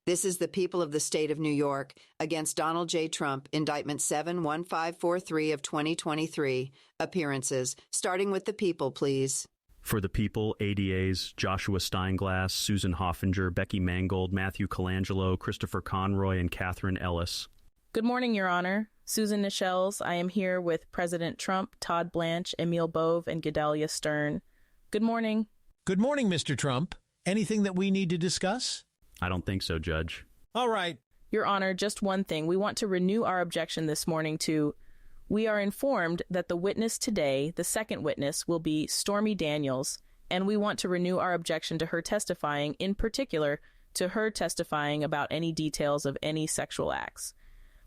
This is the people of the state of New York against Donald J. Trump, Indictment 71543 of 2023. Appearances. Starting with the people, please. For the people, ADAs, Joshua Steinglass, Susan Hoffinger, Becky Mangold, Matthew Colangelo, Christopher Conroy, and Catherine Ellis. Good morning, Your Honor. Susan Nichelles. I am here with President Trump, Todd Blanche, Emil Bove, and Gedalia Stern. Good morning. Good morning, Mr. Trump. Anything that we need to discuss? I don't think so, Judge. All right. Your Honor, just one thing. We want to renew our objection this morning to... We are informed that the witness today, the second witness, will be Stormy Daniels, and we want to renew our objection to her testifying, in particular, to her testifying about any details of any sexual acts.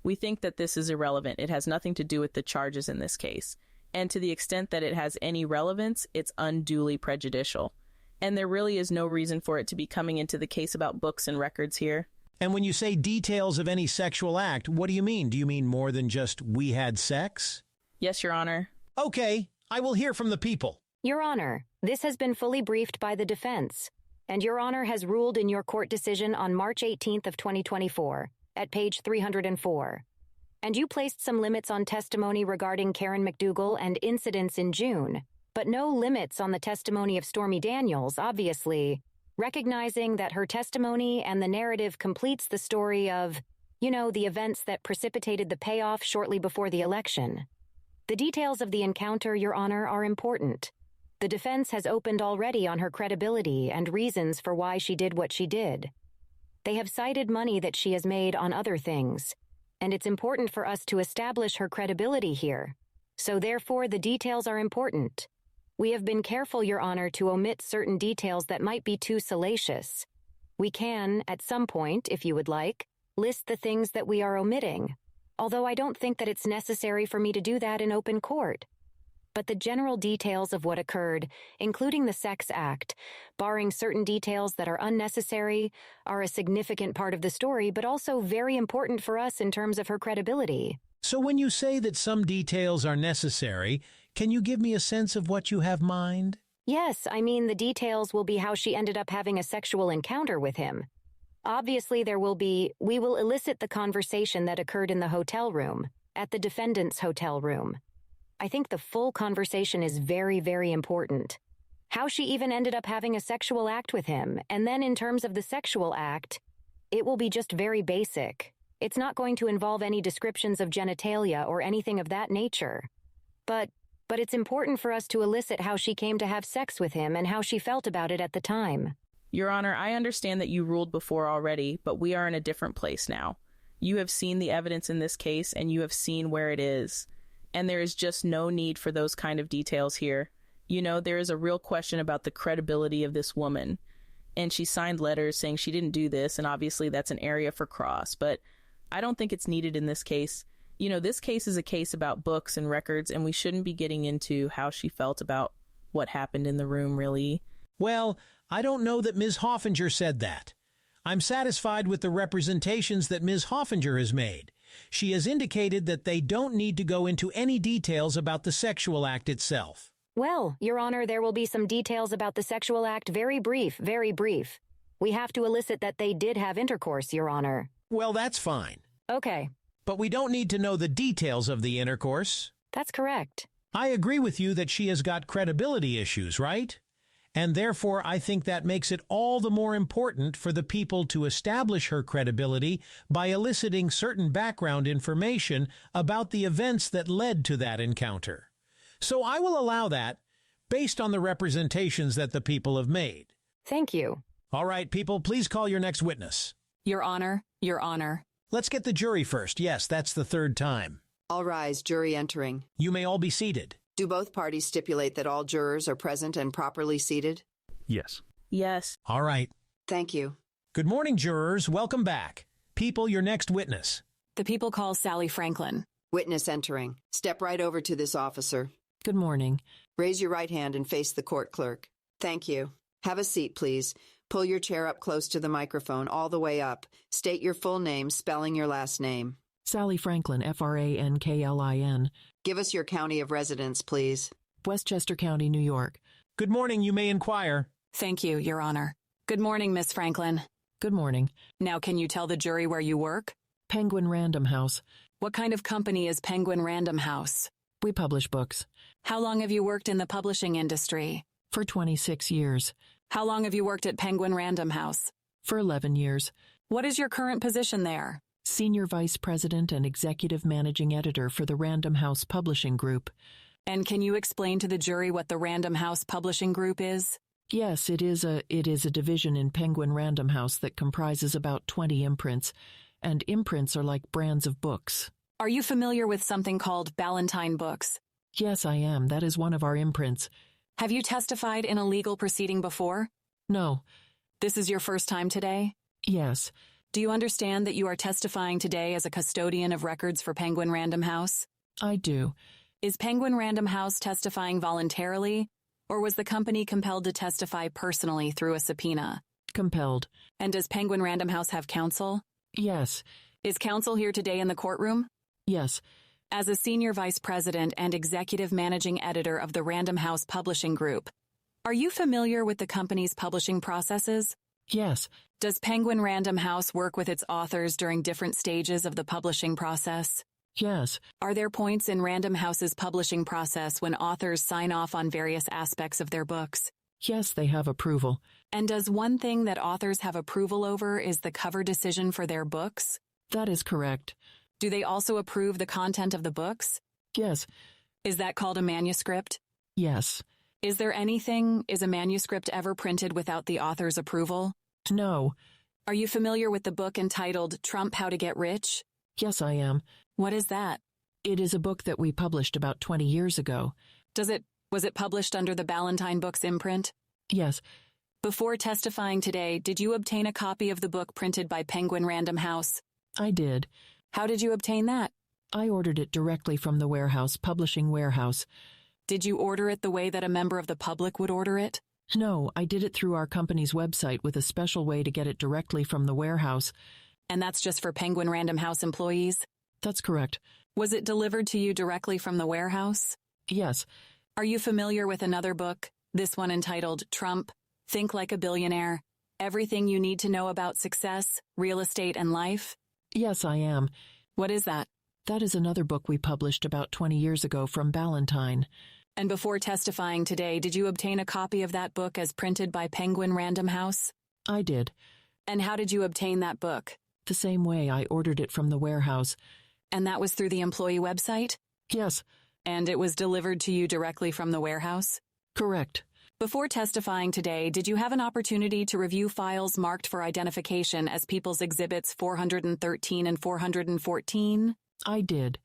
We think that this is irrelevant. It has nothing to do with the charges in this case. And to the extent that it has any relevance, it's unduly prejudicial. And there really is no reason for it to be coming into the case about books and records here. And when you say details of any sexual act, what do you mean? Do you mean more than just we had sex? Yes, Your Honor. Okay, I will hear from the people. Your Honor, this has been fully briefed by the defense, and Your Honor has ruled in your court decision on March 18th of 2024, at page 304. And you placed some limits on testimony regarding Karen McDougal and incidents in June, but no limits on the testimony of Stormy Daniels, obviously, recognizing that her testimony and the narrative completes the story of, the events that precipitated the payoff shortly before the election. The details of the encounter, Your Honor, are important. The defense has opened already on her credibility and reasons for why she did what she did. They have cited money that she has made on other things, and it's important for us to establish her credibility here. So therefore, the details are important. We have been careful, Your Honor, to omit certain details that might be too salacious. We can, at some point, if you would like, list the things that we are omitting, although I don't think that it's necessary for me to do that in open court. But the general details of what occurred, including the sex act, barring certain details that are unnecessary, are a significant part of the story, but also very important for us in terms of her credibility. So when you say that some details are necessary, can you give me a sense of what you have in mind? Yes, I mean the details will be how she ended up having a sexual encounter with him. Obviously we will elicit the conversation that occurred in the hotel room, at the defendant's hotel room. I think the full conversation is very, very important. How she even ended up having a sexual act with him, and then in terms of the sexual act, it will be just very basic. It's not going to involve any descriptions of genitalia or anything of that nature. But it's important for us to elicit how she came to have sex with him and how she felt about it at the time. Your Honor, I understand that you ruled before already, but we are in a different place now. You have seen the evidence in this case, and you have seen where it is. And there is just no need for those kind of details here. There is a real question about the credibility of this woman. And she signed letters saying she didn't do this, and obviously that's an area for cross. But I don't think it's needed in this case. This case is a case about books and records, and we shouldn't be getting into how she felt about what happened in the room, really. Well, I don't know that Ms. Hoffinger said that. I'm satisfied with the representations that Ms. Hoffinger has made. She has indicated that they don't need to go into any details about the sexual act itself. Well, Your Honor, there will be some details about the sexual act, very brief, very brief. We have to elicit that they did have intercourse, Your Honor. Well, that's fine. Okay. But we don't need to know the details of the intercourse. That's correct. I agree with you that she has got credibility issues, right? And therefore, I think that makes it all the more important for the people to establish her credibility by eliciting certain background information about the events that led to that encounter. So I will allow that based on the representations that the people have made. Thank you. All right, people, please call your next witness. Your Honor, Your Honor. Let's get the jury first. Yes, that's the third time. All rise, jury entering. You may all be seated. Do both parties stipulate that all jurors are present and properly seated? Yes. Yes. All right. Thank you. Good morning, jurors. Welcome back. People, your next witness. The people call Sally Franklin. Witness entering. Step right over to this officer. Good morning. Raise your right hand and face the court clerk. Thank you. Have a seat, please. Pull your chair up close to the microphone, all the way up. State your full name, spelling your last name. Sally Franklin, Franklin. Give us your county of residence, please. Westchester County, New York. Good morning. You may inquire. Thank you, Your Honor. Good morning, Miss Franklin. Good morning. Now can you tell the jury where you work? Penguin Random House. What kind of company is Penguin Random House? We publish books. How long have you worked in the publishing industry? For 26 years. How long have you worked at Penguin Random House? For 11 years. What is your current position there? Senior Vice President and Executive Managing Editor for the Random House Publishing Group. And can you explain to the jury what the Random House Publishing Group is? Yes, it is a division in Penguin Random House that comprises about 20 imprints, and imprints are like brands of books. Are you familiar with something called Ballantine Books? Yes, I am. That is one of our imprints. Have you testified in a legal proceeding before? No. This is your first time today? Yes. Do you understand that you are testifying today as a custodian of records for Penguin Random House? I do. Is Penguin Random House testifying voluntarily, or was the company compelled to testify personally through a subpoena? Compelled. And does Penguin Random House have counsel? Yes. Is counsel here today in the courtroom? Yes. As a senior vice president and executive managing editor of the Random House Publishing Group, are you familiar with the company's publishing processes? Yes. Does Penguin Random House work with its authors during different stages of the publishing process? Yes. Are there points in Random House's publishing process when authors sign off on various aspects of their books? Yes, they have approval. And does one thing that authors have approval over is the cover decision for their books? That is correct. Do they also approve the content of the books? Yes. Is that called a manuscript? Yes. Is a manuscript ever printed without the author's approval? No. Are you familiar with the book entitled Trump, How to Get Rich? Yes, I am. What is that? It is a book that we published about 20 years ago. Was it published under the Ballantine Books imprint? Yes. Before testifying today, did you obtain a copy of the book printed by Penguin Random House? I did. How did you obtain that? I ordered it directly from the warehouse, publishing warehouse. Did you order it the way that a member of the public would order it? No, I did it through our company's website with a special way to get it directly from the warehouse. And that's just for Penguin Random House employees? That's correct. Was it delivered to you directly from the warehouse? Yes. Are you familiar with another book, this one entitled Trump, Think Like a Billionaire, Everything You Need to Know About Success, Real Estate, and Life? Yes, I am. What is that? That is another book we published about 20 years ago from Ballantine. And before testifying today, did you obtain a copy of that book as printed by Penguin Random House? I did. And how did you obtain that book? The same way. I ordered it from the warehouse. And that was through the employee website? Yes. And it was delivered to you directly from the warehouse? Correct. Before testifying today, did you have an opportunity to review files marked for identification as People's Exhibits 413 and 414? I did.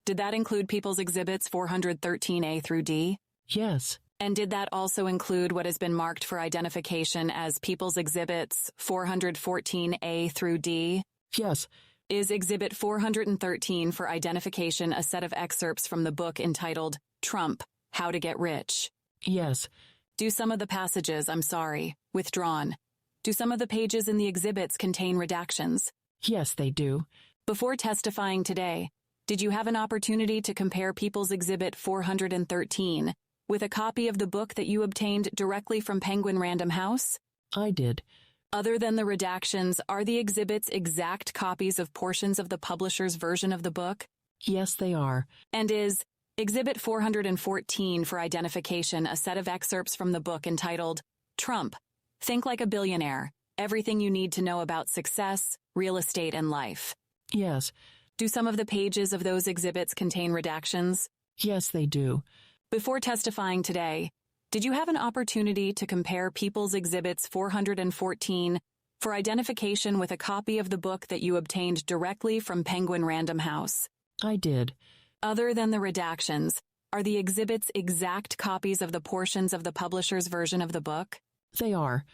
Did that include People's Exhibits 413A through D? Yes. And did that also include what has been marked for identification as People's Exhibits 414A through D? Yes. Is Exhibit 413 for identification a set of excerpts from the book entitled Trump, How to Get Rich? Yes. Do some of the passages, withdrawn? Do some of the pages in the exhibits contain redactions? Yes, they do. Before testifying today, did you have an opportunity to compare People's Exhibit 413 with a copy of the book that you obtained directly from Penguin Random House? I did. Other than the redactions, are the exhibits exact copies of portions of the publisher's version of the book? Yes, they are. And is Exhibit 414 for identification a set of excerpts from the book entitled Trump, Think Like a Billionaire, Everything You Need to Know About Success, Real Estate, and Life? Yes. Do some of the pages of those exhibits contain redactions? Yes, they do. Before testifying today, did you have an opportunity to compare People's Exhibits 414 for identification with a copy of the book that you obtained directly from Penguin Random House? I did. Other than the redactions, are the exhibits exact copies of the portions of the publisher's version of the book? They are.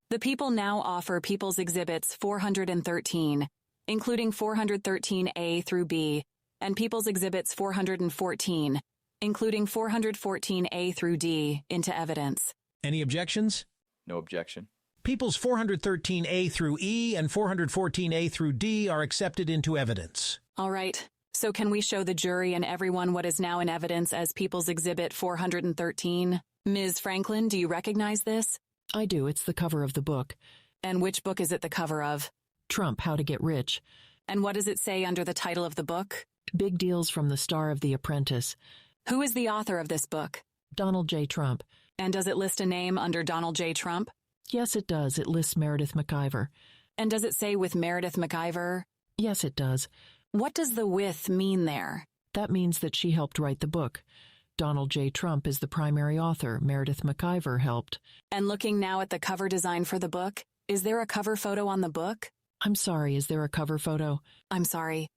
The people now offer People's Exhibits 413, including 413A through B, and People's Exhibits 414, including 414A through D, into evidence. Any objections? No objection. People's 413A through E and 414A through D are accepted into evidence. All right. So can we show the jury and everyone what is now in evidence as People's Exhibit 413? Ms. Franklin, do you recognize this? I do. It's the cover of the book. And which book is it the cover of? Trump, How to Get Rich. And what does it say under the title of the book? Big Deals from the Star of The Apprentice. Who is the author of this book? Donald J. Trump. And does it list a name under Donald J. Trump? Yes, it does. It lists Meredith McIver. And does it say with Meredith McIver? Yes, it does. What does the with mean there? That means that she helped write the book. Donald J. Trump is the primary author. Meredith McIver helped. And looking now at the cover design for the book, is there a cover photo on the book? I'm sorry, is there a cover photo? I'm sorry.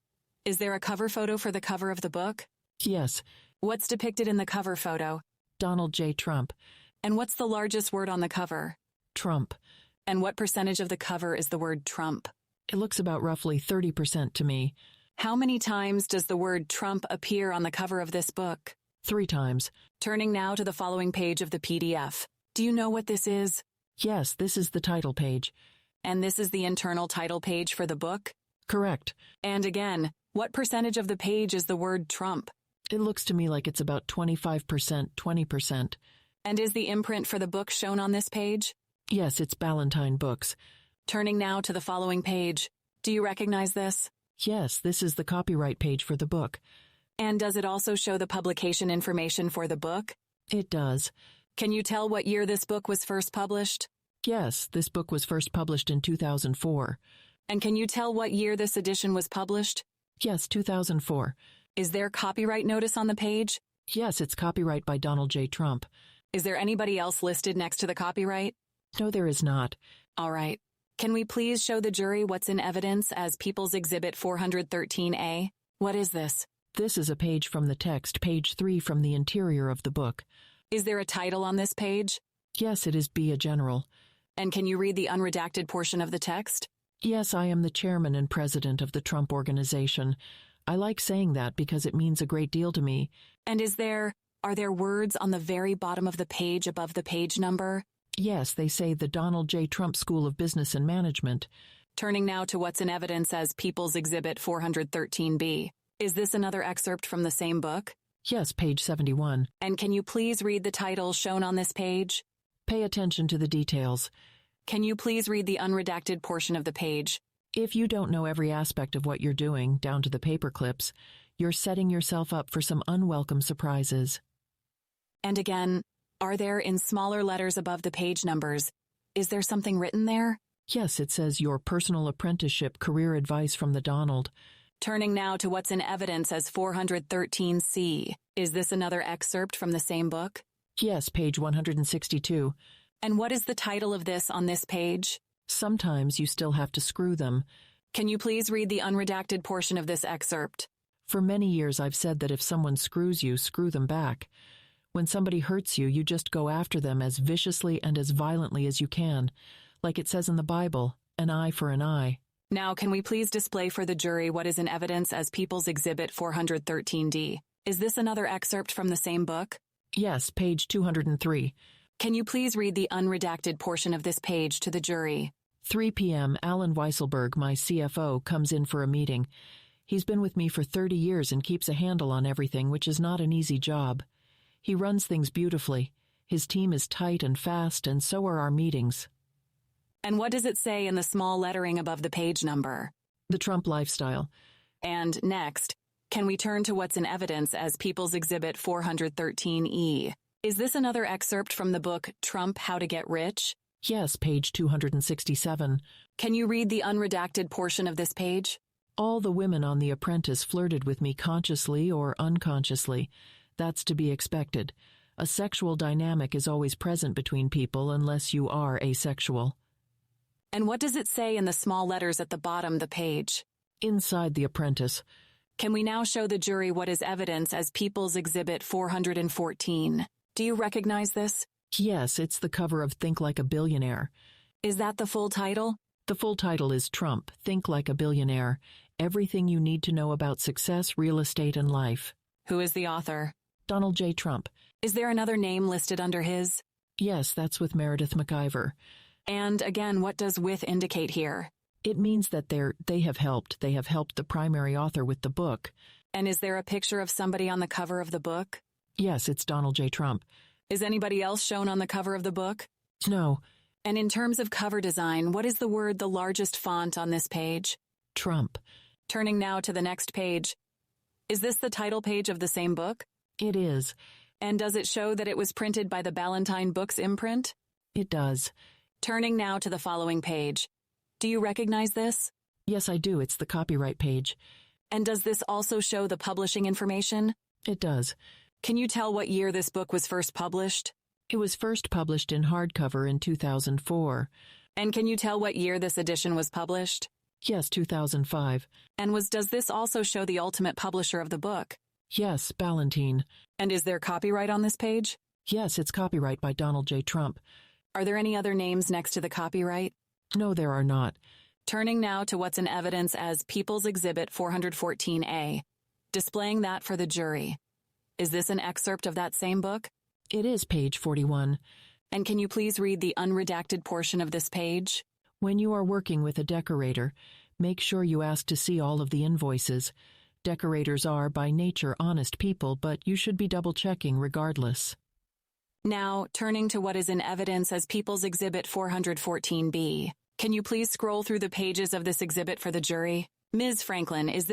Is there a cover photo for the cover of the book? Yes. What's depicted in the cover photo? Donald J. Trump. And what's the largest word on the cover? Trump. And what percentage of the cover is the word Trump? It looks about roughly 30% to me. How many times does the word Trump appear on the cover of this book? 3 times. Turning now to the following page of the PDF. Do you know what this is? Yes, this is the title page. And this is the internal title page for the book? Correct. And again, what percentage of the page is the word Trump? It looks to me like it's about 25%, 20%. And is the imprint for the book shown on this page? Yes, it's Ballantine Books. Turning now to the following page. Do you recognize this? Yes, this is the copyright page for the book. And does it also show the publication information for the book? It does. Can you tell what year this book was first published? Yes, this book was first published in 2004. And can you tell what year this edition was published? Yes, 2004. Is there copyright notice on the page? Yes, it's copyright by Donald J. Trump. Is there anybody else listed next to the copyright? No, there is not. All right. Can we please show the jury what's in evidence as People's Exhibit 413A? What is this? This is a page from the text, page 3 from the interior of the book. Is there a title on this page? Yes, it is Be a General. And can you read the unredacted portion of the text? Yes, I am the chairman and president of the Trump Organization. I like saying that because it means a great deal to me. And are there words on the very bottom of the page above the page number? Yes, they say the Donald J. Trump School of Business and Management. Turning now to what's in evidence as People's Exhibit 413B. Is this another excerpt from the same book? Yes, page 71. And can you please read the title shown on this page? Pay attention to the details. Can you please read the unredacted portion of the page? If you don't know every aspect of what you're doing, down to the paper clips, you're setting yourself up for some unwelcome surprises. And again, are there in smaller letters above the page numbers? Is there something written there? Yes, it says your personal apprenticeship career advice from the Donald. Turning now to what's in evidence as 413C. Is this another excerpt from the same book? Yes, page 162. And what is the title of this on this page? Sometimes you still have to screw them. Can you please read the unredacted portion of this excerpt? For many years I've said that if someone screws you, screw them back. When somebody hurts you, you just go after them as viciously and as violently as you can. Like it says in the Bible, an eye for an eye. Now, can we please display for the jury what is in evidence as People's Exhibit 413D? Is this another excerpt from the same book? Yes, page 203. Can you please read the unredacted portion of this page to the jury? 3 p.m., Alan Weisselberg, my CFO, comes in for a meeting. He's been with me for 30 years and keeps a handle on everything, which is not an easy job. He runs things beautifully. His team is tight and fast, and so are our meetings. And what does it say in the small lettering above the page number? The Trump lifestyle. And next, can we turn to what's in evidence as People's Exhibit 413E? Is this another excerpt from the book Trump, How to Get Rich? Yes, page 267. Can you read the unredacted portion of this page? All the women on The Apprentice flirted with me consciously or unconsciously. That's to be expected. A sexual dynamic is always present between people unless you are asexual. And what does it say in the small letters at the bottom of the page? Inside The Apprentice. Can we now show the jury what is evidence as People's Exhibit 414? Do you recognize this? Yes, it's the cover of Think Like a Billionaire. Is that the full title? The full title is Trump, Think Like a Billionaire. Everything you need to know about success, real estate, and life. Who is the author? Donald J. Trump. Is there another name listed under his? Yes, that's with Meredith McIver. And again, what does with indicate here? It means that they have helped the primary author with the book. And is there a picture of somebody on the cover of the book? Yes, it's Donald J. Trump. Is anybody else shown on the cover of the book? No. And in terms of cover design, what is the word the largest font on this page? Trump. Turning now to the next page. Is this the title page of the same book? It is. And does it show that it was printed by the Ballantine Books imprint? It does. Turning now to the following page. Do you recognize this? Yes, I do. It's the copyright page. And does this also show the publishing information? It does. Can you tell what year this book was first published? It was first published in hardcover in 2004. And can you tell what year this edition was published? Yes, 2005. And does this also show the ultimate publisher of the book? Yes, Ballantine. And is there copyright on this page? Yes, it's copyright by Donald J. Trump. Are there any other names next to the copyright? No, there are not. Turning now to what's in evidence as People's Exhibit 414A, displaying that for the jury. Is this an excerpt of that same book? It is page 41. And can you please read the unredacted portion of this page? When you are working with a decorator, make sure you ask to see all of the invoices. Decorators are, by nature, honest people, but you should be double-checking regardless. Now, turning to what is in evidence as People's Exhibit 414B. Can you please scroll through the pages of this exhibit for the jury? Ms. Franklin, does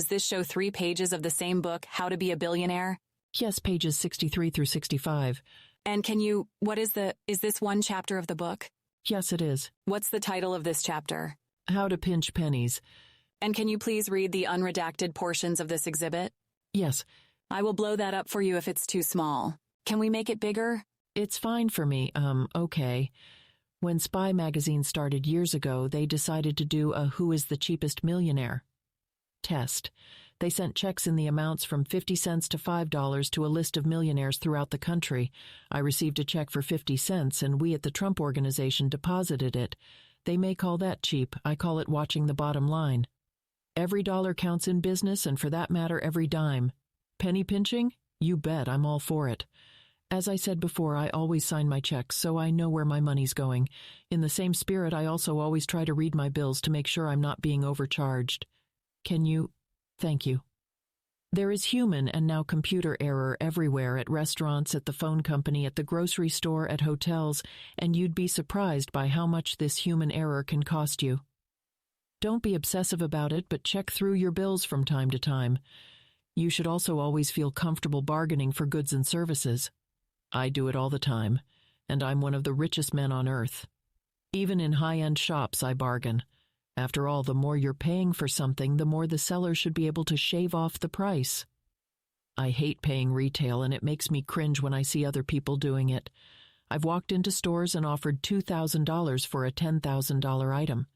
this show 3 pages of the same book, How to Be a Billionaire? Yes, pages 63 through 65. And is this one chapter of the book? Yes, it is. What's the title of this chapter? How to Pinch Pennies. And can you please read the unredacted portions of this exhibit? Yes. I will blow that up for you if it's too small. Can we make it bigger? It's fine for me. Okay. When Spy magazine started years ago, they decided to do a Who is the Cheapest Millionaire test. They sent checks in the amounts from 50 cents to $5 to a list of millionaires throughout the country. I received a check for 50 cents, and we at the Trump Organization deposited it. They may call that cheap. I call it watching the bottom line. Every dollar counts in business, and for that matter, every dime. Penny pinching? You bet, I'm all for it. As I said before, I always sign my checks, so I know where my money's going. In the same spirit, I also always try to read my bills to make sure I'm not being overcharged. Thank you. There is human and now computer error everywhere, at restaurants, at the phone company, at the grocery store, at hotels, and you'd be surprised by how much this human error can cost you. Don't be obsessive about it, but check through your bills from time to time. You should also always feel comfortable bargaining for goods and services. I do it all the time, and I'm one of the richest men on earth. Even in high-end shops, I bargain. After all, the more you're paying for something, the more the seller should be able to shave off the price. I hate paying retail, and it makes me cringe when I see other people doing it. I've walked into stores and offered $2,000 for a $10,000 item.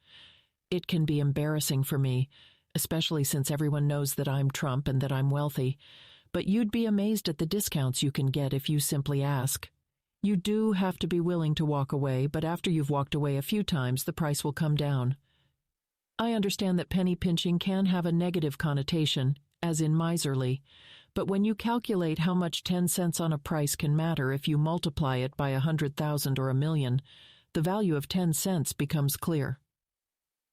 It can be embarrassing for me, especially since everyone knows that I'm Trump and that I'm wealthy. But you'd be amazed at the discounts you can get if you simply ask. You do have to be willing to walk away, but after you've walked away a few times, the price will come down. I understand that penny pinching can have a negative connotation, as in miserly, but when you calculate how much 10 cents on a price can matter if you multiply it by 100,000 or 1,000,000, the value of 10 cents becomes clear.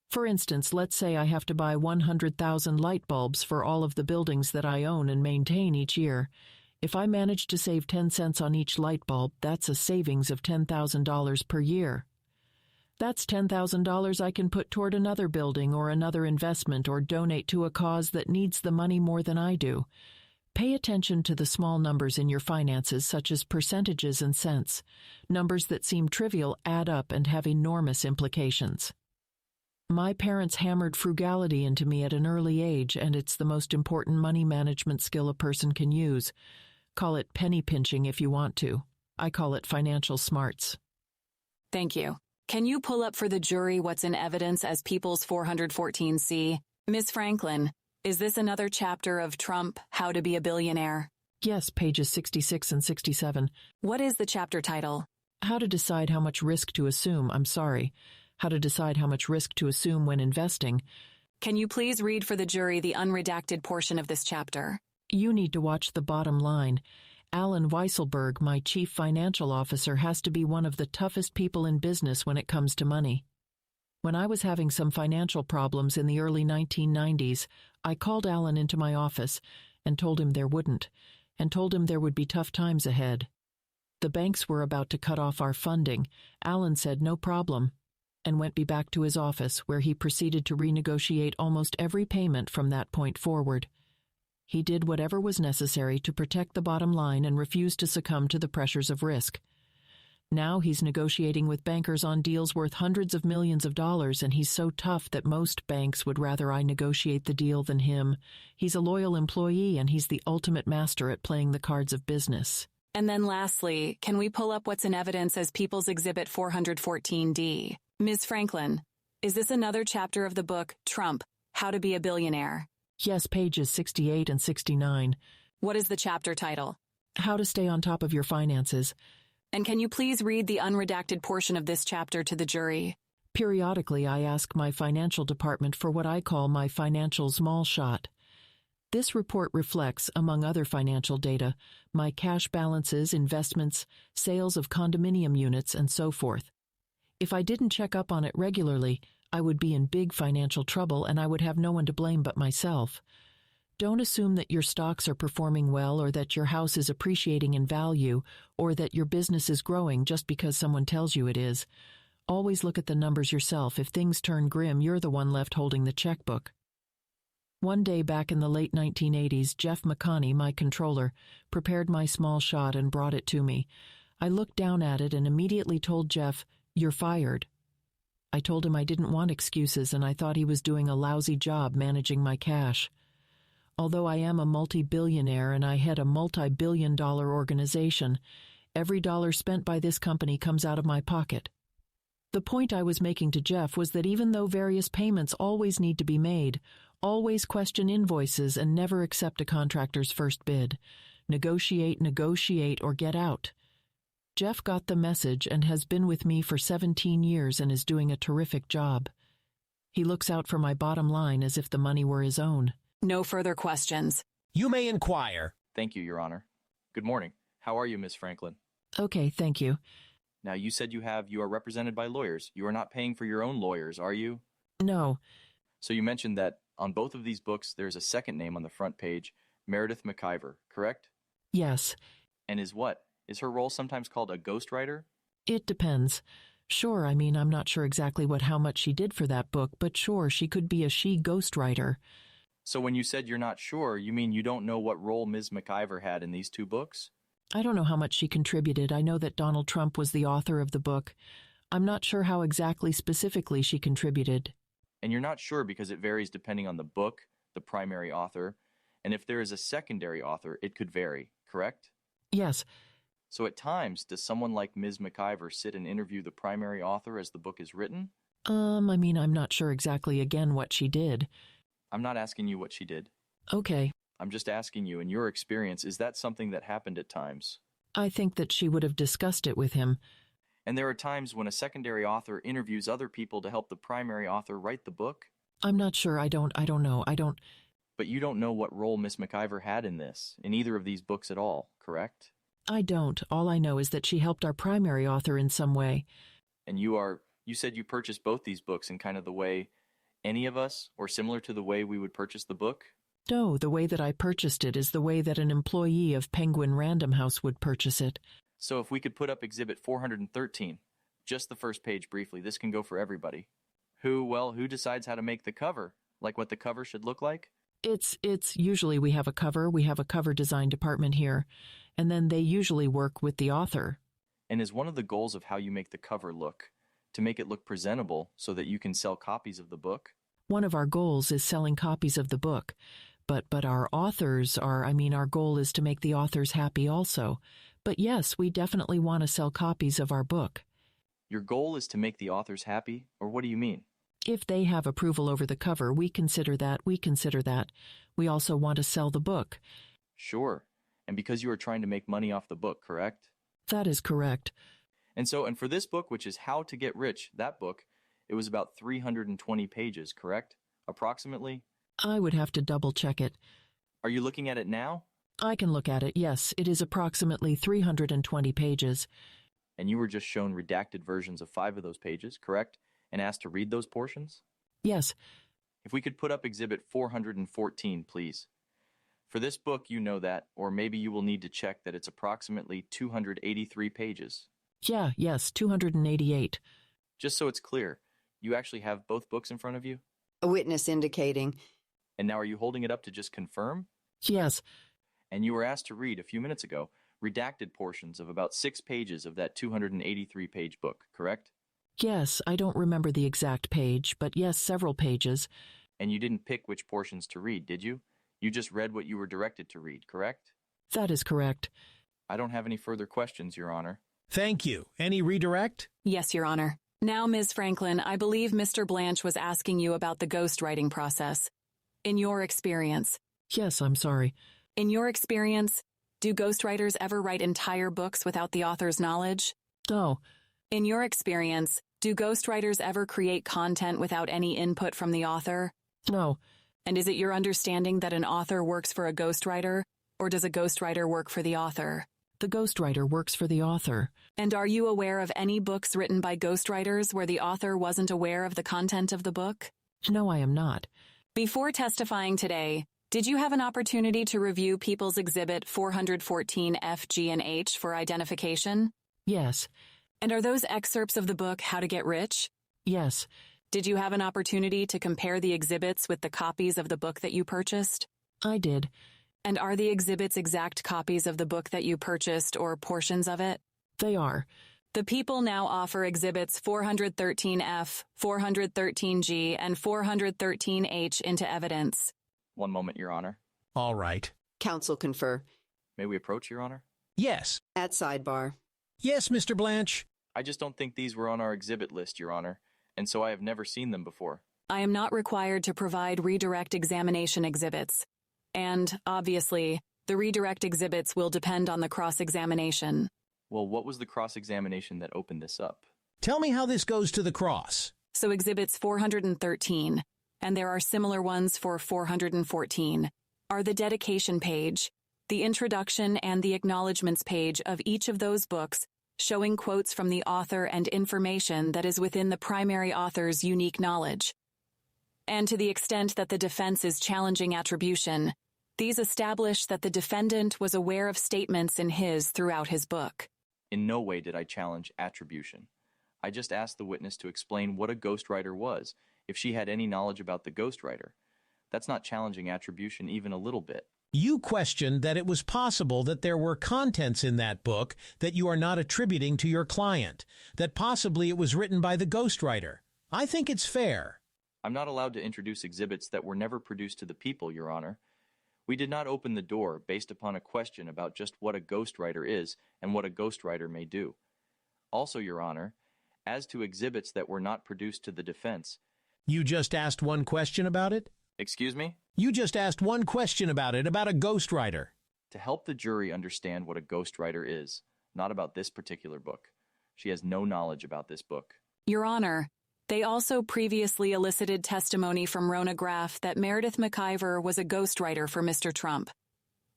For instance, let's say I have to buy 100,000 light bulbs for all of the buildings that I own and maintain each year. If I manage to save 10 cents on each light bulb, that's a savings of $10,000 per year. That's $10,000 I can put toward another building or another investment or donate to a cause that needs the money more than I do. Pay attention to the small numbers in your finances, such as percentages and cents. Numbers that seem trivial add up and have enormous implications. My parents hammered frugality into me at an early age, and it's the most important money management skill a person can use. Call it penny pinching if you want to. I call it financial smarts. Thank you. Can you pull up for the jury what's in evidence as People's 414C? Ms. Franklin, is this another chapter of Trump, How to Be a Billionaire? Yes, pages 66 and 67. What is the chapter title? How to decide how much risk to assume. How to decide how much risk to assume when investing. Can you please read for the jury the unredacted portion of this chapter? You need to watch the bottom line. Alan Weisselberg, my chief financial officer, has to be one of the toughest people in business when it comes to money. When I was having some financial problems in the early 1990s, I called Alan into my office and told him there would be tough times ahead. The banks were about to cut off our funding. Alan said no problem, and went back to his office, where he proceeded to renegotiate almost every payment from that point forward. He did whatever was necessary to protect the bottom line and refused to succumb to the pressures of risk. Now he's negotiating with bankers on deals worth hundreds of millions of dollars, and he's so tough that most banks would rather I negotiate the deal than him. He's a loyal employee, and he's the ultimate master at playing the cards of business. And then lastly, can we pull up what's in evidence as People's Exhibit 414D? Ms. Franklin, is this another chapter of the book, Trump, How to Be a Billionaire? Yes, pages 68 and 69. What is the chapter title? How to Stay on Top of Your Finances. And can you please read the unredacted portion of this chapter to the jury? Periodically, I ask my financial department for what I call my financial small shot. This report reflects, among other financial data, my cash balances, investments, sales of condominium units, and so forth. If I didn't check up on it regularly, I would be in big financial trouble and I would have no one to blame but myself. Don't assume that your stocks are performing well or that your house is appreciating in value or that your business is growing just because someone tells you it is. Always look at the numbers yourself. If things turn grim, you're the one left holding the checkbook. One day back in the late 1980s, Jeff McConney, my controller, prepared my small shot and brought it to me. I looked down at it and immediately told Jeff, "You're fired." I told him I didn't want excuses and I thought he was doing a lousy job managing my cash. Although I am a multi-billionaire and I head a multi-billion-dollar organization, every dollar spent by this company comes out of my pocket. The point I was making to Jeff was that even though various payments always need to be made, always question invoices and never accept a contractor's first bid. Negotiate, or get out. Jeff got the message and has been with me for 17 years and is doing a terrific job. He looks out for my bottom line as if the money were his own. No further questions. You may inquire. Thank you, Your Honor. Good morning. How are you, Ms. Franklin? Okay, thank you. Now, you said you are represented by lawyers. You are not paying for your own lawyers, are you? No. So you mentioned that on both of these books, there's a second name on the front page, Meredith McIver, correct? Yes. And is what? Is her role sometimes called a ghostwriter? It depends. Sure, I'm not sure exactly how much she did for that book, but sure, she could be a she ghostwriter. So when you said you're not sure, you mean you don't know what role Ms. McIver had in these two books? I don't know how much she contributed. I know that Donald Trump was the author of the book. I'm not sure how exactly specifically she contributed. And you're not sure because it varies depending on the book, the primary author, and if there is a secondary author, it could vary, correct? Yes. So at times, does someone like Ms. McIver sit and interview the primary author as the book is written? I'm not sure exactly again what she did. I'm not asking you what she did. Okay. I'm just asking you, in your experience, is that something that happened at times? I think that she would have discussed it with him. And there are times when a secondary author interviews other people to help the primary author write the book? I'm not sure. I don't know. But you don't know what role Miss McIver had in either of these books at all, correct? I don't. All I know is that she helped our primary author in some way. And you said you purchased both these books in kind of the way any of us, or similar to the way we would purchase the book? No, the way that I purchased it is the way that an employee of Penguin Random House would purchase it. So if we could put up Exhibit 413, just the first page briefly, this can go for everybody. Who decides how to make the cover? Like what the cover should look like? It's usually we have a cover design department here, and then they usually work with the author. And is one of the goals of how you make the cover look to make it look presentable so that you can sell copies of the book? One of our goals is selling copies of the book, but our authors our goal is to make the authors happy also. But yes, we definitely want to sell copies of our book. Your goal is to make the authors happy, or what do you mean? If they have approval over the cover, we consider that. We also want to sell the book. Sure. And because you are trying to make money off the book, correct? That is correct. And for this book, which is How to Get Rich, that book, it was about 320 pages, correct? Approximately? I would have to double-check it. Are you looking at it now? I can look at it, yes. It is approximately 320 pages. And you were just shown redacted versions of 5 of those pages, correct? And asked to read those portions? Yes. If we could put up Exhibit 414, please. For this book, you know that, or maybe you will need to check that it's approximately 283 pages. Yes, 288. Just so it's clear, you actually have both books in front of you? A witness indicating. And now are you holding it up to just confirm? Yes. And you were asked to read, a few minutes ago, redacted portions of about 6 pages of that 283-page book, correct? Yes, I don't remember the exact page, but yes, several pages. And you didn't pick which portions to read, did you? You just read what you were directed to read, correct? That is correct. I don't have any further questions, Your Honor. Thank you. Any redirect? Yes, Your Honor. Now, Ms. Franklin, I believe Mr. Blanche was asking you about the ghostwriting process. In your experience. Yes, I'm sorry. In your experience, do ghostwriters ever write entire books without the author's knowledge? No. In your experience, do ghostwriters ever create content without any input from the author? No. And is it your understanding that an author works for a ghostwriter, or does a ghostwriter work for the author? The ghostwriter works for the author. And are you aware of any books written by ghostwriters where the author wasn't aware of the content of the book? No, I am not. Before testifying today, did you have an opportunity to review People's Exhibit 414 F, G, and H for identification? Yes. And are those excerpts of the book How to Get Rich? Yes. Did you have an opportunity to compare the exhibits with the copies of the book that you purchased? I did. And are the exhibits exact copies of the book that you purchased or portions of it? They are. The people now offer exhibits 413F, 413G, and 413H into evidence. One moment, Your Honor. All right. Counsel confer. May we approach, Your Honor? Yes. At sidebar. Yes, Mr. Blanche. I just don't think these were on our exhibit list, Your Honor, and so I have never seen them before. I am not required to provide redirect examination exhibits. And, obviously, the redirect exhibits will depend on the cross-examination. Well, what was the cross-examination that opened this up? Tell me how this goes to the cross. So exhibits 413, and there are similar ones for 414, are the dedication page, the introduction and the acknowledgments page of each of those books, showing quotes from the author and information that is within the primary author's unique knowledge. And to the extent that the defense is challenging attribution, these establish that the defendant was aware of statements in his throughout his book. In no way did I challenge attribution. I just asked the witness to explain what a ghostwriter was, if she had any knowledge about the ghostwriter. That's not challenging attribution even a little bit. You questioned that it was possible that there were contents in that book that you are not attributing to your client, that possibly it was written by the ghostwriter. I think it's fair. I'm not allowed to introduce exhibits that were never produced to the people, Your Honor. We did not open the door based upon a question about just what a ghostwriter is and what a ghostwriter may do. Also, Your Honor, as to exhibits that were not produced to the defense... You just asked one question about it? Excuse me? You just asked one question about it, about a ghostwriter. To help the jury understand what a ghostwriter is, not about this particular book. She has no knowledge about this book. Your Honor, they also previously elicited testimony from Rona Graff that Meredith McIver was a ghostwriter for Mr. Trump.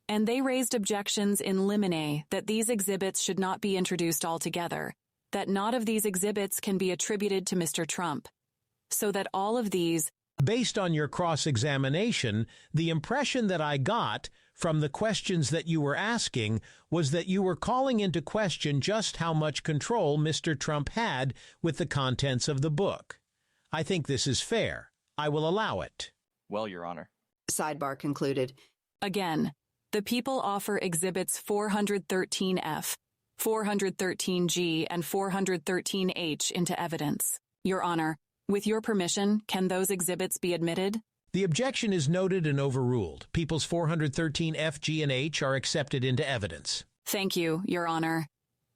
And they raised objections in limine that these exhibits should not be introduced altogether, that not of these exhibits can be attributed to Mr. Trump, so that all of these... Based on your cross-examination, the impression that I got from the questions that you were asking was that you were calling into question just how much control Mr. Trump had with the contents of the book. I think this is fair. I will allow it. Well, Your Honor. Sidebar concluded. Again, the people offer exhibits 413F, 413G, and 413H into evidence. Your Honor, with your permission, can those exhibits be admitted? The objection is noted and overruled. People's 413 F, G, and H are accepted into evidence. Thank you, Your Honor.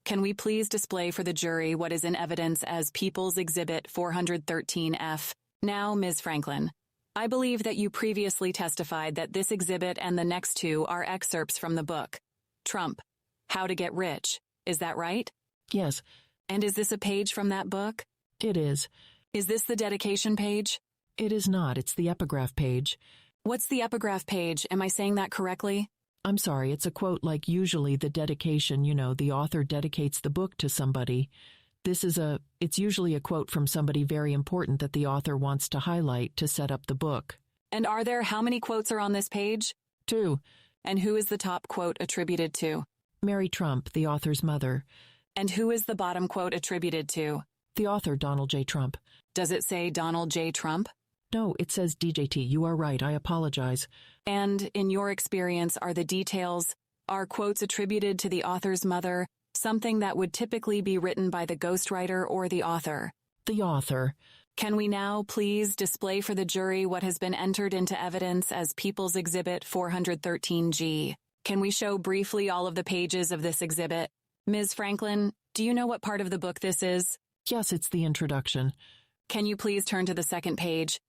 Can we please display for the jury what is in evidence as People's Exhibit 413F? Now, Ms. Franklin, I believe that you previously testified that this exhibit and the next two are excerpts from the book, Trump, How to Get Rich. Is that right? Yes. And is this a page from that book? It is. Is this the dedication page? It is not. It's the epigraph page. What's the epigraph page? Am I saying that correctly? I'm sorry, it's a quote like usually the dedication, the author dedicates the book to somebody. It's usually a quote from somebody very important that the author wants to highlight to set up the book. And are there how many quotes are on this page? 2. And who is the top quote attributed to? Mary Trump, the author's mother. And who is the bottom quote attributed to? The author, Donald J. Trump. Does it say Donald J. Trump? No, it says DJT. You are right. I apologize. And in your experience, are quotes attributed to the author's mother something that would typically be written by the ghostwriter or the author? The author. Can we now please display for the jury what has been entered into evidence as People's Exhibit 413G? Can we show briefly all of the pages of this exhibit? Ms. Franklin, do you know what part of the book this is? Yes, it's the introduction. Can you please turn to the second page?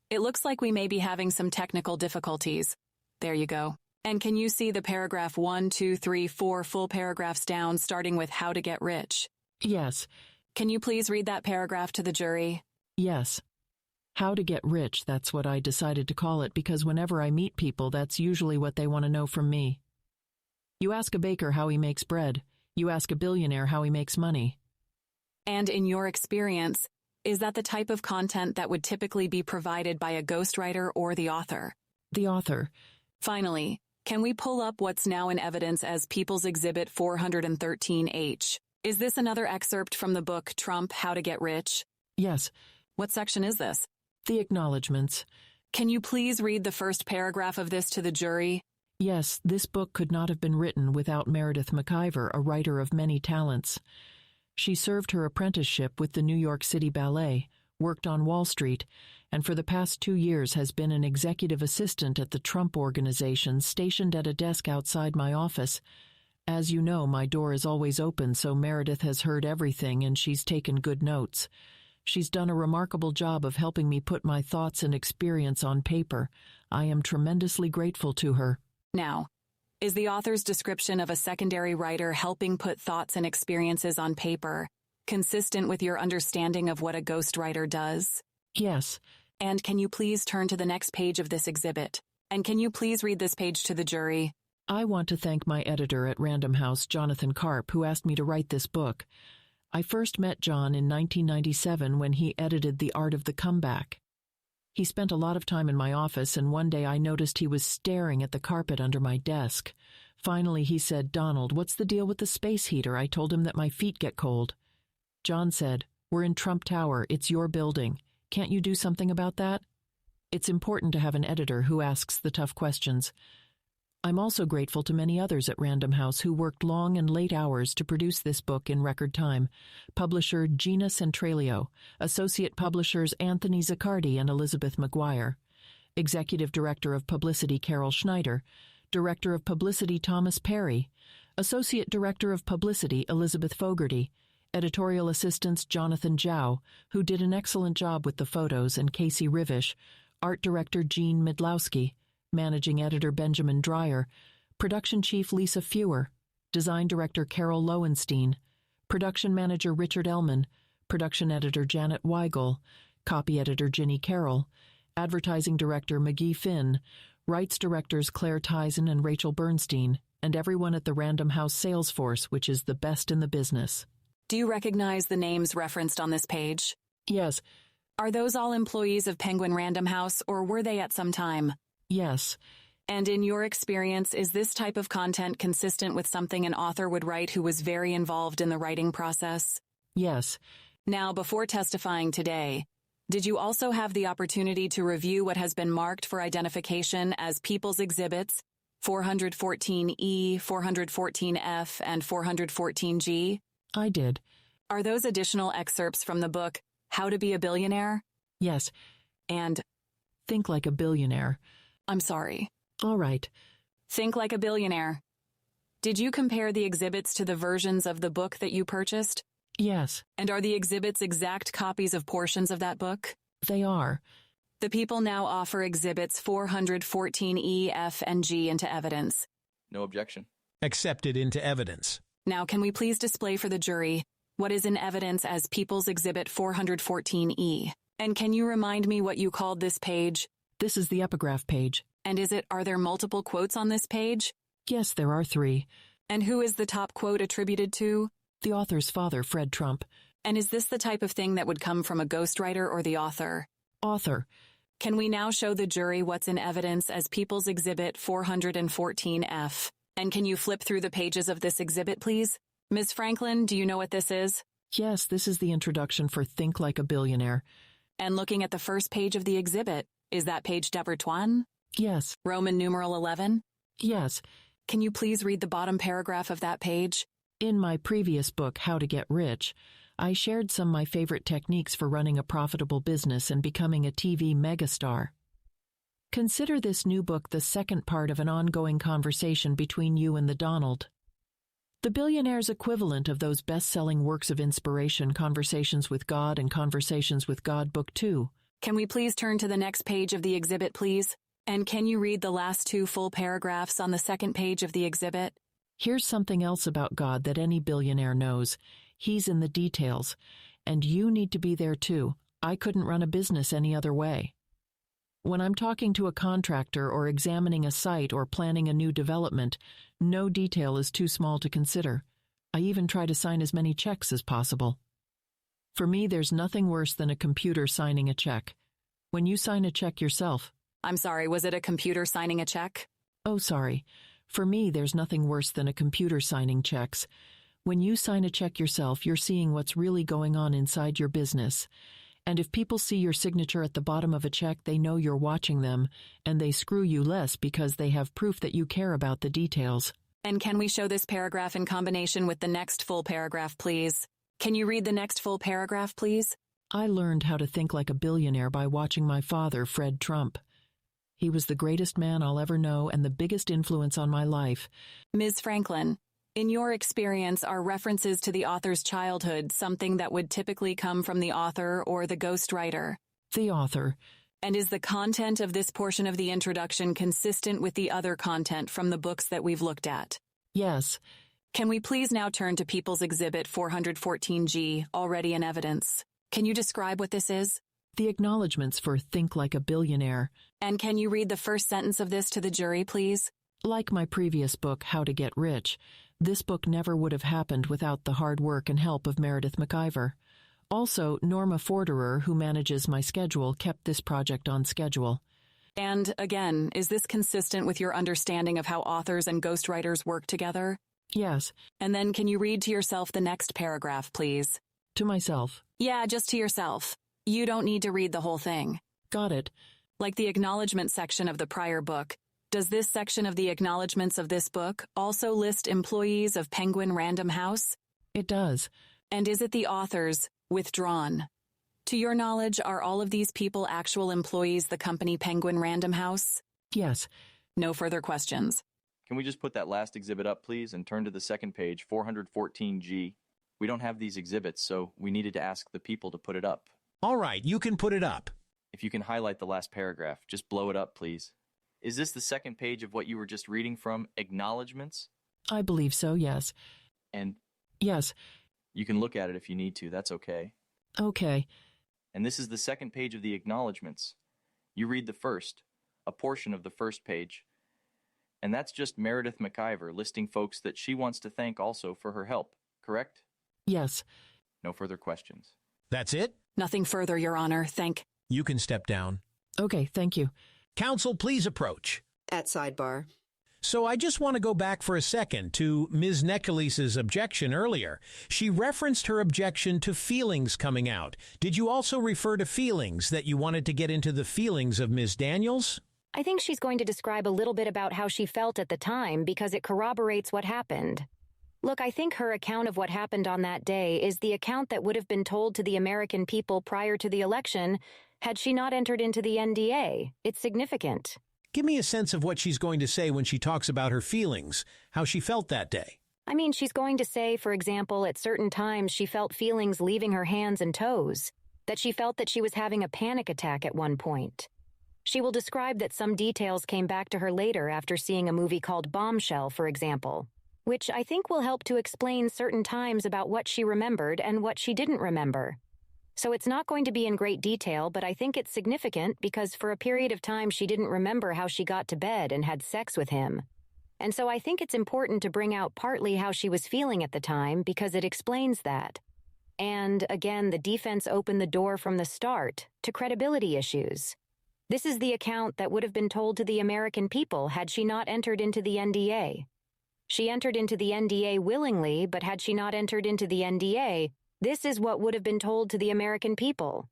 It looks like we may be having some technical difficulties. There you go. And can you see the paragraph 1, 2, 3, 4 full paragraphs down, starting with how to get rich? Yes. Can you please read that paragraph to the jury? Yes. How to get rich, that's what I decided to call it, because whenever I meet people, that's usually what they want to know from me. You ask a baker how he makes bread. You ask a billionaire how he makes money. And in your experience, is that the type of content that would typically be provided by a ghostwriter or the author? The author. Finally, can we pull up what's now in evidence as People's Exhibit 413H? Is this another excerpt from the book Trump, How to Get Rich? Yes. What section is this? The acknowledgments. Can you please read the first paragraph of this to the jury? Yes, this book could not have been written without Meredith McIver, a writer of many talents. She served her apprenticeship with the New York City Ballet, worked on Wall Street, and for the past 2 years has been an executive assistant at the Trump Organization, stationed at a desk outside my office. As you know, my door is always open, so Meredith has heard everything and she's taken good notes. She's done a remarkable job of helping me put my thoughts and experience on paper. I am tremendously grateful to her. Now, is the author's description of a secondary writer helping put thoughts and experiences on paper consistent with your understanding of what a ghostwriter does? Yes. And can you please turn to the next page of this exhibit? And can you please read this page to the jury? I want to thank my editor at Random House, Jonathan Karp, who asked me to write this book. I first met John in 1997 when he edited The Art of the Comeback. He spent a lot of time in my office, and one day I noticed he was staring at the carpet under my desk. Finally, he said, "Donald, what's the deal with the space heater?" I told him that my feet get cold. John said, "We're in Trump Tower. It's your building. Can't you do something about that?" It's important to have an editor who asks the tough questions. I'm also grateful to many others at Random House who worked long and late hours to produce this book in record time. Publisher Gina Centralio, Associate Publishers Anthony Zaccardi and Elizabeth McGuire, Executive Director of Publicity Carol Schneider, Director of Publicity Thomas Perry, Associate Director of Publicity Elizabeth Fogarty, Editorial Assistants Jonathan Zhao, who did an excellent job with the photos, and Casey Rivish, Art Director Jean Midlowski, Managing Editor Benjamin Dreyer, Production Chief Lisa Fewer, Design Director Carol Lowenstein, Production Manager Richard Ellman, Production Editor Janet Weigel, Copy Editor Ginny Carroll, Advertising Director McGee Finn, Rights Directors Claire Tyson and Rachel Bernstein, and everyone at the Random House sales force, which is the best in the business. Do you recognize the names referenced on this page? Yes. Are those all employees of Penguin Random House, or were they at some time? Yes. And in your experience, is this type of content consistent with something an author would write who was very involved in the writing process? Yes. Now, before testifying today, did you also have the opportunity to review what has been marked for identification as People's Exhibits 414E, 414F, and 414G? I did. Are those additional excerpts from the book How to Be a Billionaire? Yes. And Think Like a Billionaire. I'm sorry. All right. Think Like a Billionaire. Did you compare the exhibits to the versions of the book that you purchased? Yes. And are the exhibits exact copies of portions of that book? They are. The people now offer exhibits 414E, F, and G into evidence. No objection. Accepted into evidence. Now, can we please display for the jury what is in evidence as People's Exhibit 414E? And can you remind me what you called this page? This is the epigraph page. And are there multiple quotes on this page? Yes, there are 3. And who is the top quote attributed to? The author's father, Fred Trump. And is this the type of thing that would come from a ghostwriter or the author? Author. Can we now show the jury what's in evidence as People's Exhibit 414F? And can you flip through the pages of this exhibit, please? Ms. Franklin, do you know what this is? Yes, this is the introduction for Think Like a Billionaire. And looking at the first page of the exhibit, is that page Debtor? Yes. Roman numeral 11? Yes. Can you please read the bottom paragraph of that page? In my previous book, How to Get Rich, I shared some of my favorite techniques for running a profitable business and becoming a TV megastar. Consider this new book the second part of an ongoing conversation between you and the Donald. The Billionaire's equivalent of those best-selling works of inspiration, Conversations with God and Conversations with God, Book 2. Can we please turn to the next page of the exhibit, please? And can you read the last two full paragraphs on the second page of the exhibit? Here's something else about God that any billionaire knows. He's in the details, and you need to be there too. I couldn't run a business any other way. When I'm talking to a contractor or examining a site or planning a new development, no detail is too small to consider. I even try to sign as many checks as possible. For me, there's nothing worse than a computer signing a check. When you sign a check yourself. I'm sorry, was it a computer signing a check? Oh, sorry. For me, there's nothing worse than a computer signing checks. When you sign a check yourself, you're seeing what's really going on inside your business. And if people see your signature at the bottom of a check, they know you're watching them, and they screw you less because they have proof that you care about the details. And can we show this paragraph in combination with the next full paragraph, please? Can you read the next full paragraph, please? I learned how to think like a billionaire by watching my father, Fred Trump. He was the greatest man I'll ever know and the biggest influence on my life. Ms. Franklin, in your experience, are references to the author's childhood something that would typically come from the author or the ghostwriter? The author. And is the content of this portion of the introduction consistent with the other content from the books that we've looked at? Yes. Can we please now turn to People's Exhibit 414G, already in evidence? Can you describe what this is? The acknowledgments for Think Like a Billionaire. And can you read the first sentence of this to the jury, please? Like my previous book, How to Get Rich, this book never would have happened without the hard work and help of Meredith McIver. Also, Norma Forderer, who manages my schedule, kept this project on schedule. And, again, is this consistent with your understanding of how authors and ghostwriters work together? Yes. And then can you read to yourself the next paragraph, please? To myself. Yeah, just to yourself. You don't need to read the whole thing. Got it. Like the acknowledgement section of the prior book, does this section of the acknowledgments of this book also list employees of Penguin Random House? It does. And is it the author's withdrawn? To your knowledge, are all of these people actual employees the company Penguin Random House? Yes. No further questions. Can we just put that last exhibit up, please, and turn to the second page, 414G? We don't have these exhibits, so we needed to ask the people to put it up. All right, you can put it up. If you can highlight the last paragraph, just blow it up, please. Is this the second page of what you were just reading from, acknowledgments? I believe so, yes. And yes. You can look at it if you need to, that's okay. Okay. And this is the second page of the acknowledgments. You read the first, a portion of the first page. And that's just Meredith McIver listing folks that she wants to thank also for her help, correct? Yes. No further questions. That's it? Nothing further, Your Honor. You can step down. Okay, thank you. Counsel, please approach. At sidebar. So I just want to go back for a second to Ms. Necalese's objection earlier. She referenced her objection to feelings coming out. Did you also refer to feelings, that you wanted to get into the feelings of Ms. Daniels? I think she's going to describe a little bit about how she felt at the time because it corroborates what happened. Look, I think her account of what happened on that day is the account that would have been told to the American people prior to the election had she not entered into the NDA. It's significant. Give me a sense of what she's going to say when she talks about her feelings, how she felt that day. I mean, she's going to say, for example, at certain times she felt feelings leaving her hands and toes, that she felt that she was having a panic attack at one point. She will describe that some details came back to her later after seeing a movie called Bombshell, for example, which I think will help to explain certain times about what she remembered and what she didn't remember. So it's not going to be in great detail, but I think it's significant because for a period of time she didn't remember how she got to bed and had sex with him. And so I think it's important to bring out partly how she was feeling at the time because it explains that. And again, the defense opened the door from the start to credibility issues. This is the account that would have been told to the American people had she not entered into the NDA. She entered into the NDA willingly, but had she not entered into the NDA, this is what would have been told to the American people.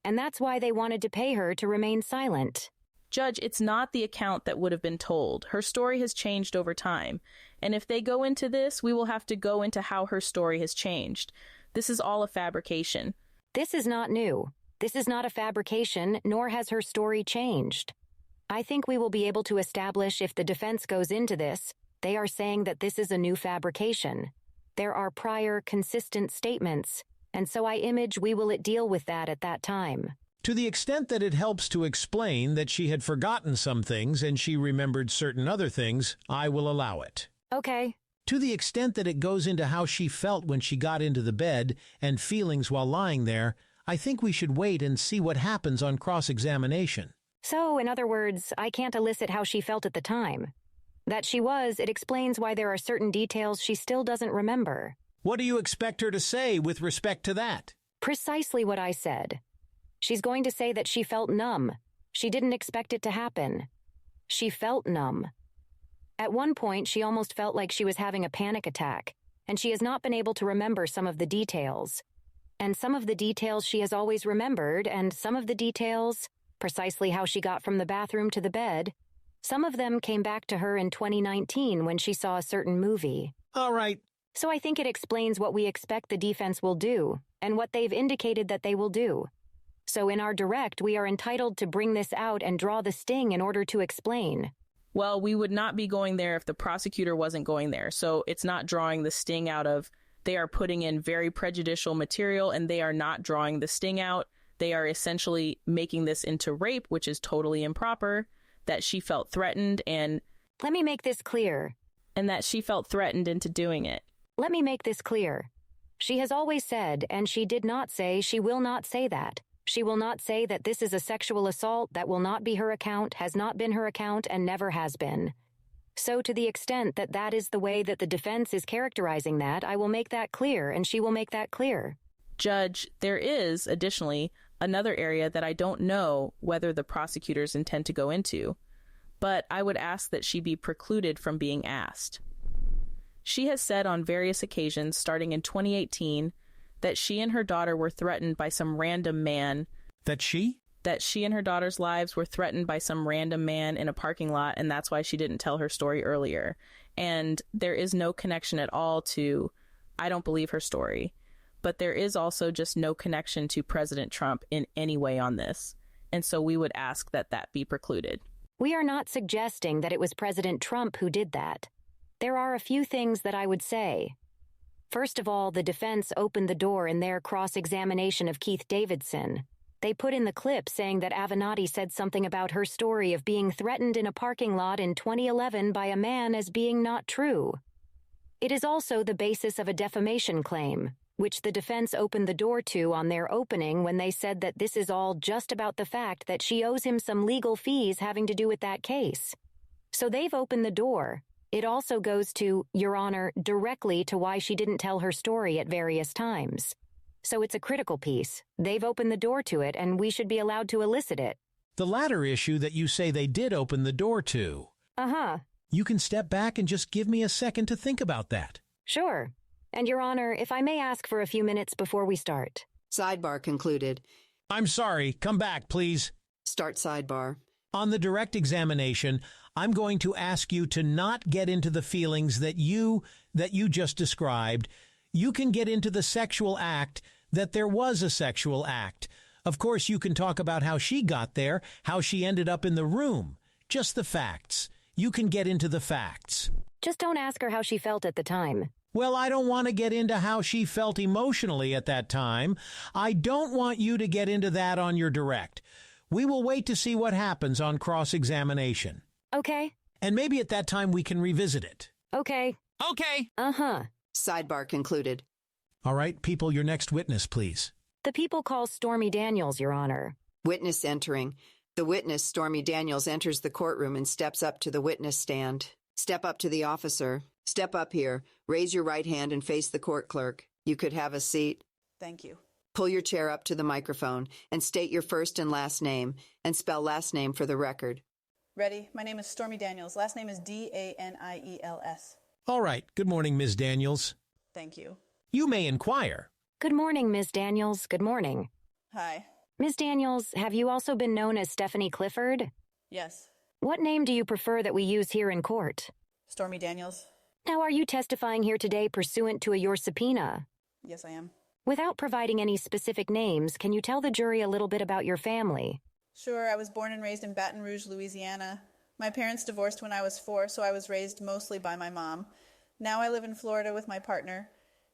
And that's why they wanted to pay her to remain silent. Judge, it's not the account that would have been told. Her story has changed over time. And if they go into this, we will have to go into how her story has changed. This is all a fabrication. This is not new. This is not a fabrication, nor has her story changed. I think we will be able to establish if the defense goes into this, they are saying that this is a new fabrication. There are prior, consistent statements, and so I image we will deal with that at that time. To the extent that it helps to explain that she had forgotten some things and she remembered certain other things, I will allow it. Okay. To the extent that it goes into how she felt when she got into the bed and feelings while lying there, I think we should wait and see what happens on cross-examination. So, in other words, I can't elicit how she felt at the time. That she was, it explains why there are certain details she still doesn't remember. What do you expect her to say with respect to that? Precisely what I said. She's going to say that she felt numb. She didn't expect it to happen. She felt numb. At one point, she almost felt like she was having a panic attack, and she has not been able to remember some of the details. And some of the details she has always remembered, and some of the details, precisely how she got from the bathroom to the bed, some of them came back to her in 2019 when she saw a certain movie. All right. So I think it explains what we expect the defense will do, and what they've indicated that they will do. So in our direct, we are entitled to bring this out and draw the sting in order to explain. Well, we would not be going there if the prosecutor wasn't going there. So it's not drawing the sting out of, they are putting in very prejudicial material and they are not drawing the sting out. They are essentially making this into rape, which is totally improper, that she felt threatened and... Let me make this clear. And that she felt threatened into doing it. Let me make this clear. She has always said, and she did not say, she will not say that. She will not say that this is a sexual assault. That will not be her account, has not been her account, and never has been. So to the extent that that is the way that the defense is characterizing that, I will make that clear, and she will make that clear. Judge, there is, additionally, another area that I don't know whether the prosecutors intend to go into, but I would ask that she be precluded from being asked. She has said on various occasions, starting in 2018, that she and her daughter were threatened by some random man. That she and her daughter's lives were threatened by some random man in a parking lot, and that's why she didn't tell her story earlier. And there is no connection at all to, I don't believe her story. But there is also just no connection to President Trump in any way on this. And so we would ask that that be precluded. We are not suggesting that it was President Trump who did that. There are a few things that I would say. First of all, the defense opened the door in their cross-examination of Keith Davidson. They put in the clip saying that Avenatti said something about her story of being threatened in a parking lot in 2011 by a man as being not true. It is also the basis of a defamation claim, which the defense opened the door to on their opening when they said that this is all just about the fact that she owes him some legal fees having to do with that case. So they've opened the door. It also goes to, Your Honor, directly to why she didn't tell her story at various times. So it's a critical piece. They've opened the door to it, and we should be allowed to elicit it. The latter issue that you say they did open the door to. Uh-huh. You can step back and just give me a second to think about that. Sure. And, Your Honor, if I may ask for a few minutes before we start. Sidebar concluded. I'm sorry. Come back, please. Start sidebar. On the direct examination, I'm going to ask you to not get into the feelings that you just described. You can get into the sexual act, that there was a sexual act. Of course, you can talk about how she got there, how she ended up in the room. Just the facts. You can get into the facts. Just don't ask her how she felt at the time. Well, I don't want to get into how she felt emotionally at that time. I don't want you to get into that on your direct. We will wait to see what happens on cross-examination. Okay. And maybe at that time we can revisit it. Okay. Okay. Uh-huh. Sidebar concluded. All right, people, your next witness, please. The people call Stormy Daniels, Your Honor. Witness entering. The witness, Stormy Daniels, enters the courtroom and steps up to the witness stand. Step up to the officer. Step up here. Raise your right hand and face the court clerk. You could have a seat. Thank you. Pull your chair up to the microphone and state your first and last name and spell last name for the record. Ready? My name is Stormy Daniels. Last name is Daniels. All right. Good morning, Ms. Daniels. Thank you. You may inquire. Good morning, Ms. Daniels. Good morning. Hi. Ms. Daniels, have you also been known as Stephanie Clifford? Yes. What name do you prefer that we use here in court? Stormy Daniels. Now, are you testifying here today pursuant to your subpoena? Yes, I am. Without providing any specific names, can you tell the jury a little bit about your family? Sure, I was born and raised in Baton Rouge, Louisiana. My parents divorced when I was 4, so I was raised mostly by my mom. Now I live in Florida with my partner,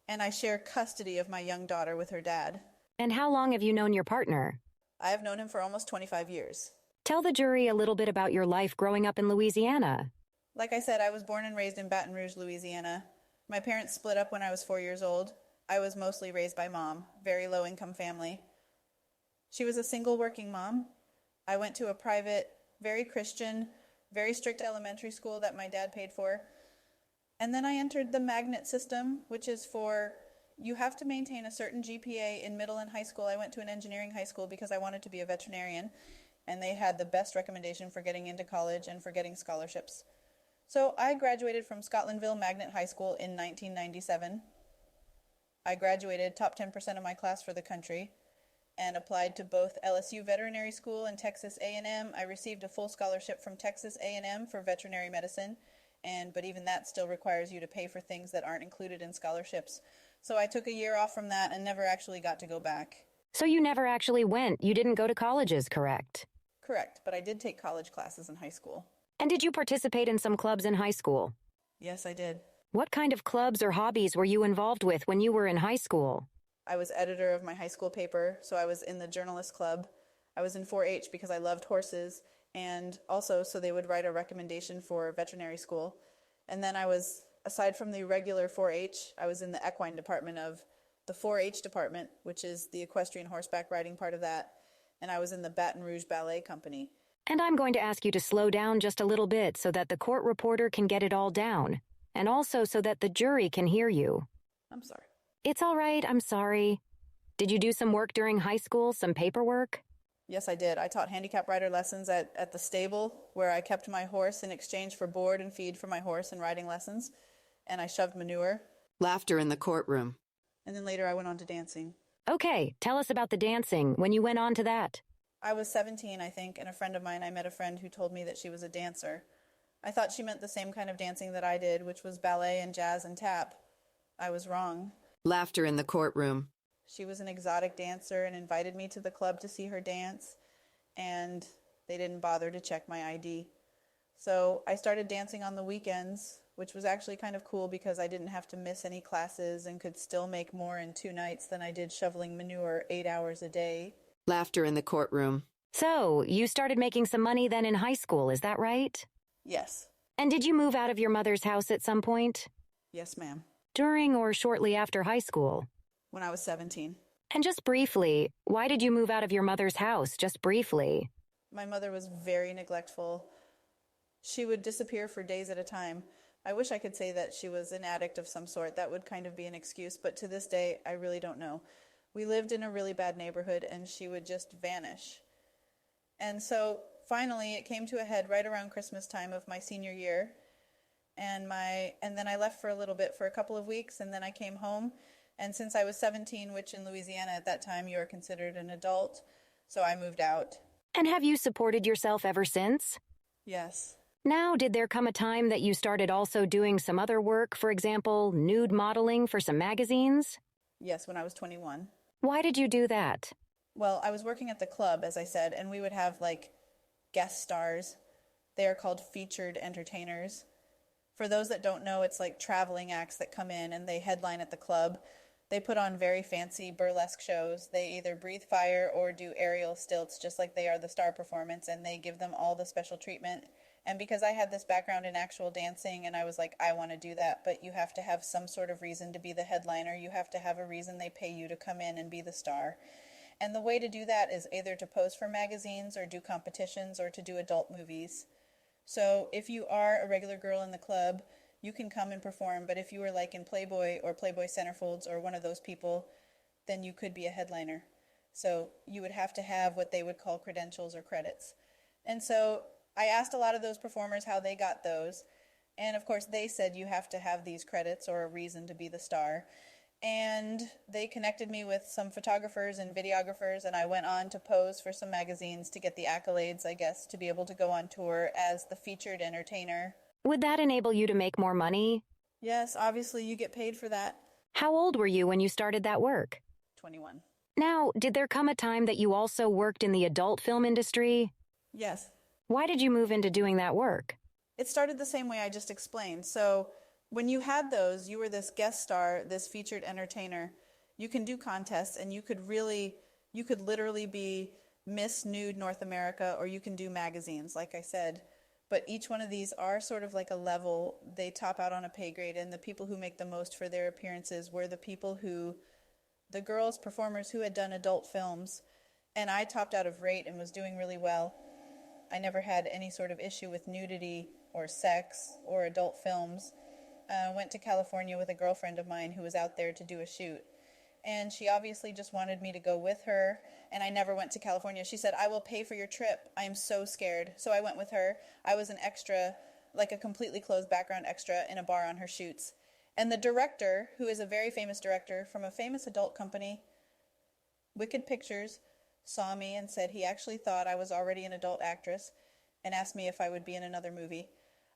and I share custody of my young daughter with her dad. And how long have you known your partner? I have known him for almost 25 years. Tell the jury a little bit about your life growing up in Louisiana. Like I said, I was born and raised in Baton Rouge, Louisiana. My parents split up when I was 4 years old. I was mostly raised by mom, very low-income family. She was a single working mom. I went to a private, very Christian, very strict elementary school that my dad paid for. And then I entered the magnet system, which is for you have to maintain a certain GPA in middle and high school. I went to an engineering high school because I wanted to be a veterinarian, and they had the best recommendation for getting into college and for getting scholarships. So I graduated from Scotlandville Magnet High School in 1997. I graduated top 10% of my class for the country and applied to both LSU Veterinary School and Texas A&M. I received a full scholarship from Texas A&M for veterinary medicine, but even that still requires you to pay for things that aren't included in scholarships. So I took a year off from that and never actually got to go back. So you never actually went. You didn't go to colleges, correct? Correct, but I did take college classes in high school. And did you participate in some clubs in high school? Yes, I did. What kind of clubs or hobbies were you involved with when you were in high school? I was editor of my high school paper, so I was in the journalist club. I was in 4-H because I loved horses, and also so they would write a recommendation for veterinary school. And then I was, aside from the regular 4-H, I was in the equine department of the 4-H department, which is the equestrian horseback riding part of that, and I was in the Baton Rouge Ballet Company. And I'm going to ask you to slow down just a little bit so that the court reporter can get it all down, and also so that the jury can hear you. I'm sorry. It's all right, I'm sorry. Did you do some work during high school, some paperwork? Yes, I did. I taught handicap rider lessons at the stable where I kept my horse in exchange for board and feed for my horse and riding lessons, and I shoved manure. Laughter in the courtroom. And then later I went on to dancing. Okay, tell us about the dancing, when you went on to that. I was 17, I think, and I met a friend who told me that she was a dancer. I thought she meant the same kind of dancing that I did, which was ballet and jazz and tap. I was wrong. Laughter in the courtroom. She was an exotic dancer and invited me to the club to see her dance, and they didn't bother to check my ID. So I started dancing on the weekends, which was actually kind of cool because I didn't have to miss any classes and could still make more in 2 nights than I did shoveling manure 8 hours a day. Laughter in the courtroom. So, you started making some money then in high school, is that right? Yes. And did you move out of your mother's house at some point? Yes, ma'am. During or shortly after high school? When I was 17. And just briefly, why did you move out of your mother's house, just briefly? My mother was very neglectful. She would disappear for days at a time. I wish I could say that she was an addict of some sort. That would kind of be an excuse, but to this day, I really don't know. We lived in a really bad neighborhood, and she would just vanish. And so, finally, it came to a head right around Christmas time of my senior year, and then I left for a little bit, for a couple of weeks, and then I came home. And since I was 17, which in Louisiana at that time you are considered an adult, so I moved out. And have you supported yourself ever since? Yes. Now, did there come a time that you started also doing some other work, for example, nude modeling for some magazines? Yes, when I was 21. Why did you do that? Well, I was working at the club, as I said, and we would have, guest stars. They are called featured entertainers. For those that don't know, it's like traveling acts that come in and they headline at the club. They put on very fancy burlesque shows. They either breathe fire or do aerial stilts, just like they are the star performance, and they give them all the special treatment. And because I had this background in actual dancing, and I was like, I want to do that, but you have to have some sort of reason to be the headliner. You have to have a reason they pay you to come in and be the star. And the way to do that is either to pose for magazines or do competitions or to do adult movies. So if you are a regular girl in the club, you can come and perform, but if you were like in Playboy or Playboy Centerfolds or one of those people, then you could be a headliner. So you would have to have what they would call credentials or credits. And so I asked a lot of those performers how they got those. And of course, they said you have to have these credits or a reason to be the star. And they connected me with some photographers and videographers, and I went on to pose for some magazines to get the accolades, I guess, to be able to go on tour as the featured entertainer. Would that enable you to make more money? Yes, obviously you get paid for that. How old were you when you started that work? 21. Now, did there come a time that you also worked in the adult film industry? Yes. Why did you move into doing that work? It started the same way I just explained. So when you had those, you were this guest star, this featured entertainer. You can do contests, and you could literally be Miss Nude North America, or you can do magazines, like I said. But each one of these are sort of like a level. They top out on a pay grade, and the people who make the most for their appearances were the girls, performers who had done adult films. And I topped out of rate and was doing really well. I never had any sort of issue with nudity or sex or adult films. Went to California with a girlfriend of mine who was out there to do a shoot. And she obviously just wanted me to go with her, and I never went to California. She said, "I will pay for your trip. I am so scared." So I went with her. I was an extra, like a completely closed background extra in a bar on her shoots. And the director, who is a very famous director from a famous adult company, Wicked Pictures, saw me and said he actually thought I was already an adult actress and asked me if I would be in another movie.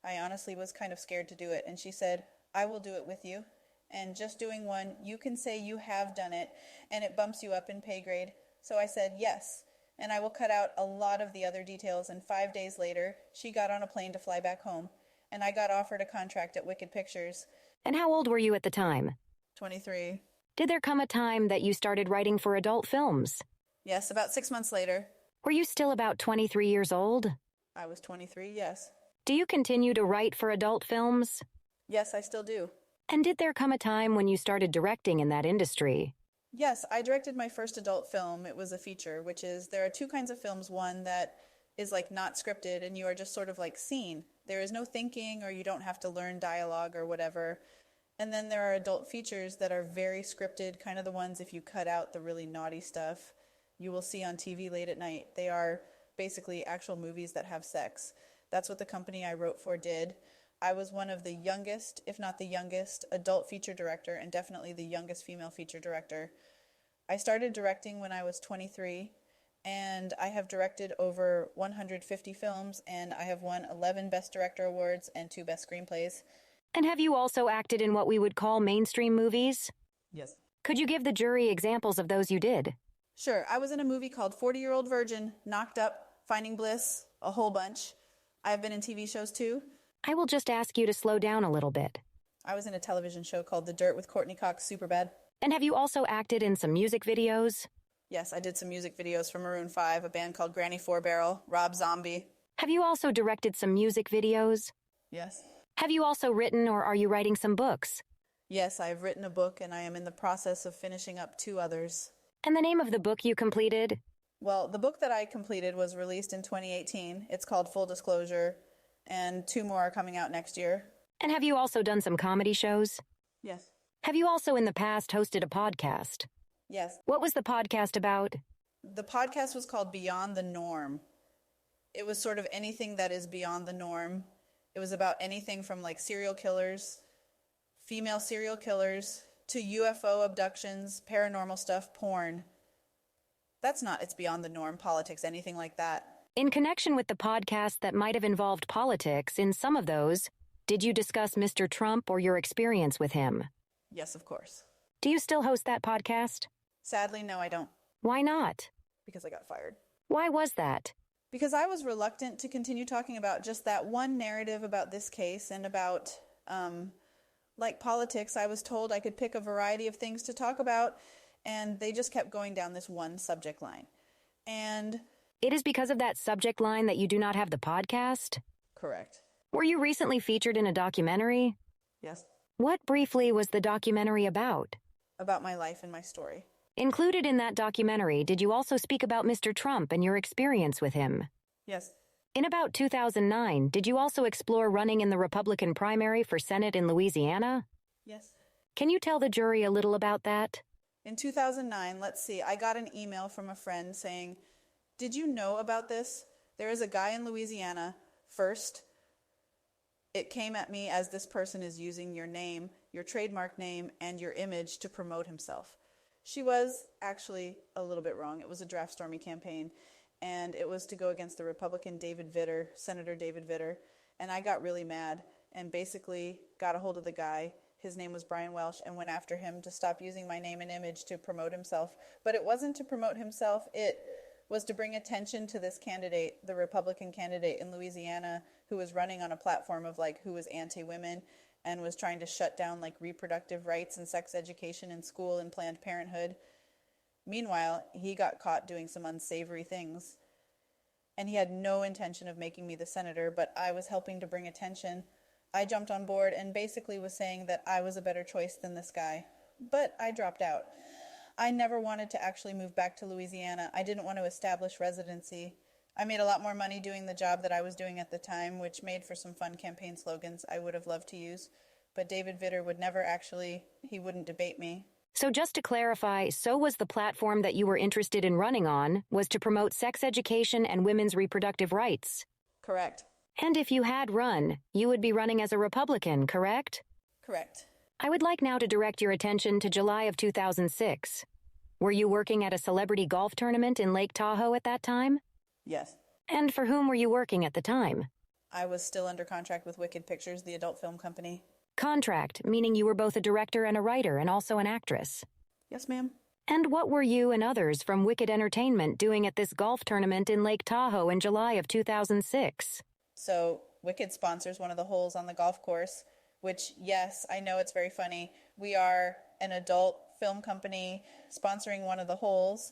I honestly was kind of scared to do it, and she said, "I will do it with you. And just doing one, you can say you have done it, and it bumps you up in pay grade." So I said, "Yes, and I will cut out a lot of the other details." And 5 days later, she got on a plane to fly back home, and I got offered a contract at Wicked Pictures. And how old were you at the time? 23. Did there come a time that you started writing for adult films? Yes, about 6 months later. Were you still about 23 years old? I was 23, yes. Do you continue to write for adult films? Yes, I still do. And did there come a time when you started directing in that industry? Yes, I directed my first adult film. It was a feature, which is, there are two kinds of films. One that is like not scripted and you are just sort of like seen. There is no thinking, or you don't have to learn dialogue or whatever. And then there are adult features that are very scripted, kind of the ones, if you cut out the really naughty stuff, you will see on TV late at night. They are basically actual movies that have sex. That's what the company I wrote for did. I was one of the youngest, if not the youngest, adult feature director, and definitely the youngest female feature director. I started directing when I was 23, and I have directed over 150 films, and I have won 11 Best Director Awards and 2 Best Screenplays. And have you also acted in what we would call mainstream movies? Yes. Could you give the jury examples of those you did? Sure. I was in a movie called 40-Year-Old Virgin, Knocked Up, Finding Bliss, a whole bunch. I've been in TV shows too. I will just ask you to slow down a little bit. I was in a television show called The Dirt with Courtney Cox, Superbad. And have you also acted in some music videos? Yes, I did some music videos for Maroon 5, a band called Granny Four Barrel, Rob Zombie. Have you also directed some music videos? Yes. Have you also written, or are you writing some books? Yes, I've written a book, and I am in the process of finishing up 2 others. And the name of the book you completed? Well, the book that I completed was released in 2018. It's called Full Disclosure, and 2 more are coming out next year. And have you also done some comedy shows? Yes. Have you also in the past hosted a podcast? Yes. What was the podcast about? The podcast was called Beyond the Norm. It was sort of anything that is beyond the norm. It was about anything from like serial killers, female serial killers, to UFO abductions, paranormal stuff, porn. It's beyond the norm, politics, anything like that. In connection with the podcast that might have involved politics, in some of those, did you discuss Mr. Trump or your experience with him? Yes, of course. Do you still host that podcast? Sadly, no, I don't. Why not? Because I got fired. Why was that? Because I was reluctant to continue talking about just that one narrative about this case and about, like politics. I was told I could pick a variety of things to talk about, and they just kept going down this one subject line. And it is because of that subject line that you do not have the podcast? Correct. Were you recently featured in a documentary? Yes. What briefly was the documentary about? About my life and my story. Included in that documentary, did you also speak about Mr. Trump and your experience with him? Yes. In about 2009, did you also explore running in the Republican primary for Senate in Louisiana? Yes. Can you tell the jury a little about that? In 2009, let's see, I got an email from a friend saying, "Did you know about this? There is a guy in Louisiana. First, it came at me as this person is using your name, your trademark name, and your image to promote himself." She was actually a little bit wrong. It was a Draft Stormy campaign, and it was to go against the Republican Senator David Vitter, and I got really mad and basically got a hold of the guy. His name was Brian Welsh, and went after him to stop using my name and image to promote himself. But it wasn't to promote himself. It was to bring attention to this candidate, the Republican candidate in Louisiana, who was running on a platform of who was anti-women and was trying to shut down reproductive rights and sex education in school and Planned Parenthood. Meanwhile, he got caught doing some unsavory things. And he had no intention of making me the senator, but I was helping to bring attention. I jumped on board and basically was saying that I was a better choice than this guy. But I dropped out. I never wanted to actually move back to Louisiana. I didn't want to establish residency. I made a lot more money doing the job that I was doing at the time, which made for some fun campaign slogans I would have loved to use. But David Vitter would never he wouldn't debate me. So just to clarify, so was the platform that you were interested in running on was to promote sex education and women's reproductive rights? Correct. And if you had run, you would be running as a Republican, correct? Correct. I would like now to direct your attention to July of 2006. Were you working at a celebrity golf tournament in Lake Tahoe at that time? Yes. And for whom were you working at the time? I was still under contract with Wicked Pictures, the adult film company. Contract, meaning you were both a director and a writer and also an actress. Yes, ma'am. And what were you and others from Wicked Entertainment doing at this golf tournament in Lake Tahoe in July of 2006? So Wicked sponsors one of the holes on the golf course, which, yes, I know it's very funny. We are an adult film company sponsoring one of the holes,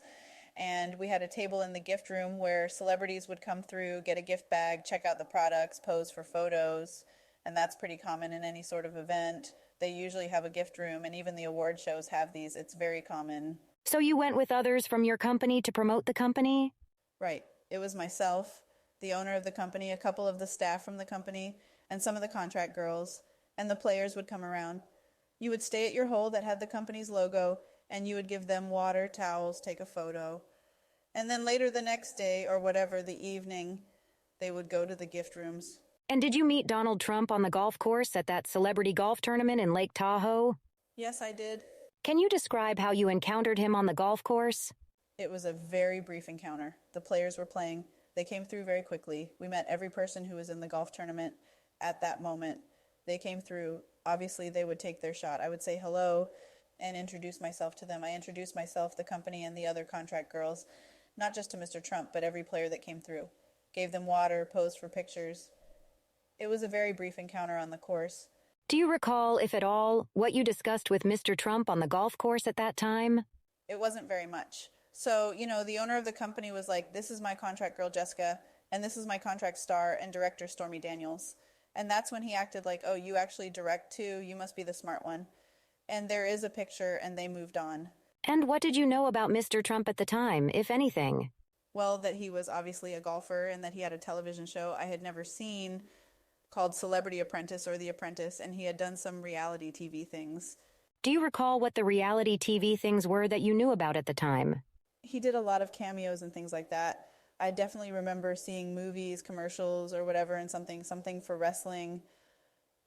and we had a table in the gift room where celebrities would come through, get a gift bag, check out the products, pose for photos, and that's pretty common in any sort of event. They usually have a gift room, and even the award shows have these. It's very common. So you went with others from your company to promote the company? Right. It was myself, the owner of the company, a couple of the staff from the company, and some of the contract girls, and the players would come around. You would stay at your hole that had the company's logo, and you would give them water, towels, take a photo. And then later the next day, or whatever, the evening, they would go to the gift rooms. And did you meet Donald Trump on the golf course at that celebrity golf tournament in Lake Tahoe? Yes, I did. Can you describe how you encountered him on the golf course? It was a very brief encounter. The players were playing. They came through very quickly. We met every person who was in the golf tournament at that moment. They came through. Obviously, they would take their shot. I would say hello and introduce myself to them. I introduced myself, the company, and the other contract girls, not just to Mr. Trump, but every player that came through. Gave them water, posed for pictures. It was a very brief encounter on the course. Do you recall, if at all, what you discussed with Mr. Trump on the golf course at that time? It wasn't very much. So, the owner of the company was like, "This is my contract girl, Jessica, and this is my contract star and director, Stormy Daniels." And that's when he acted like, "Oh, you actually direct too? You must be the smart one." And there is a picture, and they moved on. And what did you know about Mr. Trump at the time, if anything? Well, that he was obviously a golfer and that he had a television show I had never seen called Celebrity Apprentice or The Apprentice, and he had done some reality TV things. Do you recall what the reality TV things were that you knew about at the time? He did a lot of cameos and things like that. I definitely remember seeing movies, commercials, or whatever, and something for wrestling,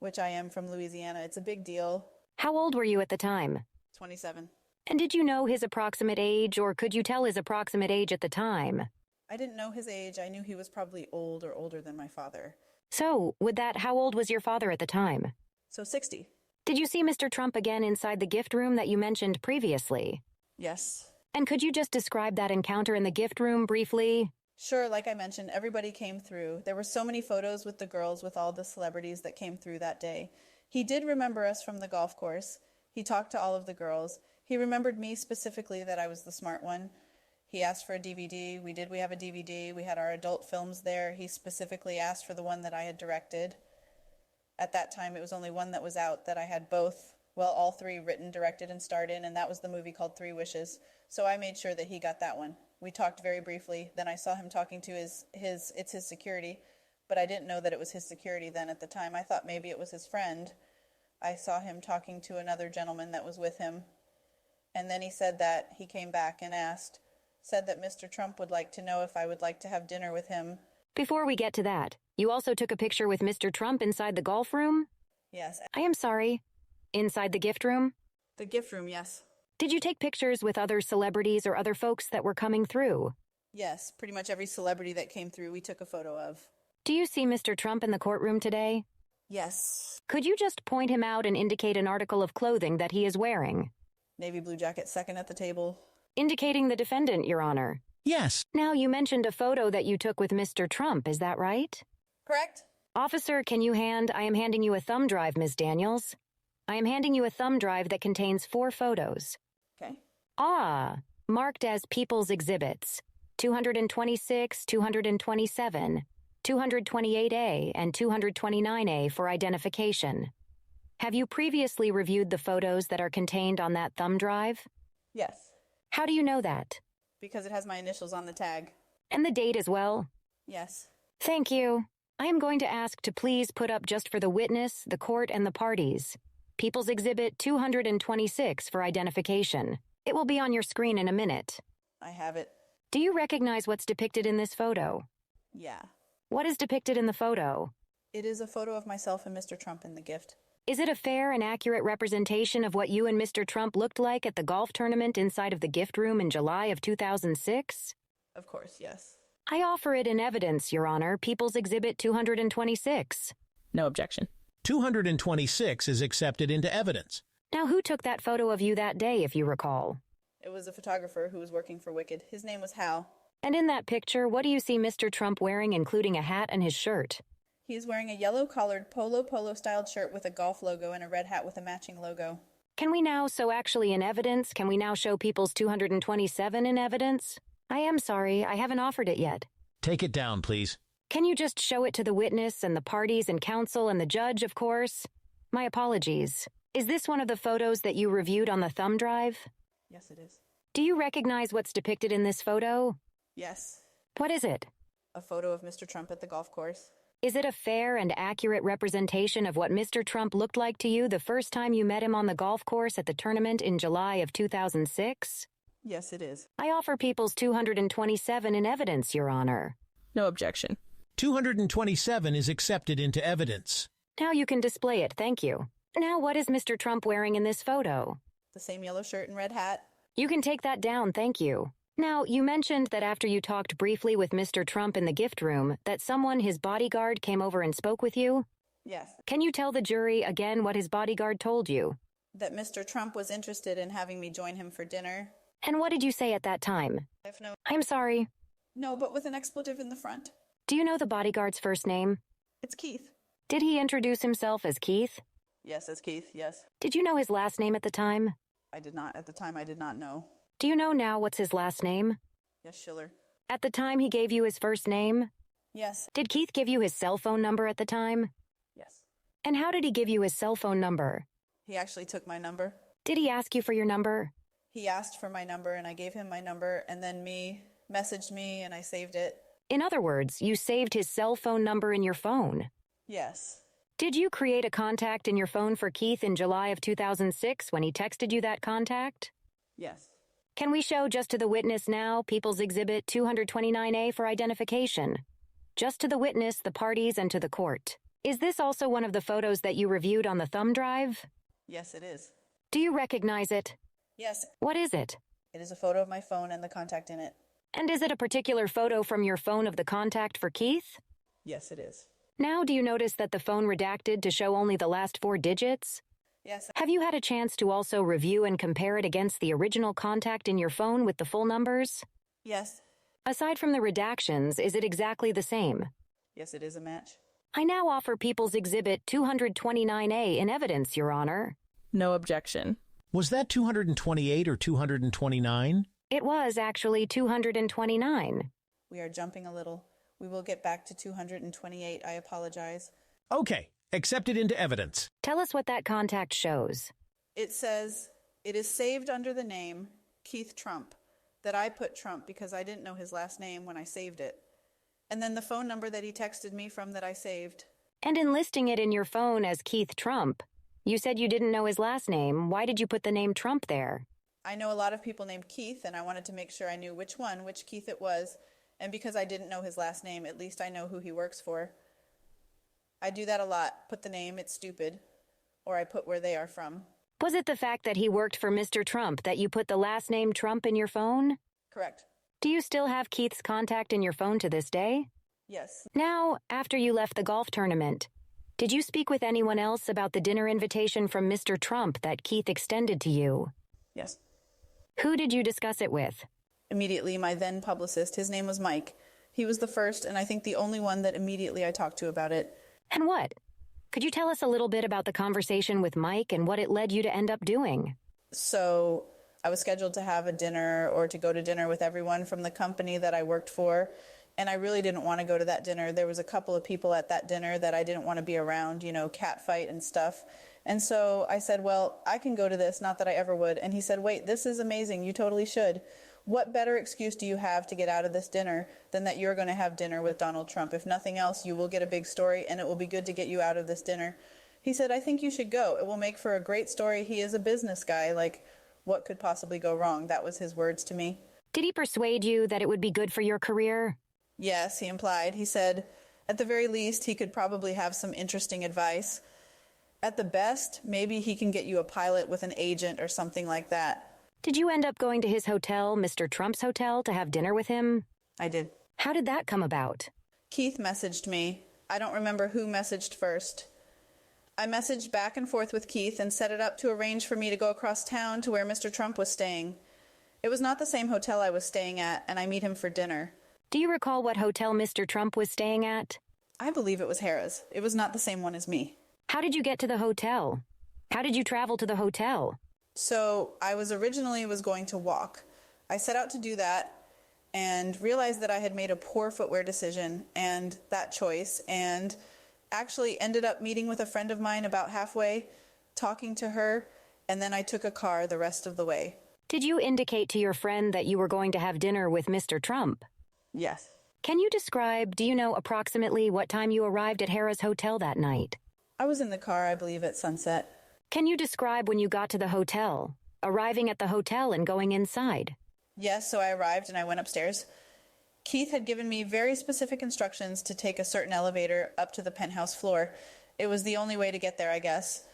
which I am from Louisiana. It's a big deal. How old were you at the time? 27. And did you know his approximate age, or could you tell his approximate age at the time? I didn't know his age. I knew he was probably old or older than my father. So, how old was your father at the time? So 60. Did you see Mr. Trump again inside the gift room that you mentioned previously? Yes. And could you just describe that encounter in the gift room briefly? Sure, like I mentioned, everybody came through. There were so many photos with the girls, with all the celebrities that came through that day. He did remember us from the golf course. He talked to all of the girls. He remembered me specifically, that I was the smart one. He asked for a DVD. We have a DVD. We had our adult films there. He specifically asked for the one that I had directed. At that time, it was only one that was out that I had all three written, directed, and starred in, and that was the movie called 3 Wishes. So I made sure that he got that one. We talked very briefly. Then I saw him talking to his security, but I didn't know that it was his security then at the time. I thought maybe it was his friend. I saw him talking to another gentleman that was with him. And then he said that he came back and said that Mr. Trump would like to know if I would like to have dinner with him. Before we get to that, you also took a picture with Mr. Trump inside the golf room? Yes. I am sorry. Inside the gift room? The gift room, yes. Did you take pictures with other celebrities or other folks that were coming through? Yes, pretty much every celebrity that came through we took a photo of. Do you see Mr. Trump in the courtroom today? Yes. Could you just point him out and indicate an article of clothing that he is wearing? Navy blue jacket, second at the table. Indicating the defendant, Your Honor. Yes. Now, you mentioned a photo that you took with Mr. Trump, is that right? Correct. Officer, I am handing you a thumb drive, Ms. Daniels. I am handing you a thumb drive that contains 4 photos. Okay. Marked as People's Exhibits. 226, 227, 228A, and 229A for identification. Have you previously reviewed the photos that are contained on that thumb drive? Yes. How do you know that? Because it has my initials on the tag. And the date as well? Yes. Thank you. I am going to ask to please put up just for the witness, the court, and the parties. People's Exhibit 226 for identification. It will be on your screen in a minute. I have it. Do you recognize what's depicted in this photo? Yeah. What is depicted in the photo? It is a photo of myself and Mr. Trump in the gift. Is it a fair and accurate representation of what you and Mr. Trump looked like at the golf tournament inside of the gift room in July of 2006? Of course, yes. I offer it in evidence, Your Honor, People's Exhibit 226. No objection. 226 is accepted into evidence. Now, who took that photo of you that day, if you recall? It was a photographer who was working for Wicked. His name was Hal. And in that picture, what do you see Mr. Trump wearing, including a hat and his shirt? He is wearing a yellow-collared polo-styled shirt with a golf logo and a red hat with a matching logo. Can we now show People's 227 in evidence? I am sorry, I haven't offered it yet. Take it down, please. Can you just show it to the witness and the parties and counsel and the judge, of course? My apologies. Is this one of the photos that you reviewed on the thumb drive? Yes, it is. Do you recognize what's depicted in this photo? Yes. What is it? A photo of Mr. Trump at the golf course. Is it a fair and accurate representation of what Mr. Trump looked like to you the first time you met him on the golf course at the tournament in July of 2006? Yes, it is. I offer People's 227 in evidence, Your Honor. No objection. 227 is accepted into evidence. Now you can display it, thank you. Now what is Mr. Trump wearing in this photo? The same yellow shirt and red hat. You can take that down, thank you. Now, you mentioned that after you talked briefly with Mr. Trump in the gift room, that someone, his bodyguard, came over and spoke with you? Yes. Can you tell the jury again what his bodyguard told you? That Mr. Trump was interested in having me join him for dinner. And what did you say at that time? I'm sorry. No, but with an expletive in the front. Do you know the bodyguard's first name? It's Keith. Did he introduce himself as Keith? Yes, as Keith, yes. Did you know his last name at the time? I did not. At the time, I did not know. Do you know now what's his last name? Yes, Schiller. At the time he gave you his first name? Yes. Did Keith give you his cell phone number at the time? Yes. And how did he give you his cell phone number? He actually took my number. Did he ask you for your number? He asked for my number and I gave him my number and then messaged me and I saved it. In other words, you saved his cell phone number in your phone. Yes. Did you create a contact in your phone for Keith in July of 2006 when he texted you that contact? Yes. Can we show just to the witness now, People's Exhibit 229A for identification? Just to the witness, the parties, and to the court. Is this also one of the photos that you reviewed on the thumb drive? Yes, it is. Do you recognize it? Yes. What is it? It is a photo of my phone and the contact in it. And is it a particular photo from your phone of the contact for Keith? Yes, it is. Now, do you notice that the phone redacted to show only the last 4 digits? Yes. Have you had a chance to also review and compare it against the original contact in your phone with the full numbers? Yes. Aside from the redactions, is it exactly the same? Yes, it is a match. I now offer People's Exhibit 229A in evidence, Your Honor. No objection. Was that 228 or 229? It was actually 229. We are jumping a little. We will get back to 228. I apologize. Okay, accepted into evidence. Tell us what that contact shows. It says, it is saved under the name Keith Trump, that I put Trump because I didn't know his last name when I saved it. And then the phone number that he texted me from that I saved. And in listing it in your phone as Keith Trump, you said you didn't know his last name. Why did you put the name Trump there? I know a lot of people named Keith, and I wanted to make sure I knew which Keith it was. And because I didn't know his last name, at least I know who he works for. I do that a lot. Put the name, it's stupid. Or I put where they are from. Was it the fact that he worked for Mr. Trump that you put the last name Trump in your phone? Correct. Do you still have Keith's contact in your phone to this day? Yes. Now, after you left the golf tournament, did you speak with anyone else about the dinner invitation from Mr. Trump that Keith extended to you? Yes. Who did you discuss it with? Immediately, my then publicist. His name was Mike. He was the first, and I think the only one that immediately I talked to about it. And what? Could you tell us a little bit about the conversation with Mike and what it led you to end up doing? So I was scheduled to have a dinner or to go to dinner with everyone from the company that I worked for, and I really didn't want to go to that dinner. There was a couple of people at that dinner that I didn't want to be around, catfight and stuff. And so I said, well, I can go to this, not that I ever would. And he said, wait, this is amazing. You totally should. What better excuse do you have to get out of this dinner than that you're going to have dinner with Donald Trump? If nothing else, you will get a big story, and it will be good to get you out of this dinner. He said, I think you should go. It will make for a great story. He is a business guy. Like, what could possibly go wrong? That was his words to me. Did he persuade you that it would be good for your career? Yes, he implied. He said, at the very least, he could probably have some interesting advice. At the best, maybe he can get you a pilot with an agent or something like that. Did you end up going to his hotel, Mr. Trump's hotel, to have dinner with him? I did. How did that come about? Keith messaged me. I don't remember who messaged first. I messaged back and forth with Keith and set it up to arrange for me to go across town to where Mr. Trump was staying. It was not the same hotel I was staying at, and I meet him for dinner. Do you recall what hotel Mr. Trump was staying at? I believe it was Harrah's. It was not the same one as me. How did you get to the hotel? How did you travel to the hotel? So I was originally going to walk. I set out to do that and realized that I had made a poor footwear decision and that choice, and actually ended up meeting with a friend of mine about halfway, talking to her, and then I took a car the rest of the way. Did you indicate to your friend that you were going to have dinner with Mr. Trump? Yes. Can you describe, do you know approximately what time you arrived at Harrah's hotel that night? I was in the car, I believe, at sunset. Can you describe when you got to the hotel, arriving at the hotel and going inside? Yes, so I arrived and I went upstairs. Keith had given me very specific instructions to take a certain elevator up to the penthouse floor. It was the only way to get there, I guess.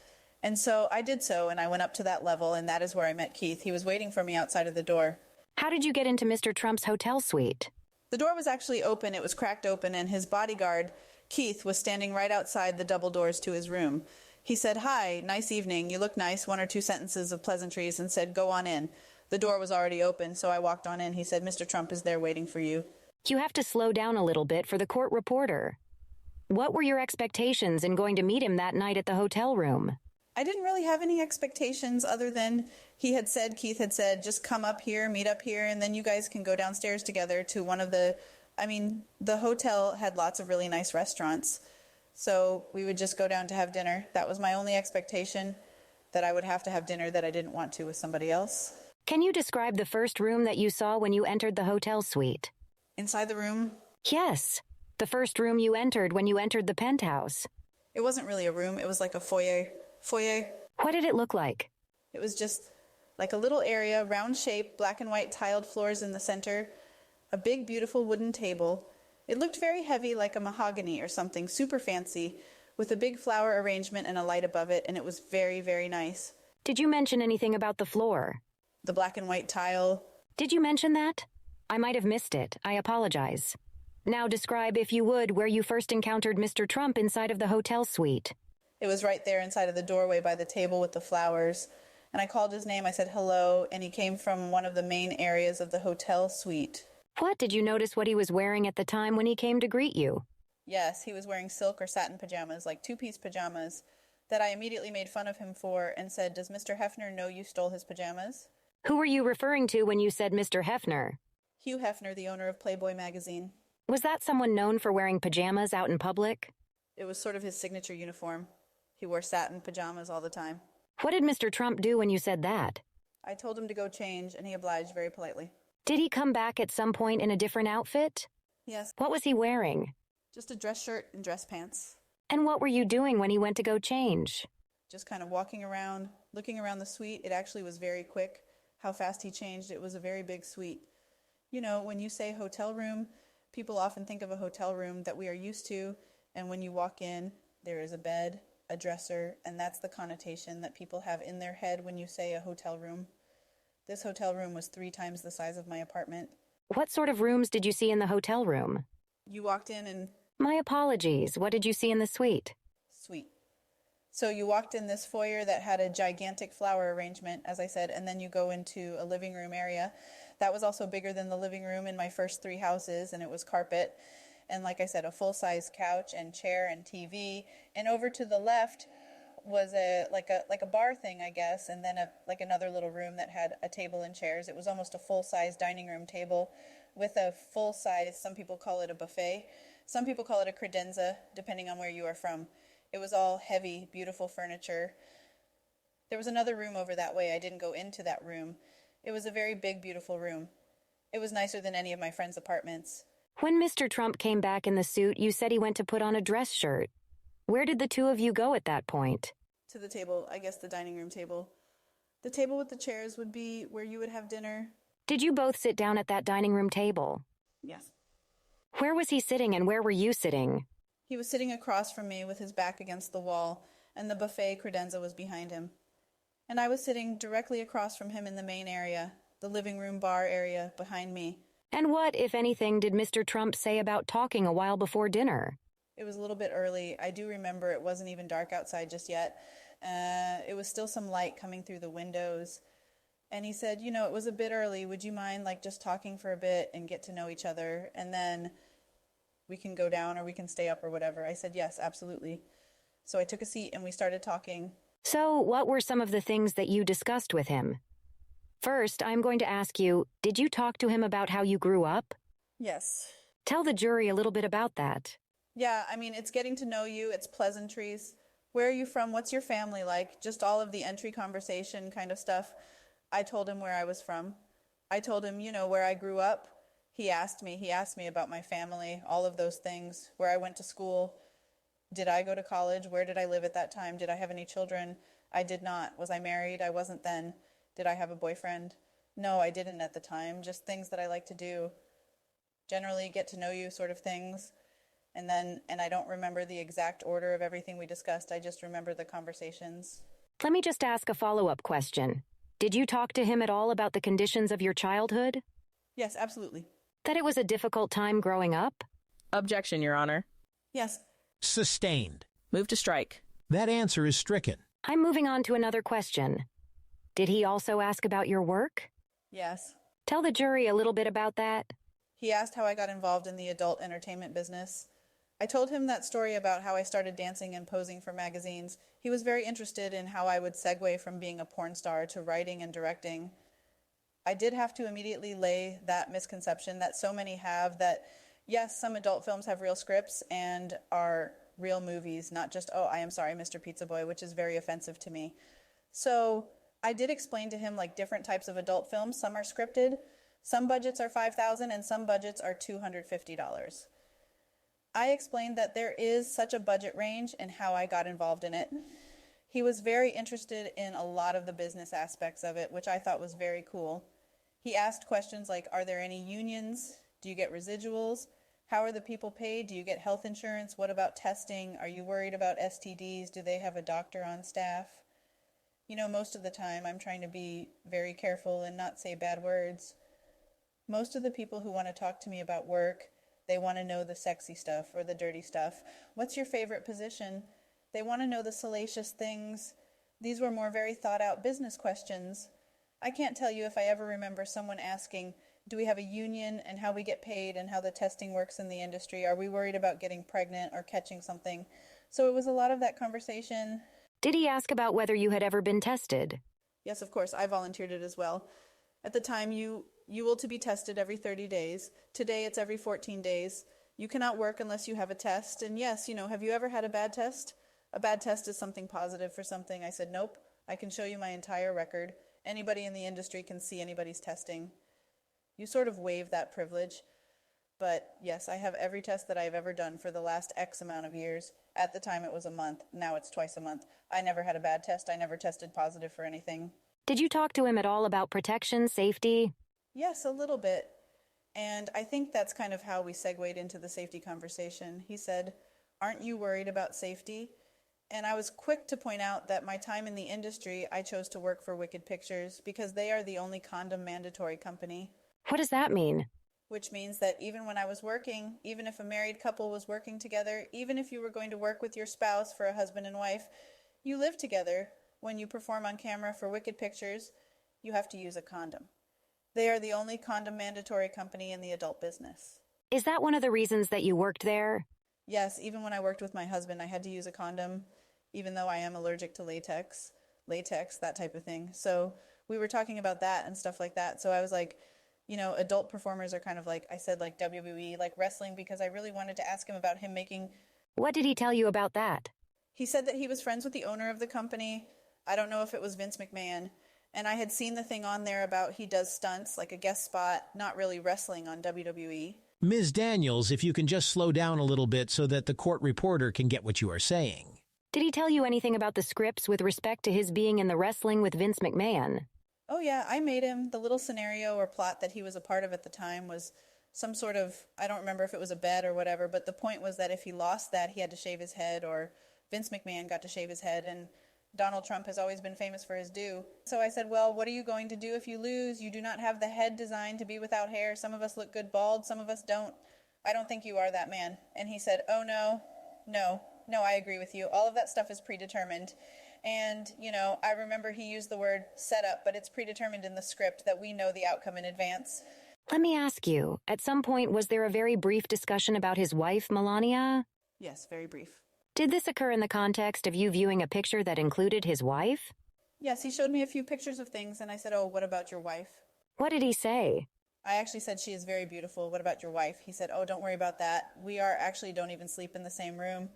And so I did so, and I went up to that level, and that is where I met Keith. He was waiting for me outside of the door. How did you get into Mr. Trump's hotel suite? The door was actually open. It was cracked open, and his bodyguard, Keith, was standing right outside the double doors to his room. He said, "Hi, nice evening. You look nice," 1 or 2 sentences of pleasantries, and said, "Go on in." The door was already open, so I walked on in. He said, "Mr. Trump is there waiting for you." You have to slow down a little bit for the court reporter. What were your expectations in going to meet him that night at the hotel room? I didn't really have any expectations other than Keith had said, just come up here, meet up here, and then you guys can go downstairs together to one of the hotel had lots of really nice restaurants. So we would just go down to have dinner. That was my only expectation, that I would have to have dinner that I didn't want to with somebody else. Can you describe the first room that you saw when you entered the hotel suite? Inside the room? Yes, the first room you entered when you entered the penthouse. It wasn't really a room. It was like a foyer. What did it look like? It was just like a little area, round shape, black and white tiled floors in the center, a big, beautiful wooden table. It looked very heavy, like a mahogany or something, super fancy, with a big flower arrangement and a light above it, and it was very, very nice. Did you mention anything about the floor? The black and white tile. Did you mention that? I might have missed it. I apologize. Now describe, if you would, where you first encountered Mr. Trump inside of the hotel suite. It was right there inside of the doorway by the table with the flowers. And I called his name. I said hello, and he came from one of the main areas of the hotel suite. What, did you notice what he was wearing at the time when he came to greet you? Yes, he was wearing silk or satin pajamas, like 2-piece pajamas, that I immediately made fun of him for and said, "Does Mr. Hefner know you stole his pajamas?" Who were you referring to when you said Mr. Hefner? Hugh Hefner, the owner of Playboy magazine. Was that someone known for wearing pajamas out in public? It was sort of his signature uniform. He wore satin pajamas all the time. What did Mr. Trump do when you said that? I told him to go change, and he obliged very politely. Did he come back at some point in a different outfit? Yes. What was he wearing? Just a dress shirt and dress pants. And what were you doing when he went to go change? Just kind of walking around, looking around the suite. It actually was very quick. how fast he changed. It was a very big suite. You know, when you say hotel room, people often think of a hotel room that we are used to, and when you walk in, there is a bed, a dresser, and that's the connotation that people have in their head when you say a hotel room. This hotel room was 3 times the size of my apartment. What sort of rooms did you see in the hotel room? You walked in and... My apologies. What did you see in the suite? Suite. So you walked in this foyer that had a gigantic flower arrangement, as I said, and then you go into a living room area. That was also bigger than the living room in my first 3 houses, and it was carpet. And like I said, a full-size couch and chair and TV. And over to the left was a bar thing, I guess, and then another little room that had a table and chairs. It was almost a full-size dining room table with a full-size, some people call it a buffet. Some people call it a credenza, depending on where you are from. It was all heavy, beautiful furniture. There was another room over that way. I didn't go into that room. It was a very big, beautiful room. It was nicer than any of my friends' apartments. When Mr. Trump came back in the suit, you said he went to put on a dress shirt. Where did the 2 of you go at that point? To the table, I guess the dining room table. The table with the chairs would be where you would have dinner. Did you both sit down at that dining room table? Yes. Where was he sitting and where were you sitting? He was sitting across from me with his back against the wall, and the buffet credenza was behind him. And I was sitting directly across from him in the main area, the living room bar area behind me. And what, if anything, did Mr. Trump say about talking a while before dinner? It was a little bit early. I do remember it wasn't even dark outside just yet. It was still some light coming through the windows. And he said, you know, it was a bit early. Would you mind just talking for a bit and get to know each other? And then we can go down or we can stay up or whatever. I said, yes, absolutely. So I took a seat and we started talking. So what were some of the things that you discussed with him? First, I'm going to ask you, did you talk to him about how you grew up? Yes. Tell the jury a little bit about that. Yeah, I mean, it's getting to know you. It's pleasantries. Where are you from? What's your family like? Just all of the entry conversation kind of stuff. I told him where I was from. I told him, you know, where I grew up. He asked me about my family, all of those things, where I went to school. Did I go to college? Where did I live at that time? Did I have any children? I did not. Was I married? I wasn't then. Did I have a boyfriend? No, I didn't at the time. Just things that I like to do. Generally get to know you sort of things. And I don't remember the exact order of everything we discussed. I just remember the conversations. Let me just ask a follow-up question. Did you talk to him at all about the conditions of your childhood? Yes, absolutely. That it was a difficult time growing up? Objection, Your Honor. Yes. Sustained. Move to strike. That answer is stricken. I'm moving on to another question. Did he also ask about your work? Yes. Tell the jury a little bit about that. He asked how I got involved in the adult entertainment business. I told him that story about how I started dancing and posing for magazines. He was very interested in how I would segue from being a porn star to writing and directing. I did have to immediately lay that misconception that so many have that, yes, some adult films have real scripts and are real movies, not just, oh, I am sorry, Mr. Pizza Boy, which is very offensive to me. So I did explain to him different types of adult films. Some are scripted, some budgets are $5,000, and some budgets are $250. I explained that there is such a budget range and how I got involved in it. He was very interested in a lot of the business aspects of it, which I thought was very cool. He asked questions like, are there any unions? Do you get residuals? How are the people paid? Do you get health insurance? What about testing? Are you worried about STDs? Do they have a doctor on staff? You know, most of the time I'm trying to be very careful and not say bad words. Most of the people who want to talk to me about work, they want to know the sexy stuff or the dirty stuff. What's your favorite position? They want to know the salacious things. These were more very thought out business questions. I can't tell you if I ever remember someone asking, do we have a union and how we get paid and how the testing works in the industry? Are we worried about getting pregnant or catching something? So it was a lot of that conversation. Did he ask about whether you had ever been tested? Yes, of course. I volunteered it as well. At the time, you will to be tested every 30 days. Today, it's every 14 days. You cannot work unless you have a test. And yes, have you ever had a bad test? A bad test is something positive for something. I said, nope. I can show you my entire record. Anybody in the industry can see anybody's testing. You sort of waive that privilege. But yes, I have every test that I've ever done for the last X amount of years. At the time, it was a month. Now it's twice a month. I never had a bad test. I never tested positive for anything. Did you talk to him at all about protection, safety? Yes, a little bit. And I think that's kind of how we segued into the safety conversation. He said, "Aren't you worried about safety?" And I was quick to point out that my time in the industry, I chose to work for Wicked Pictures because they are the only condom mandatory company. What does that mean? Which means that even when I was working, even if a married couple was working together, even if you were going to work with your spouse for a husband and wife, you live together. When you perform on camera for Wicked Pictures, you have to use a condom. They are the only condom mandatory company in the adult business. Is that one of the reasons that you worked there? Yes, even when I worked with my husband, I had to use a condom, even though I am allergic to latex, that type of thing. So we were talking about that and stuff like that. So I was like, adult performers are kind of like, I said like WWE, like wrestling, because I really wanted to ask him about him making... What did he tell you about that? He said that he was friends with the owner of the company. I don't know if it was Vince McMahon. And I had seen the thing on there about he does stunts, like a guest spot, not really wrestling on WWE. Ms. Daniels, if you can just slow down a little bit so that the court reporter can get what you are saying. Did he tell you anything about the scripts with respect to his being in the wrestling with Vince McMahon? Oh yeah, I made him. The little scenario or plot that he was a part of at the time was some sort of, I don't remember if it was a bet or whatever, but the point was that if he lost that, he had to shave his head, or Vince McMahon got to shave his head, and Donald Trump has always been famous for his do. So I said, well, what are you going to do if you lose? You do not have the head designed to be without hair. Some of us look good bald, some of us don't. I don't think you are that man. And he said, oh no, I agree with you. All of that stuff is predetermined. And, I remember he used the word setup, but it's predetermined in the script that we know the outcome in advance. Let me ask you, at some point, was there a very brief discussion about his wife, Melania? Yes, very brief. Did this occur in the context of you viewing a picture that included his wife? Yes, he showed me a few pictures of things, and I said, oh, what about your wife? What did he say? I actually said, she is very beautiful. What about your wife? He said, oh, don't worry about that. We don't even sleep in the same room.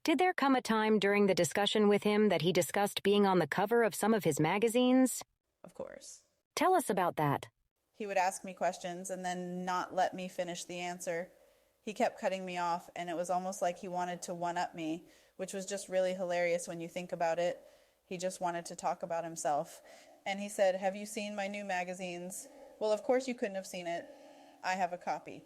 Did there come a time during the discussion with him that he discussed being on the cover of some of his magazines? Of course. Tell us about that. He would ask me questions and then not let me finish the answer. He kept cutting me off, and it was almost like he wanted to one-up me, which was just really hilarious when you think about it. He just wanted to talk about himself. And he said, have you seen my new magazines? Well, of course you couldn't have seen it. I have a copy.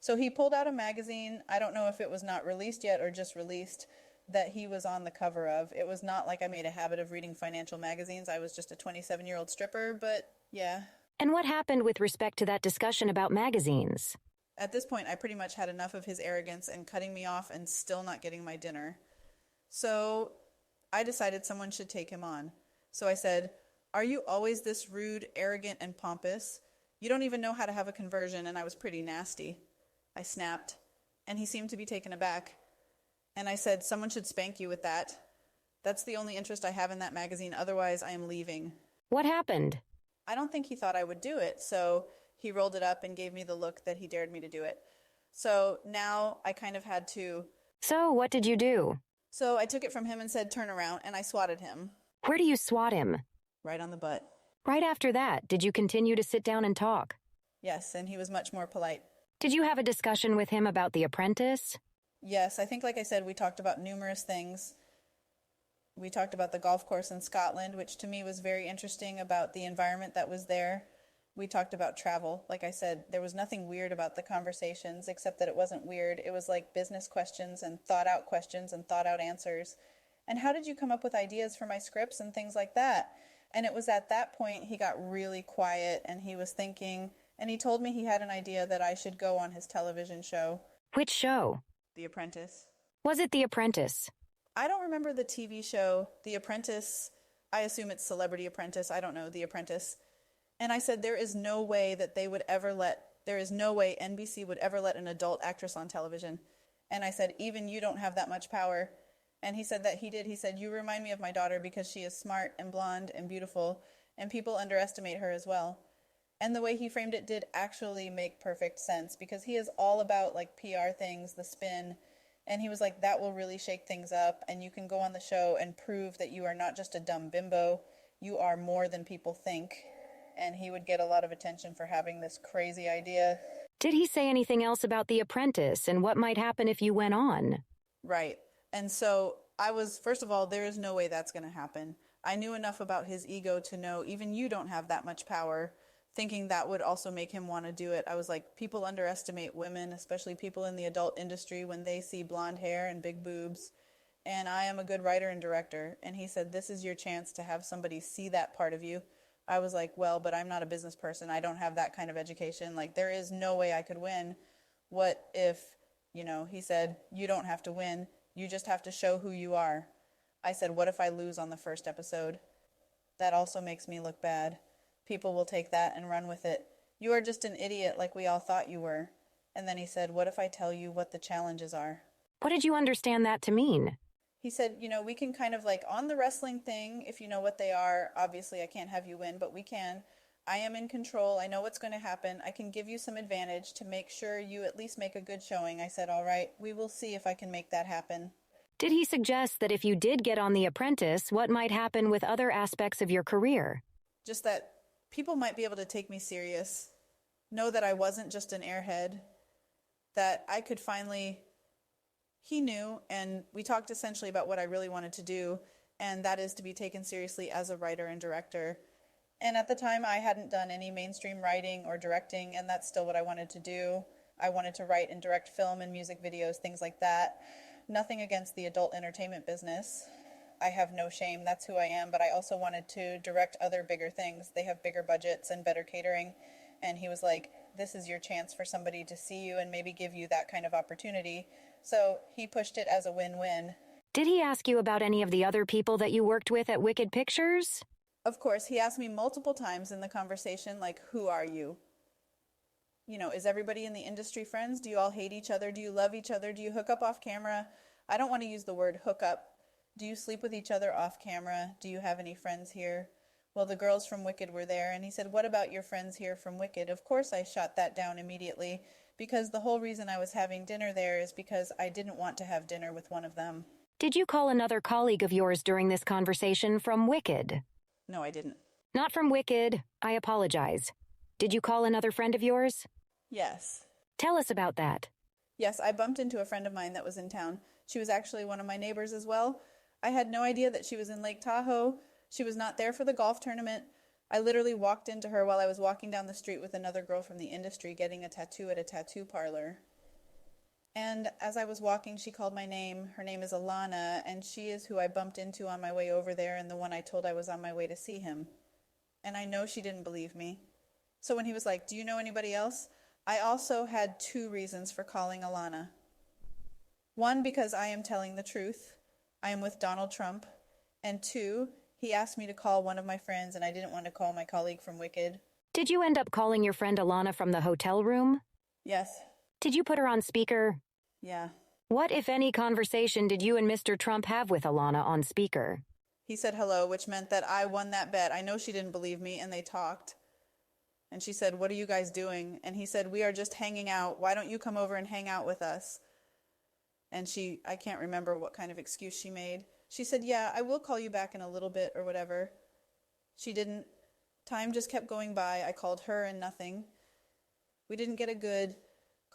So he pulled out a magazine. I don't know if it was not released yet or just released, that he was on the cover of. It was not like I made a habit of reading financial magazines. I was just a 27-year-old stripper, but yeah. And what happened with respect to that discussion about magazines? At this point, I pretty much had enough of his arrogance and cutting me off and still not getting my dinner. So I decided someone should take him on. So I said, are you always this rude, arrogant, and pompous? You don't even know how to have a conversion, and I was pretty nasty. I snapped, and he seemed to be taken aback. And I said, someone should spank you with that. That's the only interest I have in that magazine, otherwise I am leaving. What happened? I don't think he thought I would do it, so he rolled it up and gave me the look that he dared me to do it. So now I kind of had to... So what did you do? So I took it from him and said, turn around, and I swatted him. Where do you swat him? Right on the butt. Right after that, did you continue to sit down and talk? Yes, and he was much more polite. Did you have a discussion with him about The Apprentice? Yes, I think, like I said, we talked about numerous things. We talked about the golf course in Scotland, which to me was very interesting, about the environment that was there. We talked about travel. Like I said, there was nothing weird about the conversations, except that it wasn't weird. It was like business questions and thought out answers. And how did you come up with ideas for my scripts and things like that? And it was at that point he got really quiet and he was thinking, and he told me he had an idea that I should go on his television show. Which show? The Apprentice. Was it The Apprentice? I don't remember the TV show. The Apprentice, I assume it's Celebrity Apprentice. I don't know, The Apprentice. And I said, there is no way NBC would ever let an adult actress on television. And I said, even you don't have that much power. And he said that he did. He said, you remind me of my daughter because she is smart and blonde and beautiful, and people underestimate her as well. And the way he framed it did actually make perfect sense, because he is all about like PR things, the spin. And he was like, that will really shake things up, and you can go on the show and prove that you are not just a dumb bimbo. You are more than people think. And he would get a lot of attention for having this crazy idea. Did he say anything else about The Apprentice and what might happen if you went on? Right. And so I was, first of all, there is no way that's going to happen. I knew enough about his ego to know even you don't have that much power, thinking that would also make him want to do it. I was like, people underestimate women, especially people in the adult industry, when they see blonde hair and big boobs. And I am a good writer and director. And he said, this is your chance to have somebody see that part of you. I was like, well, but I'm not a business person. I don't have that kind of education. Like, there is no way I could win. What if, he said, you don't have to win. You just have to show who you are. I said, what if I lose on the first episode? That also makes me look bad. People will take that and run with it. You are just an idiot like we all thought you were. And then he said, what if I tell you what the challenges are? What did you understand that to mean? He said, we can kind of like on the wrestling thing, if you know what they are, obviously I can't have you win, but we can. I am in control. I know what's going to happen. I can give you some advantage to make sure you at least make a good showing. I said, all right, we will see if I can make that happen. Did he suggest that if you did get on The Apprentice, what might happen with other aspects of your career? Just that people might be able to take me serious, know that I wasn't just an airhead, that I could finally, he knew, and we talked essentially about what I really wanted to do, and that is to be taken seriously as a writer and director. And at the time, I hadn't done any mainstream writing or directing, and that's still what I wanted to do. I wanted to write and direct film and music videos, things like that. Nothing against the adult entertainment business. I have no shame. That's who I am. But I also wanted to direct other bigger things. They have bigger budgets and better catering. And he was like, this is your chance for somebody to see you and maybe give you that kind of opportunity. So he pushed it as a win-win. Did he ask you about any of the other people that you worked with at Wicked Pictures? Of course, he asked me multiple times in the conversation, like, who are you? Is everybody in the industry friends? Do you all hate each other? Do you love each other? Do you hook up off camera? I don't want to use the word hook up. Do you sleep with each other off camera? Do you have any friends here? Well, the girls from Wicked were there, and he said, what about your friends here from Wicked? Of course I shot that down immediately, because the whole reason I was having dinner there is because I didn't want to have dinner with one of them. Did you call another colleague of yours during this conversation from Wicked? No, I didn't. Not from Wicked. I apologize. Did you call another friend of yours? Yes. Tell us about that. Yes, I bumped into a friend of mine that was in town. She was actually one of my neighbors as well. I had no idea that she was in Lake Tahoe. She was not there for the golf tournament. I literally walked into her while I was walking down the street with another girl from the industry getting a tattoo at a tattoo parlor. And as I was walking, she called my name. Her name is Alana, and she is who I bumped into on my way over there and the one I told I was on my way to see him. And I know she didn't believe me. So when he was like, do you know anybody else? I also had 2 reasons for calling Alana. One, because I am telling the truth. I am with Donald Trump. And 2, he asked me to call one of my friends, and I didn't want to call my colleague from Wicked. Did you end up calling your friend Alana from the hotel room? Yes. Did you put her on speaker? Yeah. What, if any, conversation did you and Mr. Trump have with Alana on speaker? He said hello, which meant that I won that bet. I know she didn't believe me, and they talked. And she said, what are you guys doing? And he said, we are just hanging out. Why don't you come over and hang out with us? And I can't remember what kind of excuse she made. She said, yeah, I will call you back in a little bit or whatever. She didn't. Time just kept going by. I called her and nothing. We didn't get a good.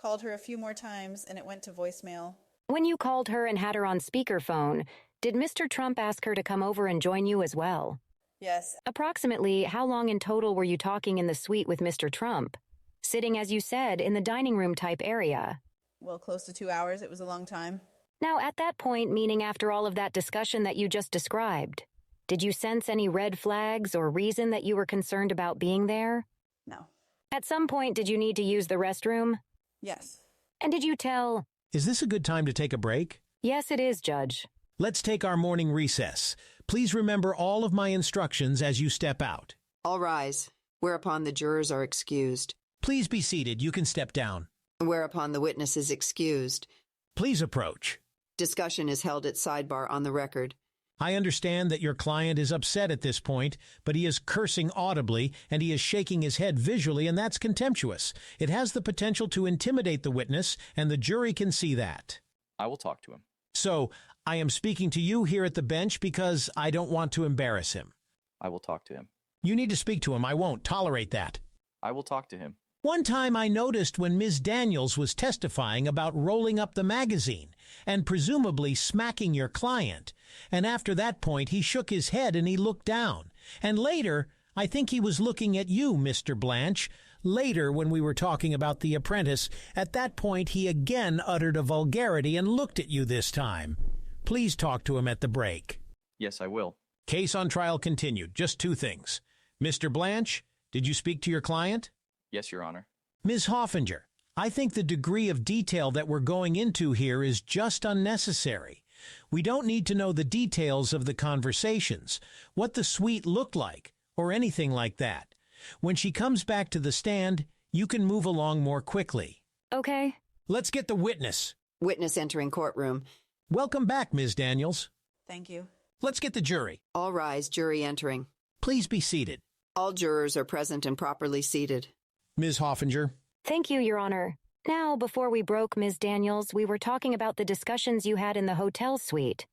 Called her a few more times and it went to voicemail. When you called her and had her on speakerphone, did Mr. Trump ask her to come over and join you as well? Yes. Approximately how long in total were you talking in the suite with Mr. Trump? Sitting, as you said, in the dining room type area. Well, close to 2 hours. It was a long time. Now, at that point, meaning after all of that discussion that you just described, did you sense any red flags or reason that you were concerned about being there? No. At some point, did you need to use the restroom? Yes. And did you tell... Is this a good time to take a break? Yes, it is, Judge. Let's take our morning recess. Please remember all of my instructions as you step out. All rise, whereupon the jurors are excused. Please be seated. You can step down. Whereupon the witness is excused. Please approach. Discussion is held at sidebar on the record. I understand that your client is upset at this point, but he is cursing audibly and he is shaking his head visually, and that's contemptuous. It has the potential to intimidate the witness, and the jury can see that. I will talk to him. So, I am speaking to you here at the bench because I don't want to embarrass him. I will talk to him. You need to speak to him. I won't tolerate that. I will talk to him. One time I noticed when Ms. Daniels was testifying about rolling up the magazine, and presumably smacking your client. And after that point, he shook his head and he looked down. And later, I think he was looking at you, Mr. Blanche. Later, when we were talking about The Apprentice, at that point, he again uttered a vulgarity and looked at you this time. Please talk to him at the break. Yes, I will. Case on trial continued. Just two things. Mr. Blanche, did you speak to your client? Yes, Your Honor. Ms. Hoffinger, I think the degree of detail that we're going into here is just unnecessary. We don't need to know the details of the conversations, what the suite looked like, or anything like that. When she comes back to the stand, you can move along more quickly. Okay. Let's get the witness. Witness entering courtroom. Welcome back, Ms. Daniels. Thank you. Let's get the jury. All rise, jury entering. Please be seated. All jurors are present and properly seated. Ms. Hoffinger. Thank you, Your Honor. Now, before we broke, Ms. Daniels, we were talking about the discussions you had in the hotel suite.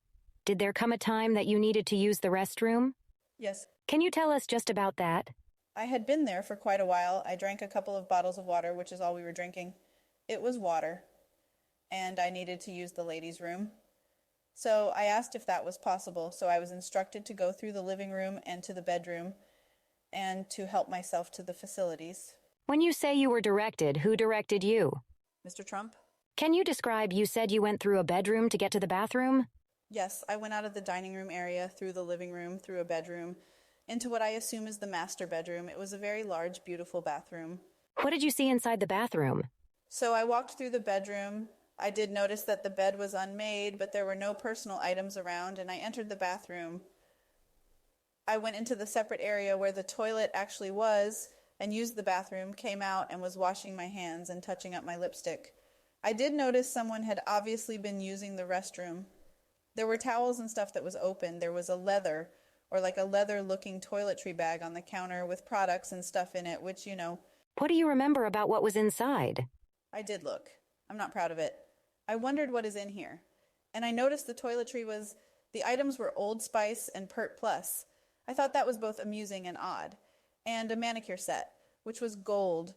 Did there come a time that you needed to use the restroom? Yes. Can you tell us just about that? I had been there for quite a while. I drank a couple of bottles of water, which is all we were drinking. It was water, and I needed to use the ladies' room. So I asked if that was possible, so I was instructed to go through the living room and to the bedroom and to help myself to the facilities. When you say you were directed, who directed you? Mr. Trump? Can you describe, you said you went through a bedroom to get to the bathroom? Yes, I went out of the dining room area, through the living room, through a bedroom, into what I assume is the master bedroom. It was a very large, beautiful bathroom. What did you see inside the bathroom? So I walked through the bedroom. I did notice that the bed was unmade, but there were no personal items around, and I entered the bathroom. I went into the separate area where the toilet actually was and used the bathroom, came out and was washing my hands and touching up my lipstick. I did notice someone had obviously been using the restroom. There were towels and stuff that was open. There was a leather looking toiletry bag on the counter with products and stuff in it, which, What do you remember about what was inside? I did look. I'm not proud of it. I wondered what is in here. And I noticed the items were Old Spice and Pert Plus. I thought that was both amusing and odd. And a manicure set, which was gold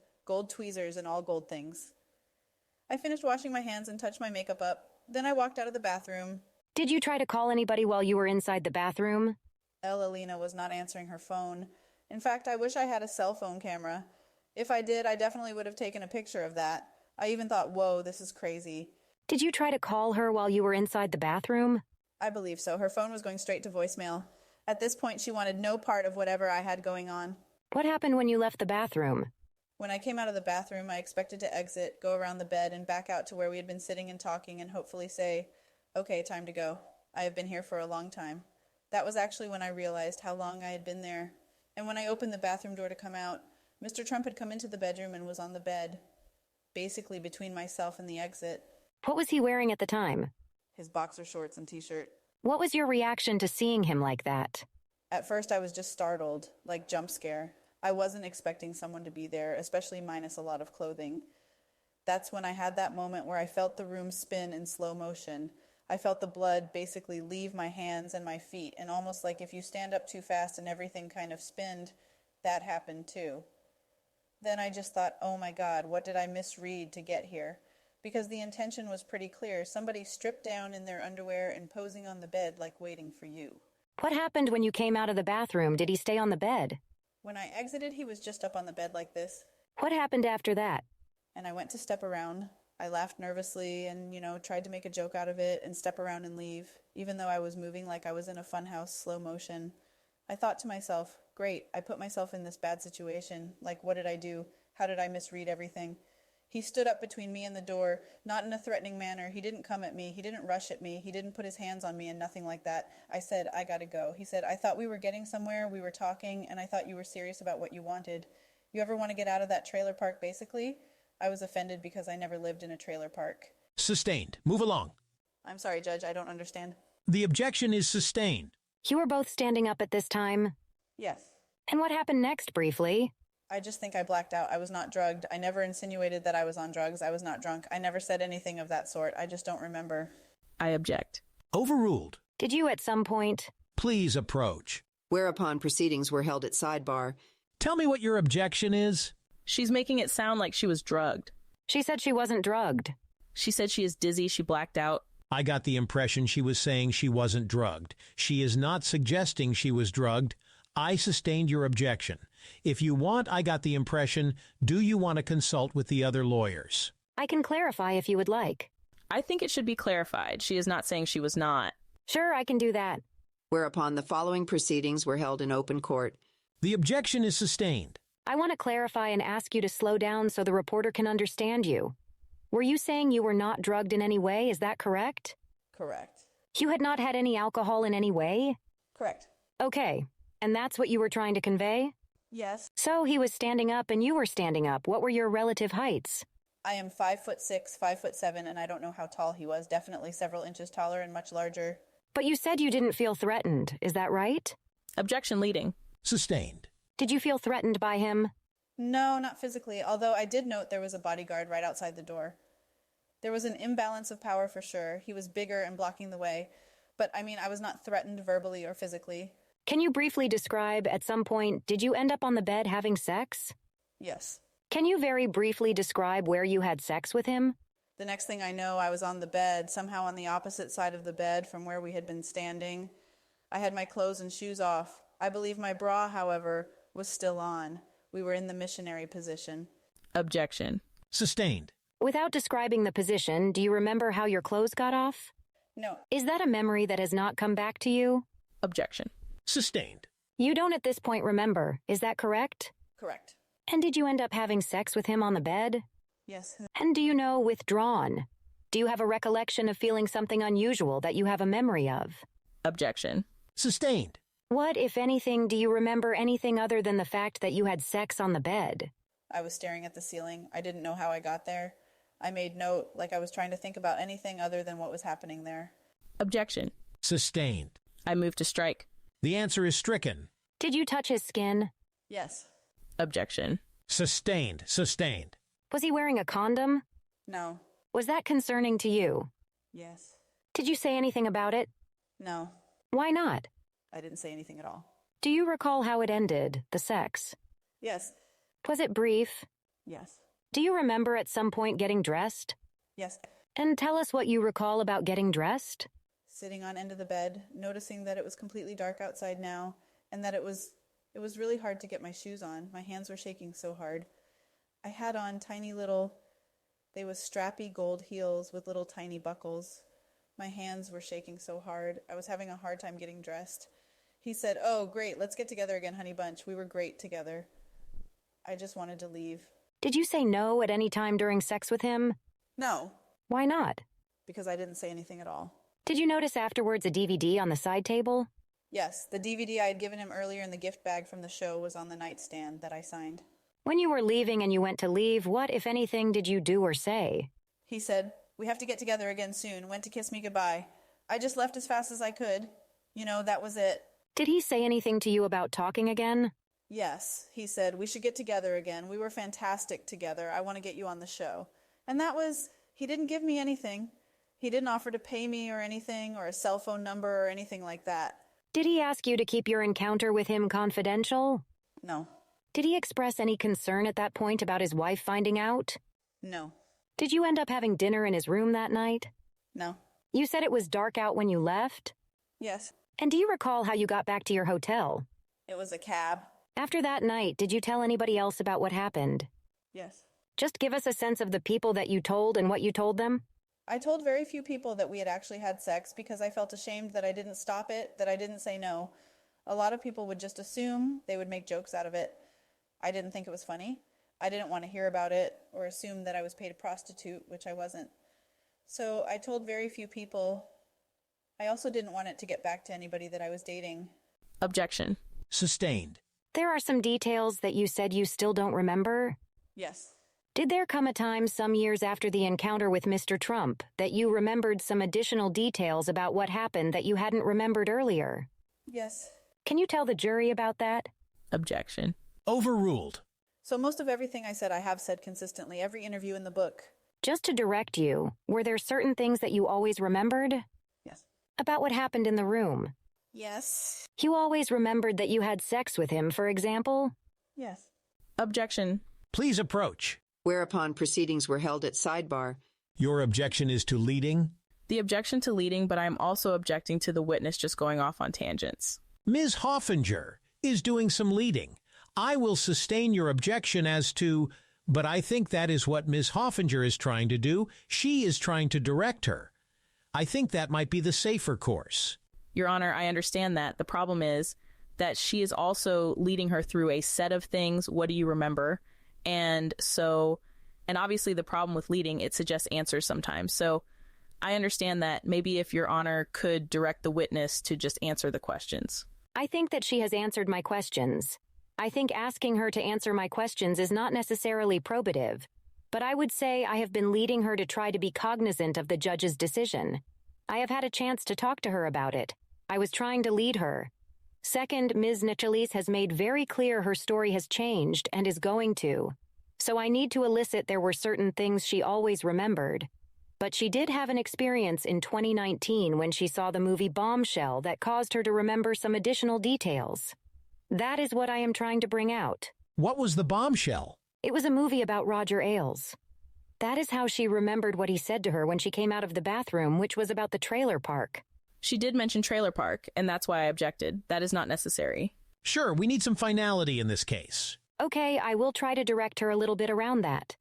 tweezers and all gold things. I finished washing my hands and touched my makeup up. Then I walked out of the bathroom. Did you try to call anybody while you were inside the bathroom? Alina was not answering her phone. In fact, I wish I had a cell phone camera. If I did, I definitely would have taken a picture of that. I even thought, whoa, this is crazy. Did you try to call her while you were inside the bathroom? I believe so. Her phone was going straight to voicemail. At this point, she wanted no part of whatever I had going on. What happened when you left the bathroom? When I came out of the bathroom, I expected to exit, go around the bed, and back out to where we had been sitting and talking and hopefully say, okay, time to go. I have been here for a long time. That was actually when I realized how long I had been there. And when I opened the bathroom door to come out, Mr. Trump had come into the bedroom and was on the bed, basically between myself and the exit. What was he wearing at the time? His boxer shorts and t-shirt. What was your reaction to seeing him like that? At first, I was just startled, like jump scare. I wasn't expecting someone to be there, especially minus a lot of clothing. That's when I had that moment where I felt the room spin in slow motion. I felt the blood basically leave my hands and my feet, and almost like if you stand up too fast and everything kind of spinned, that happened too. Then I just thought, oh my God, what did I misread to get here? Because the intention was pretty clear. Somebody stripped down in their underwear and posing on the bed like waiting for you. What happened when you came out of the bathroom? Did he stay on the bed? When I exited, he was just up on the bed like this. What happened after that? And I went to step around. I laughed nervously and, tried to make a joke out of it and step around and leave, even though I was moving like I was in a funhouse slow motion. I thought to myself, great, I put myself in this bad situation. Like, what did I do? How did I misread everything? He stood up between me and the door, not in a threatening manner. He didn't come at me. He didn't rush at me. He didn't put his hands on me and nothing like that. I said, I gotta go. He said, I thought we were getting somewhere. We were talking, and I thought you were serious about what you wanted. You ever want to get out of that trailer park, basically? I was offended because I never lived in a trailer park. Sustained. Move along. I'm sorry, Judge. I don't understand. The objection is sustained. You were both standing up at this time? Yes. And what happened next, briefly? I just think I blacked out. I was not drugged. I never insinuated that I was on drugs. I was not drunk. I never said anything of that sort. I just don't remember. I object. Overruled. Did you at some point? Please approach. Whereupon proceedings were held at Sidebar. Tell me what your objection is. She's making it sound like she was drugged. She said she wasn't drugged. She said she is dizzy, she blacked out. I got the impression she was saying she wasn't drugged. She is not suggesting she was drugged. I sustained your objection. If you want, I got the impression, do you want to consult with the other lawyers? I can clarify if you would like. I think it should be clarified. She is not saying she was not. Sure, I can do that. Whereupon the following proceedings were held in open court. The objection is sustained. I want to clarify and ask you to slow down so the reporter can understand you. Were you saying you were not drugged in any way? Is that correct? Correct. You had not had any alcohol in any way? Correct. Okay. And that's what you were trying to convey? Yes. So he was standing up and you were standing up. What were your relative heights? I am 5'6", 5'7", and I don't know how tall he was. Definitely several inches taller and much larger. But you said you didn't feel threatened. Is that right? Objection leading. Sustained. Did you feel threatened by him? No, not physically, although I did note there was a bodyguard right outside the door. There was an imbalance of power for sure. He was bigger and blocking the way. But, I was not threatened verbally or physically. Can you briefly describe, at some point, did you end up on the bed having sex? Yes. Can you very briefly describe where you had sex with him? The next thing I know, I was on the bed, somehow on the opposite side of the bed from where we had been standing. I had my clothes and shoes off. I believe my bra, however, was still on. We were in the missionary position. Objection. Sustained. Without describing the position, do you remember how your clothes got off? No. Is that a memory that has not come back to you? Objection. Sustained. You don't at this point remember, is that correct? Correct. And did you end up having sex with him on the bed? Yes. And do you know withdrawn? Do you have a recollection of feeling something unusual that you have a memory of? Objection. Sustained. What, if anything, do you remember anything other than the fact that you had sex on the bed? I was staring at the ceiling. I didn't know how I got there. I made note, like I was trying to think about anything other than what was happening there. Objection. Sustained. I move to strike. The answer is stricken. Did you touch his skin? Yes. Objection. Sustained. Sustained. Was he wearing a condom? No. Was that concerning to you? Yes. Did you say anything about it? No. Why not? I didn't say anything at all. Do you recall how it ended, the sex? Yes. Was it brief? Yes. Do you remember at some point getting dressed? Yes. And tell us what you recall about getting dressed. Sitting on end of the bed, noticing that it was completely dark outside now, and that it was really hard to get my shoes on. My hands were shaking so hard. I had on tiny little, they was strappy gold heels with little tiny buckles. My hands were shaking so hard. I was having a hard time getting dressed. He said, "Oh, great, let's get together again, honey bunch. We were great together." I just wanted to leave. Did you say no at any time during sex with him? No, Why not? because I didn't say anything at all. Did you notice afterwards a DVD on the side table? Yes, the DVD I had given him earlier in the gift bag from the show was on the nightstand that I signed. When you were leaving and you went to leave, what, if anything, did you do or say? He said, "We have to get together again soon," went to kiss me goodbye. I just left as fast as I could. That was it. Did he say anything to you about talking again? Yes, he said, "We should get together again. We were fantastic together. I want to get you on the show." And that was, he didn't give me anything. He didn't offer to pay me or anything, or a cell phone number or anything like that. Did he ask you to keep your encounter with him confidential? No. Did he express any concern at that point about his wife finding out? No. Did you end up having dinner in his room that night? No. You said it was dark out when you left? Yes. And do you recall how you got back to your hotel? It was a cab. After that night, did you tell anybody else about what happened? Yes. Just give us a sense of the people that you told and what you told them. I told very few people that we had actually had sex because I felt ashamed that I didn't stop it, that I didn't say no. A lot of people would just assume, they would make jokes out of it. I didn't think it was funny. I didn't want to hear about it or assume that I was paid a prostitute, which I wasn't. So I told very few people. I also didn't want it to get back to anybody that I was dating. Objection. Sustained. There are some details that you said you still don't remember. Yes. Did there come a time some years after the encounter with Mr. Trump that you remembered some additional details about what happened that you hadn't remembered earlier? Yes. Can you tell the jury about that? Objection. Overruled. So most of everything I said I have said consistently, every interview in the book. Just to direct you, were there certain things that you always remembered? Yes. About what happened in the room? Yes. You always remembered that you had sex with him, for example? Yes. Objection. Please approach. Whereupon proceedings were held at Sidebar. Your objection is to leading? The objection to leading, but I'm also objecting to the witness just going off on tangents. Ms. Hoffinger is doing some leading. I will sustain your objection as to, but I think that is what Ms. Hoffinger is trying to do. She is trying to direct her. I think that might be the safer course. Your Honor, I understand that. The problem is that she is also leading her through a set of things. What do you remember? And obviously the problem with leading, it suggests answers sometimes. So I understand that maybe if Your Honor could direct the witness to just answer the questions. I think that she has answered my questions. I think asking her to answer my questions is not necessarily probative, but I would say I have been leading her to try to be cognizant of the judge's decision. I have had a chance to talk to her about it. I was trying to lead her. Second, Ms. Nichelis has made very clear her story has changed and is going to. So I need to elicit there were certain things she always remembered. But she did have an experience in 2019 when she saw the movie Bombshell that caused her to remember some additional details. That is what I am trying to bring out. What was the Bombshell? It was a movie about Roger Ailes. That is how she remembered what he said to her when she came out of the bathroom, which was about the trailer park. She did mention trailer park, and that's why I objected. That is not necessary. Sure, we need some finality in this case. Okay, I will try to direct her a little bit around that.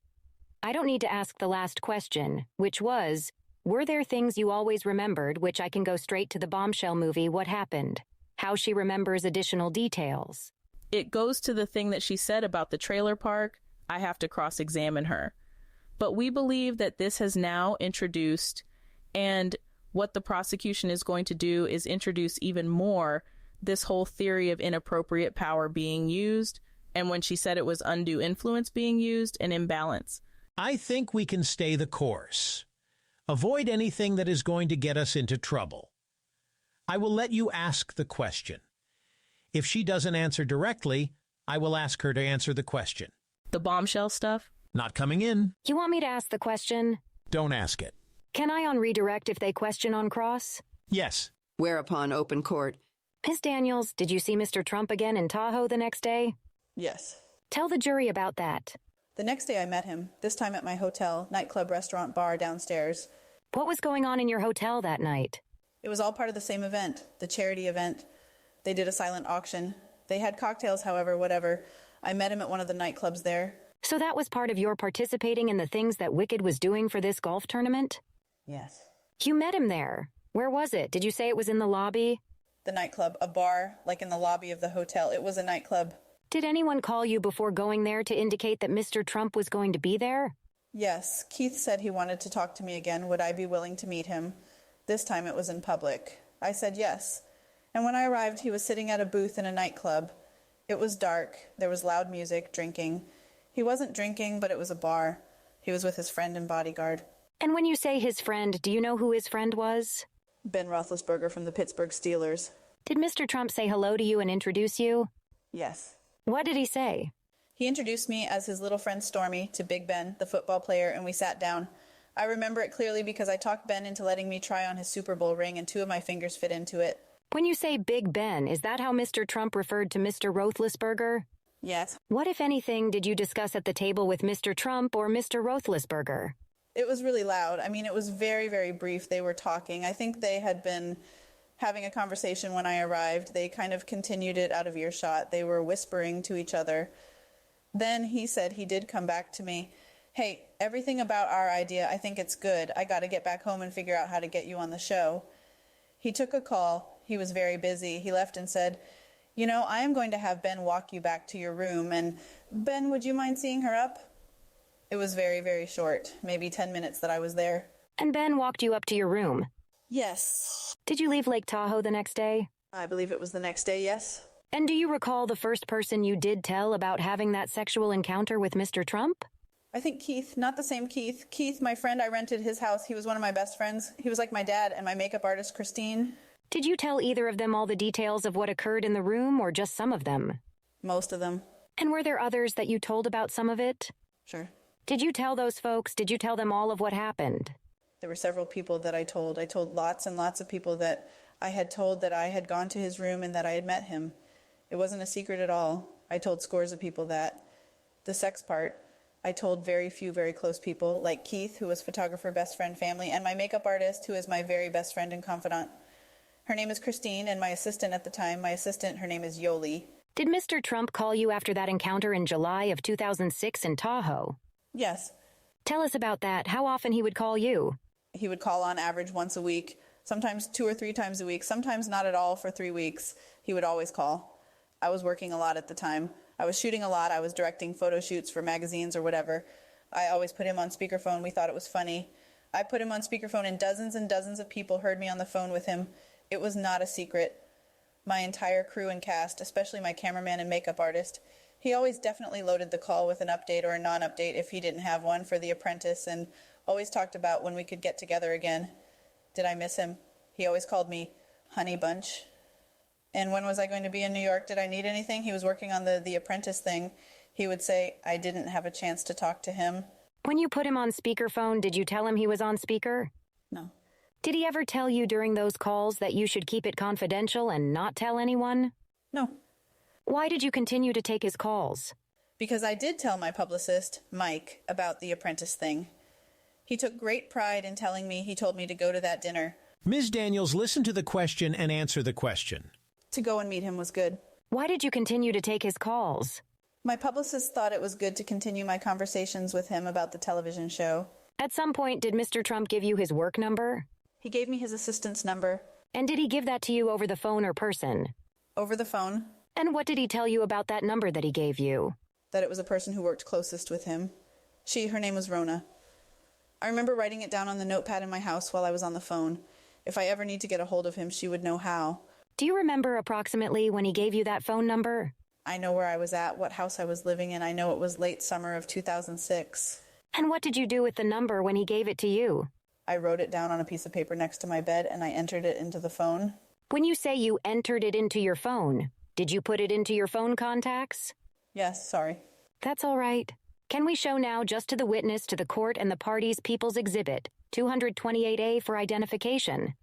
I don't need to ask the last question, which was, were there things you always remembered, which I can go straight to the Bombshell movie, what happened? How she remembers additional details. It goes to the thing that she said about the trailer park. I have to cross-examine her. But we believe that this has now introduced, and what the prosecution is going to do is introduce even more this whole theory of inappropriate power being used, and when she said it was undue influence being used, an imbalance. I think we can stay the course. Avoid anything that is going to get us into trouble. I will let you ask the question. If she doesn't answer directly, I will ask her to answer the question. The Bombshell stuff? Not coming in. You want me to ask the question? Don't ask it. Can I on redirect if they question on cross? Yes. Whereupon open court. Ms. Daniels, did you see Mr. Trump again in Tahoe the next day? Yes. Tell the jury about that. The next day I met him, this time at my hotel, nightclub, restaurant, bar downstairs. What was going on in your hotel that night? It was all part of the same event, the charity event. They did a silent auction. They had cocktails, however, whatever. I met him at one of the nightclubs there. So that was part of your participating in the things that Wicked was doing for this golf tournament? Yes. You met him there. Where was it? Did you say it was in the lobby? The nightclub, a bar, like in the lobby of the hotel. It was a nightclub. Did anyone call you before going there to indicate that Mr. Trump was going to be there? Yes. Keith said he wanted to talk to me again. Would I be willing to meet him? This time it was in public. I said yes. And when I arrived, he was sitting at a booth in a nightclub. It was dark. There was loud music, drinking. He wasn't drinking, but it was a bar. He was with his friend and bodyguard. And when you say his friend, do you know who his friend was? Ben Roethlisberger from the Pittsburgh Steelers. Did Mr. Trump say hello to you and introduce you? Yes. What did he say? He introduced me as his little friend Stormy to Big Ben, the football player, and we sat down. I remember it clearly because I talked Ben into letting me try on his Super Bowl ring, and 2 of my fingers fit into it. When you say Big Ben, is that how Mr. Trump referred to Mr. Roethlisberger? Yes. What, if anything, did you discuss at the table with Mr. Trump or Mr. Roethlisberger? It was really loud. I mean, it was very, very brief. They were talking. I think they had been having a conversation when I arrived. They kind of continued it out of earshot. They were whispering to each other. Then he said he did come back to me. Hey, everything about our idea, I think it's good. I got to get back home and figure out how to get you on the show. He took a call. He was very busy. He left and said, you know, I am going to have Ben walk you back to your room. And Ben, would you mind seeing her up? It was very, very short, maybe 10 minutes that I was there. And Ben walked you up to your room? Yes. Did you leave Lake Tahoe the next day? I believe it was the next day, yes. And do you recall the first person you did tell about having that sexual encounter with Mr. Trump? I think Keith, not the same Keith. Keith, my friend, I rented his house. He was one of my best friends. He was like my dad, and my makeup artist, Christine. Did you tell either of them all the details of what occurred in the room, or just some of them? Most of them. And were there others that you told about some of it? Sure. Did you tell those folks, did you tell them all of what happened? There were several people that I told. I told lots and lots of people that I had told that I had gone to his room and that I had met him. It wasn't a secret at all. I told scores of people that. The sex part, I told very few very close people, like Keith, who was photographer, best friend, family, and my makeup artist, who is my very best friend and confidant. Her name is Christine, and my assistant at the time, her name is Yoli. Did Mr. Trump call you after that encounter in July of 2006 in Tahoe? Yes. Tell us about that, how often he would call you. He would call on average once a week, sometimes 2 or 3 times a week, sometimes not at all for 3 weeks. He would always call. I was working a lot at the time. I was shooting a lot. I was directing photo shoots for magazines or whatever. I always put him on speakerphone. We thought it was funny. I put him on speakerphone and dozens of people heard me on the phone with him. It was not a secret. My entire crew and cast, especially my cameraman and makeup artist, he always definitely loaded the call with an update or a non-update if he didn't have one for The Apprentice, and always talked about when we could get together again. Did I miss him? He always called me Honey Bunch. And when was I going to be in New York? Did I need anything? He was working on the Apprentice thing. He would say I didn't have a chance to talk to him. When you put him on speakerphone, did you tell him he was on speaker? No. Did he ever tell you during those calls that you should keep it confidential and not tell anyone? No. Why did you continue to take his calls? Because I did tell my publicist, Mike, about the Apprentice thing. He took great pride in telling me he told me to go to that dinner. Ms. Daniels, listen to the question and answer the question. To go and meet him was good. Why did you continue to take his calls? My publicist thought it was good to continue my conversations with him about the television show. At some point, did Mr. Trump give you his work number? He gave me his assistant's number. And did he give that to you over the phone or person? Over the phone. And what did he tell you about that number that he gave you? That it was a person who worked closest with him. Her name was Rona. I remember writing it down on the notepad in my house while I was on the phone. If I ever need to get a hold of him, she would know how. Do you remember approximately when he gave you that phone number? I know where I was at, what house I was living in. I know it was late summer of 2006. And what did you do with the number when he gave it to you? I wrote it down on a piece of paper next to my bed, and I entered it into the phone. When you say you entered it into your phone, did you put it into your phone contacts? Yes, sorry. That's all right. Can we show now just to the witness, to the court, and the parties People's Exhibit, 228A for identification?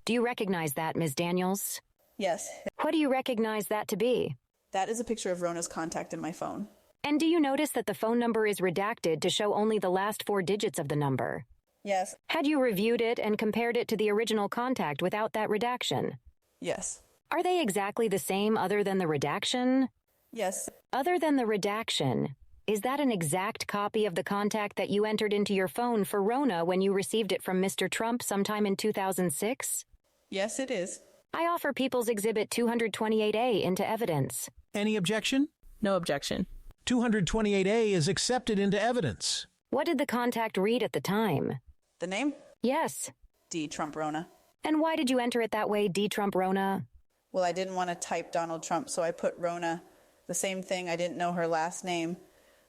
Do you recognize that, Ms. Daniels? Yes. What do you recognize that to be? That is a picture of Rona's contact in my phone. And do you notice that the phone number is redacted to show only the last 4 digits of the number? Yes. Had you reviewed it and compared it to the original contact without that redaction? Yes. Are they exactly the same other than the redaction? Yes. Other than the redaction, is that an exact copy of the contact that you entered into your phone for Rona when you received it from Mr. Trump sometime in 2006? Yes, it is. I offer People's Exhibit 228A into evidence. Any objection? No objection. 228A is accepted into evidence. What did the contact read at the time? The name? Yes. D. Trump Rona. And why did you enter it that way, D. Trump Rona? Well, I didn't want to type Donald Trump, so I put Rona. The same thing, I didn't know her last name.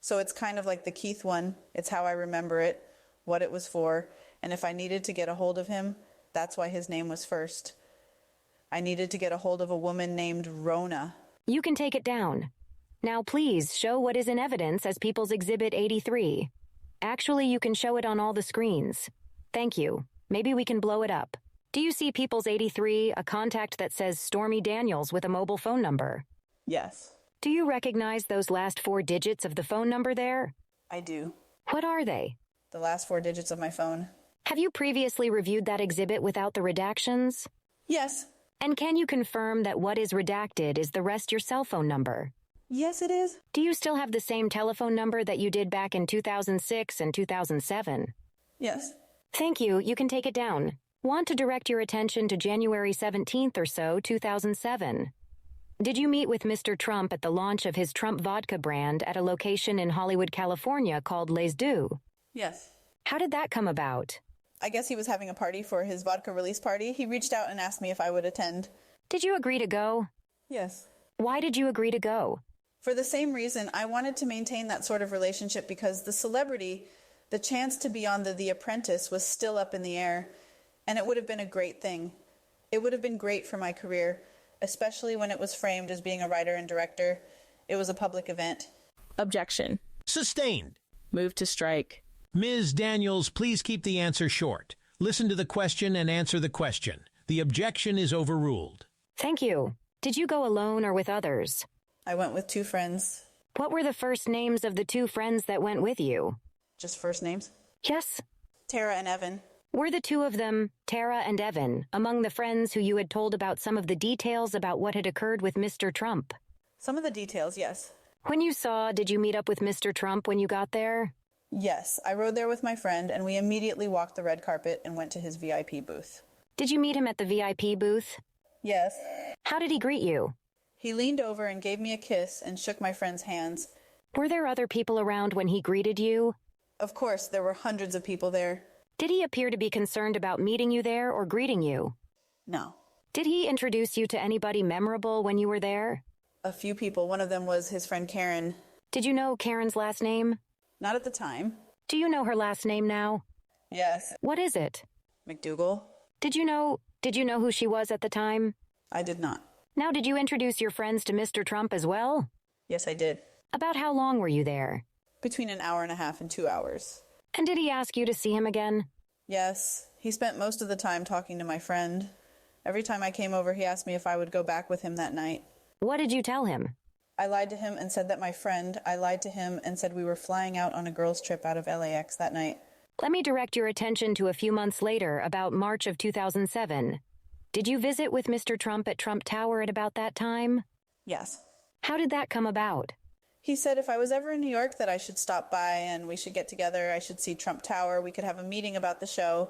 So it's kind of like the Keith one. It's how I remember it, what it was for, and if I needed to get a hold of him, that's why his name was first. I needed to get a hold of a woman named Rona. You can take it down. Now please show what is in evidence as People's Exhibit 83. Actually, you can show it on all the screens. Thank you. Maybe we can blow it up. Do you see People's 83, a contact that says Stormy Daniels with a mobile phone number? Yes. Do you recognize those last 4 digits of the phone number there? I do. What are they? The last 4 digits of my phone. Have you previously reviewed that exhibit without the redactions? Yes. And can you confirm that what is redacted is the rest your cell phone number? Yes, it is. Do you still have the same telephone number that you did back in 2006 and 2007? Yes. Thank you. You can take it down. Want to direct your attention to January 17th or so, 2007. Did you meet with Mr. Trump at the launch of his Trump vodka brand at a location in Hollywood, California called Les Deux? Yes. How did that come about? I guess he was having a party for his vodka release party. He reached out and asked me if I would attend. Did you agree to go? Yes. Why did you agree to go? For the same reason, I wanted to maintain that sort of relationship because the celebrity, the chance to be on The Apprentice was still up in the air, and it would have been a great thing. It would have been great for my career, especially when it was framed as being a writer and director. It was a public event. Objection. Sustained. Move to strike. Ms. Daniels, please keep the answer short. Listen to the question and answer the question. The objection is overruled. Thank you. Did you go alone or with others? I went with 2 friends. What were the first names of the two friends that went with you? Just first names? Yes. Tara and Evan. Were the two of them, Tara and Evan, among the friends who you had told about some of the details about what had occurred with Mr. Trump? Some of the details, yes. When you saw, did you meet up with Mr. Trump when you got there? Yes, I rode there with my friend, and we immediately walked the red carpet and went to his VIP booth. Did you meet him at the VIP booth? Yes. How did he greet you? He leaned over and gave me a kiss and shook my friend's hands. Were there other people around when he greeted you? Of course, there were hundreds of people there. Did he appear to be concerned about meeting you there or greeting you? No. Did he introduce you to anybody memorable when you were there? A few people. One of them was his friend Karen. Did you know Karen's last name? Not at the time. Do you know her last name now? Yes. What is it? McDougal. Did you know who she was at the time? I did not. Now, did you introduce your friends to Mr. Trump as well? Yes, I did. About how long were you there? Between an hour and a half and 2 hours. And did he ask you to see him again? Yes. He spent most of the time talking to my friend. Every time I came over, he asked me if I would go back with him that night. What did you tell him? I lied to him and said that I lied to him and said we were flying out on a girls' trip out of LAX that night. Let me direct your attention to a few months later, about March of 2007. Did you visit with Mr. Trump at Trump Tower at about that time? Yes. How did that come about? He said if I was ever in New York that I should stop by and we should get together. I should see Trump Tower. We could have a meeting about the show.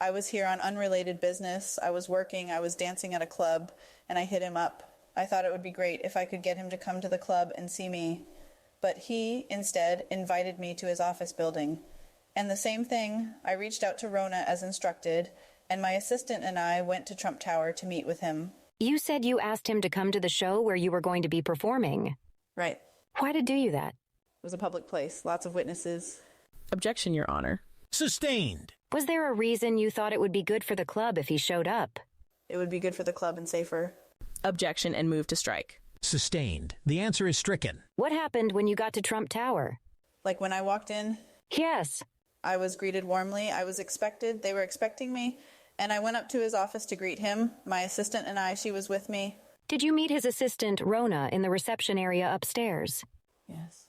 I was here on unrelated business. I was working. I was dancing at a club, and I hit him up. I thought it would be great if I could get him to come to the club and see me. But he, instead, invited me to his office building. And the same thing, I reached out to Rona as instructed, and my assistant and I went to Trump Tower to meet with him. You said you asked him to come to the show where you were going to be performing. Right. Why did do that? It was a public place, lots of witnesses. Objection, Your Honor. Sustained. Was there a reason you thought it would be good for the club if he showed up? It would be good for the club and safer. Objection and move to strike. Sustained. The answer is stricken. What happened when you got to Trump Tower? Like when I walked in, Yes. I was greeted warmly. I was expected. They were expecting me. And I went up to his office to greet him. My assistant and I, she was with me. Did you meet his assistant, Rona, in the reception area upstairs? Yes.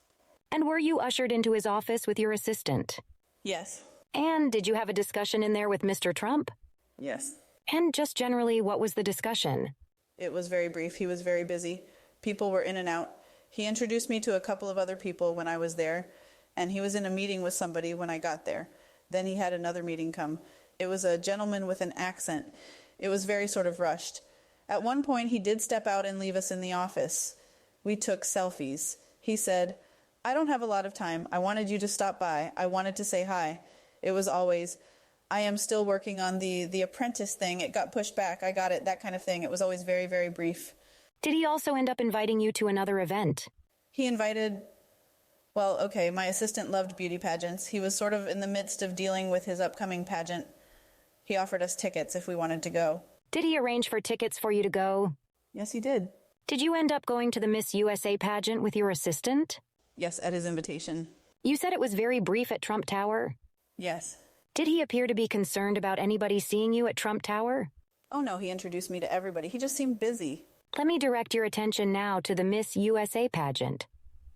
And were you ushered into his office with your assistant? Yes. And did you have a discussion in there with Mr. Trump? Yes. And just generally, what was the discussion? It was very brief. He was very busy. People were in and out. He introduced me to a couple of other people when I was there, and he was in a meeting with somebody when I got there. Then he had another meeting come. It was a gentleman with an accent. It was very sort of rushed. At one point, he did step out and leave us in the office. We took selfies. He said, "I don't have a lot of time. I wanted you to stop by. I wanted to say hi." It was always, "I am still working on the apprentice thing. It got pushed back. I got it," that kind of thing. It was always very, very brief. Did he also end up inviting you to another event? He invited, well, okay, my assistant loved beauty pageants. He was sort of in the midst of dealing with his upcoming pageant. He offered us tickets if we wanted to go. Did he arrange for tickets for you to go? Yes, he did. Did you end up going to the Miss USA pageant with your assistant? Yes, at his invitation. You said it was very brief at Trump Tower. Yes. Did he appear to be concerned about anybody seeing you at Trump Tower? Oh, no, he introduced me to everybody. He just seemed busy. Let me direct your attention now to the Miss USA pageant.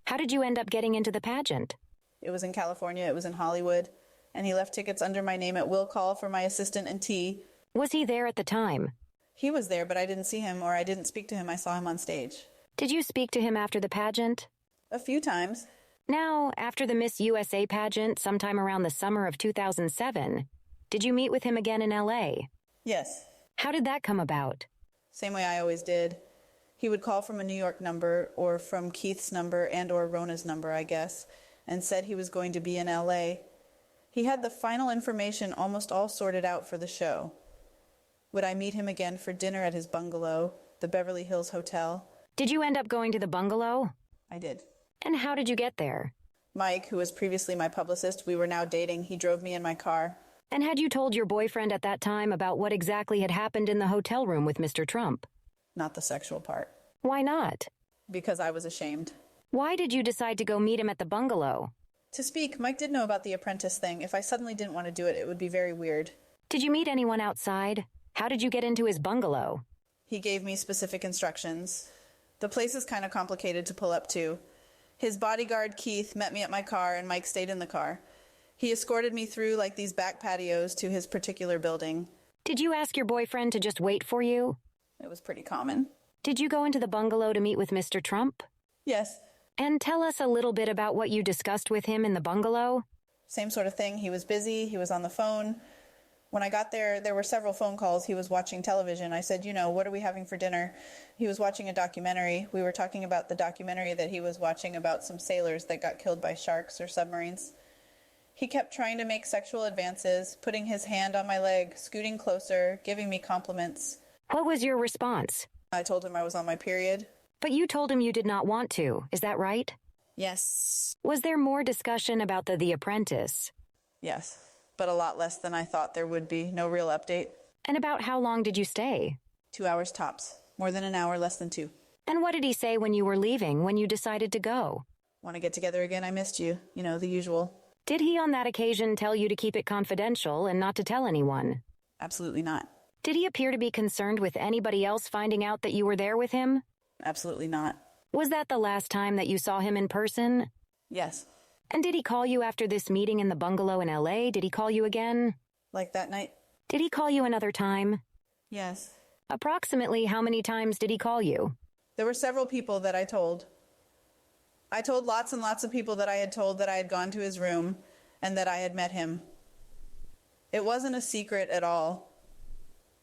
How did you end up getting into the pageant? It was in California. It was in Hollywood. And he left tickets under my name at will call for my assistant and T. Was he there at the time? He was there, but I didn't see him, or I didn't speak to him. I saw him on stage. Did you speak to him after the pageant? A few times. Now, after the Miss USA pageant, sometime around the summer of 2007, did you meet with him again in LA? Yes. How did that come about? Same way I always did. He would call from a New York number, or from Keith's number and or Rona's number, I guess, and said he was going to be in LA. He had the final information almost all sorted out for the show. Would I meet him again for dinner at his bungalow, the Beverly Hills Hotel? Did you end up going to the bungalow? I did. And how did you get there? Mike, who was previously my publicist, we were now dating. He drove me in my car. And had you told your boyfriend at that time about what exactly had happened in the hotel room with Mr. Trump? Not the sexual part. Why not? Because I was ashamed. Why did you decide to go meet him at the bungalow? To speak, Mike did know about the apprentice thing. If I suddenly didn't want to do it, it would be very weird. Did you meet anyone outside? How did you get into his bungalow? He gave me specific instructions. The place is kind of complicated to pull up to. His bodyguard, Keith, met me at my car, and Mike stayed in the car. He escorted me through like these back patios to his particular building. Did you ask your boyfriend to just wait for you? It was pretty common. Did you go into the bungalow to meet with Mr. Trump? Yes. And tell us a little bit about what you discussed with him in the bungalow. Same sort of thing. He was busy. He was on the phone. When I got there, there were several phone calls. He was watching television. I said, what are we having for dinner? He was watching a documentary. We were talking about the documentary that he was watching about some sailors that got killed by sharks or submarines. He kept trying to make sexual advances, putting his hand on my leg, scooting closer, giving me compliments. What was your response? I told him I was on my period. But you told him you did not want to. Is that right? Yes. Was there more discussion about The Apprentice? Yes, but a lot less than I thought there would be. No real update. And about how long did you stay? 2 hours tops. More than an hour, less than 2. And what did he say when you were leaving, when you decided to go? Want to get together again? I missed you. The usual. Did he on that occasion tell you to keep it confidential and not to tell anyone? Absolutely not. Did he appear to be concerned with anybody else finding out that you were there with him? Absolutely not. Was that the last time that you saw him in person? Yes. And did he call you after this meeting in the bungalow in L.A.? Did he call you again? Like that night? Did he call you another time? Yes. Approximately how many times did he call you? There were several people that I told. I told lots and lots of people that I had told that I had gone to his room and that I had met him. It wasn't a secret at all.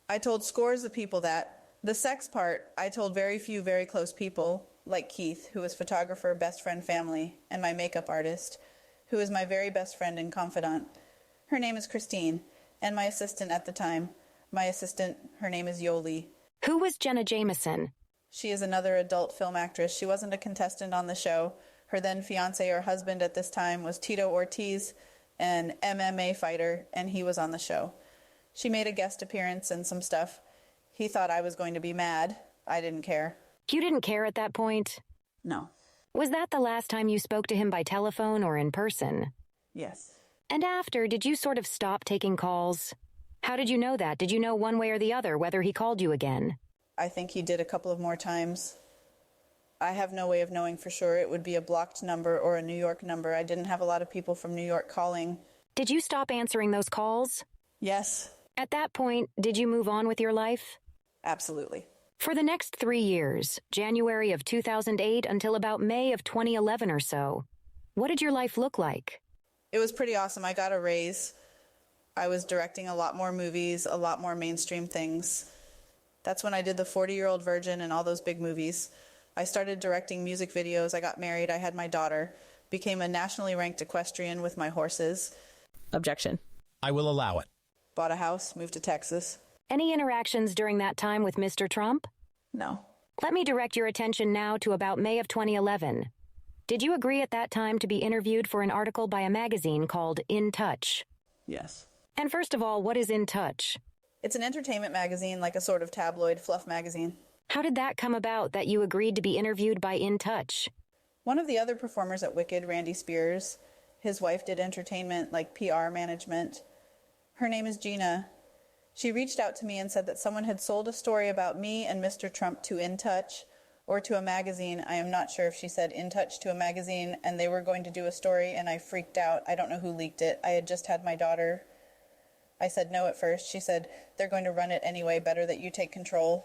I told scores of people that. The sex part, I told very few very close people, like Keith, who was photographer, best friend, family, and my makeup artist, who is my very best friend and confidant. Her name is Christine, and my assistant at the time. My assistant, her name is Yoli. Who was Jenna Jameson? She is another adult film actress. She wasn't a contestant on the show. Her then fiancé or husband at this time was Tito Ortiz, an MMA fighter, and he was on the show. She made a guest appearance and some stuff. He thought I was going to be mad. I didn't care. You didn't care at that point? No. Was that the last time you spoke to him by telephone or in person? Yes. And after, did you sort of stop taking calls? How did you know that? Did you know one way or the other whether he called you again? I think he did a couple of more times. I have no way of knowing for sure. It would be a blocked number or a New York number. I didn't have a lot of people from New York calling. Did you stop answering those calls? Yes. At that point, did you move on with your life? Absolutely. For the next 3 years, January of 2008 until about May of 2011 or so, what did your life look like? It was pretty awesome. I got a raise. I was directing a lot more movies, a lot more mainstream things. That's when I did The 40-Year-Old Virgin and all those big movies. I started directing music videos. I got married. I had my daughter. Became a nationally ranked equestrian with my horses. Objection. I will allow it. Bought a house, moved to Texas. Any interactions during that time with Mr. Trump? No. Let me direct your attention now to about May of 2011. Did you agree at that time to be interviewed for an article by a magazine called In Touch? Yes. And first of all, what is In Touch? It's an entertainment magazine, like a sort of tabloid fluff magazine. How did that come about that you agreed to be interviewed by In Touch? One of the other performers at Wicked, Randy Spears, his wife did entertainment, like PR management. Her name is Gina. She reached out to me and said that someone had sold a story about me and Mr. Trump to In Touch or to a magazine. I am not sure if she said In Touch to a magazine, and they were going to do a story, and I freaked out. I don't know who leaked it. I had just had my daughter. I said no at first. She said, they're going to run it anyway. Better that you take control.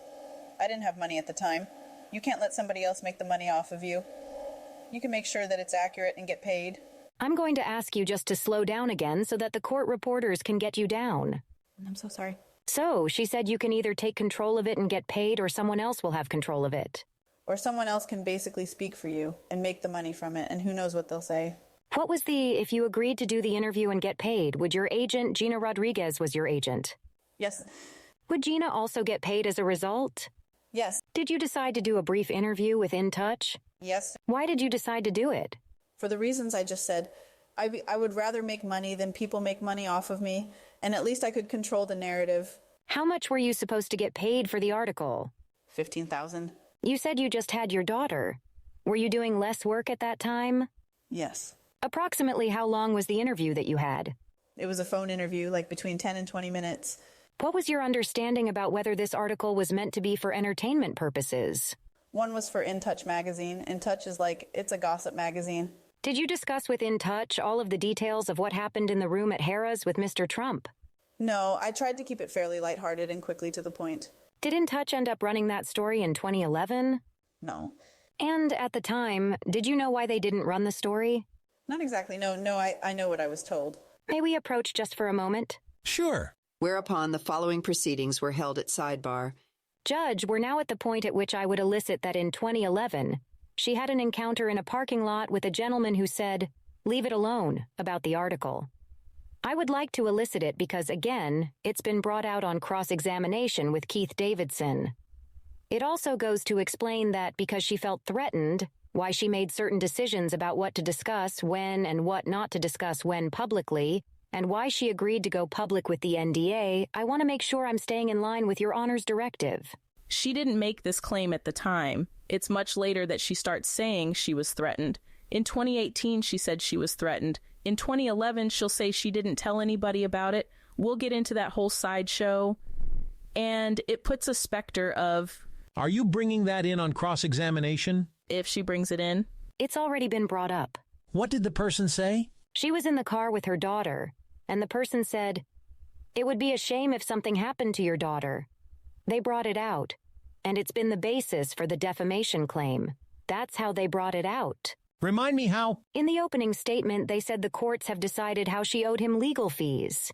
I didn't have money at the time. You can't let somebody else make the money off of you. You can make sure that it's accurate and get paid. I'm going to ask you just to slow down again so that the court reporters can get you down. I'm so sorry. So, she said you can either take control of it and get paid, or someone else will have control of it. Or someone else can basically speak for you and make the money from it, and who knows what they'll say. What was if you agreed to do the interview and get paid, would your agent, Gina Rodriguez, was your agent? Yes. Would Gina also get paid as a result? Yes. Did you decide to do a brief interview with In Touch? Yes. Why did you decide to do it? For the reasons I just said. I would rather make money than people make money off of me, and at least I could control the narrative. How much were you supposed to get paid for the article? $15,000. You said you just had your daughter. Were you doing less work at that time? Yes. Approximately how long was the interview that you had? It was a phone interview, like between 10 and 20 minutes. What was your understanding about whether this article was meant to be for entertainment purposes? One was for In Touch magazine. In Touch is it's a gossip magazine. Did you discuss with In Touch all of the details of what happened in the room at Harrah's with Mr. Trump? No, I tried to keep it fairly lighthearted and quickly to the point. Did In Touch end up running that story in 2011? No. And at the time, did you know why they didn't run the story? Not exactly. No, I know what I was told. May we approach just for a moment? Sure. Whereupon the following proceedings were held at Sidebar. Judge, we're now at the point at which I would elicit that in 2011, she had an encounter in a parking lot with a gentleman who said, "Leave it alone," about the article. I would like to elicit it because, again, it's been brought out on cross-examination with Keith Davidson. It also goes to explain that because she felt threatened, why she made certain decisions about what to discuss when and what not to discuss when publicly, and why she agreed to go public with the NDA. I want to make sure I'm staying in line with Your Honor's directive. She didn't make this claim at the time. It's much later that she starts saying she was threatened. In 2018, she said she was threatened. In 2011, she'll say she didn't tell anybody about it. We'll get into that whole sideshow. And it puts a specter of... Are you bringing that in on cross-examination? If she brings it in. It's already been brought up. What did the person say? She was in the car with her daughter, and the person said, "It would be a shame if something happened to your daughter." They brought it out, and it's been the basis for the defamation claim. That's how they brought it out. Remind me how? In the opening statement, they said the courts have decided how she owed him legal fees.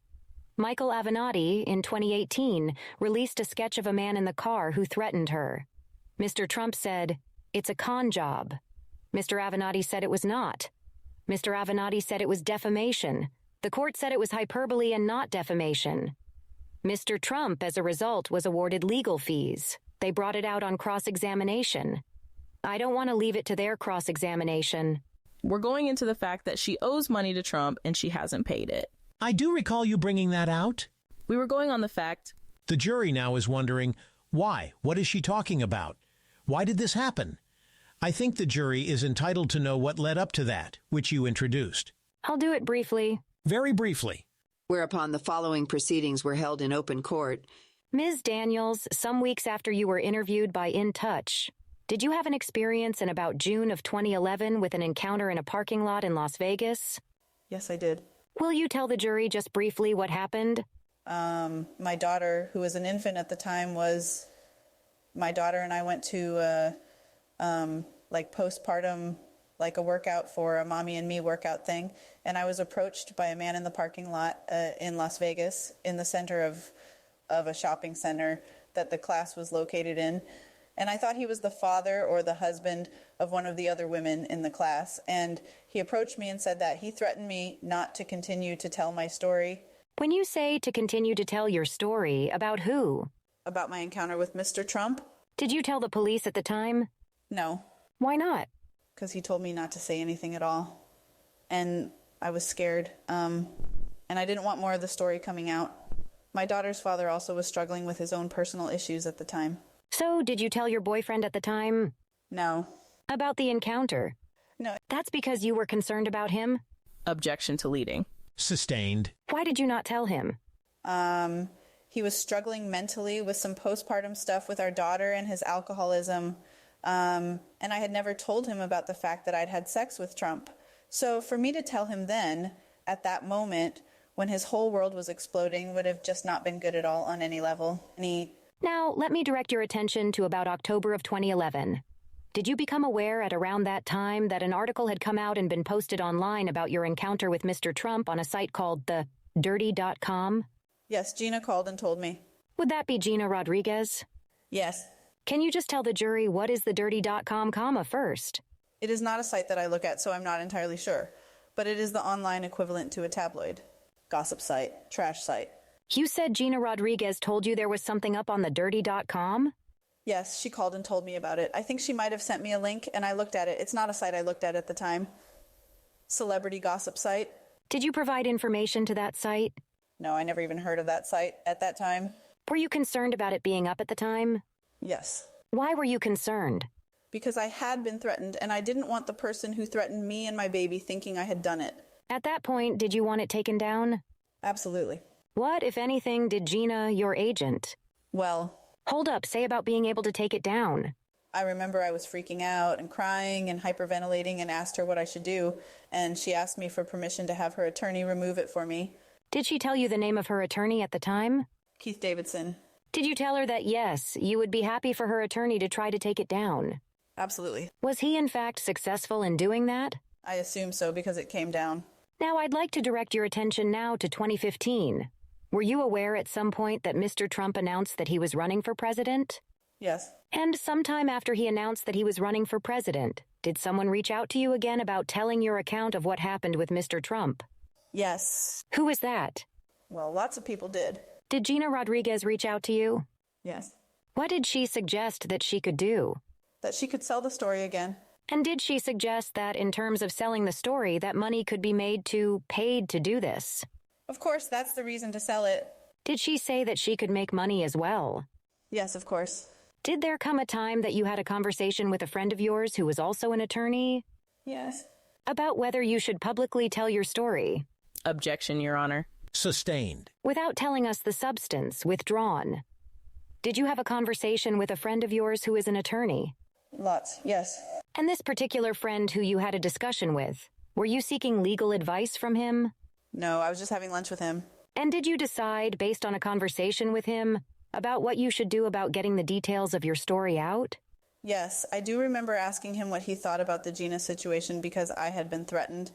Michael Avenatti, in 2018, released a sketch of a man in the car who threatened her. Mr. Trump said, "It's a con job." Mr. Avenatti said it was not. Mr. Avenatti said it was defamation. The court said it was hyperbole and not defamation. Mr. Trump, as a result, was awarded legal fees. They brought it out on cross-examination. I don't want to leave it to their cross-examination. We're going into the fact that she owes money to Trump and she hasn't paid it. I do recall you bringing that out. We were going on the fact... The jury now is wondering, why? What is she talking about? Why did this happen? I think the jury is entitled to know what led up to that, which you introduced. I'll do it briefly. Very briefly. Whereupon the following proceedings were held in open court. Ms. Daniels, some weeks after you were interviewed by In Touch, did you have an experience in about June of 2011 with an encounter in a parking lot in Las Vegas? Yes, I did. Will you tell the jury just briefly what happened? My daughter, who was an infant at the time, my daughter and I went to postpartum, like a workout for a mommy and me workout thing. And I was approached by a man in the parking lot in Las Vegas, in the center of a shopping center that the class was located in. And I thought he was the father or the husband of one of the other women in the class. And he approached me and said that he threatened me not to continue to tell my story. When you say to continue to tell your story, about who? About my encounter with Mr. Trump. Did you tell the police at the time? No. Why not? Because he told me not to say anything at all. And I was scared. And I didn't want more of the story coming out. My daughter's father also was struggling with his own personal issues at the time. So, did you tell your boyfriend at the time? No. About the encounter? No. That's because you were concerned about him? Objection to leading. Sustained. Why did you not tell him? He was struggling mentally with some postpartum stuff with our daughter and his alcoholism. And I had never told him about the fact that I'd had sex with Trump. So for me to tell him then, at that moment, when his whole world was exploding, would have just not been good at all on any level. Now, let me direct your attention to about October of 2011. Did you become aware at around that time that an article had come out and been posted online about your encounter with Mr. Trump on a site called the Dirty.com? Yes, Gina called and told me. Would that be Gina Rodriguez? Yes. Can you just tell the jury what is the Dirty.com, first? It is not a site that I look at, so I'm not entirely sure. But it is the online equivalent to a tabloid. Gossip site. Trash site. You said Gina Rodriguez told you there was something up on the Dirty.com? Yes, she called and told me about it. I think she might have sent me a link, and I looked at it. It's not a site I looked at the time. Celebrity gossip site. Did you provide information to that site? No, I never even heard of that site at that time. Were you concerned about it being up at the time? Yes. Why were you concerned? Because I had been threatened, and I didn't want the person who threatened me and my baby thinking I had done it. At that point, did you want it taken down? Absolutely. What, if anything, did Gina, your agent? Well... Hold up, say about being able to take it down. I remember I was freaking out and crying and hyperventilating and asked her what I should do, and she asked me for permission to have her attorney remove it for me. Did she tell you the name of her attorney at the time? Keith Davidson. Did you tell her that, yes, you would be happy for her attorney to try to take it down? Absolutely. Was he, in fact, successful in doing that? I assume so because it came down. Now, I'd like to direct your attention now to 2015. Were you aware at some point that Mr. Trump announced that he was running for president? Yes. And sometime after he announced that he was running for president, did someone reach out to you again about telling your account of what happened with Mr. Trump? Yes. Who was that? Well, lots of people did. Did Gina Rodriguez reach out to you? Yes. What did she suggest that she could do? That she could sell the story again. And did she suggest that in terms of selling the story, that money could be paid to do this? Of course, that's the reason to sell it. Did she say that she could make money as well? Yes, of course. Did there come a time that you had a conversation with a friend of yours who was also an attorney? Yes. About whether you should publicly tell your story? Objection, Your Honor. Sustained. Without telling us the substance, withdrawn. Did you have a conversation with a friend of yours who is an attorney? Lots, yes. And this particular friend who you had a discussion with, were you seeking legal advice from him? No, I was just having lunch with him. And did you decide, based on a conversation with him, about what you should do about getting the details of your story out? Yes, I do remember asking him what he thought about the Gina situation because I had been threatened.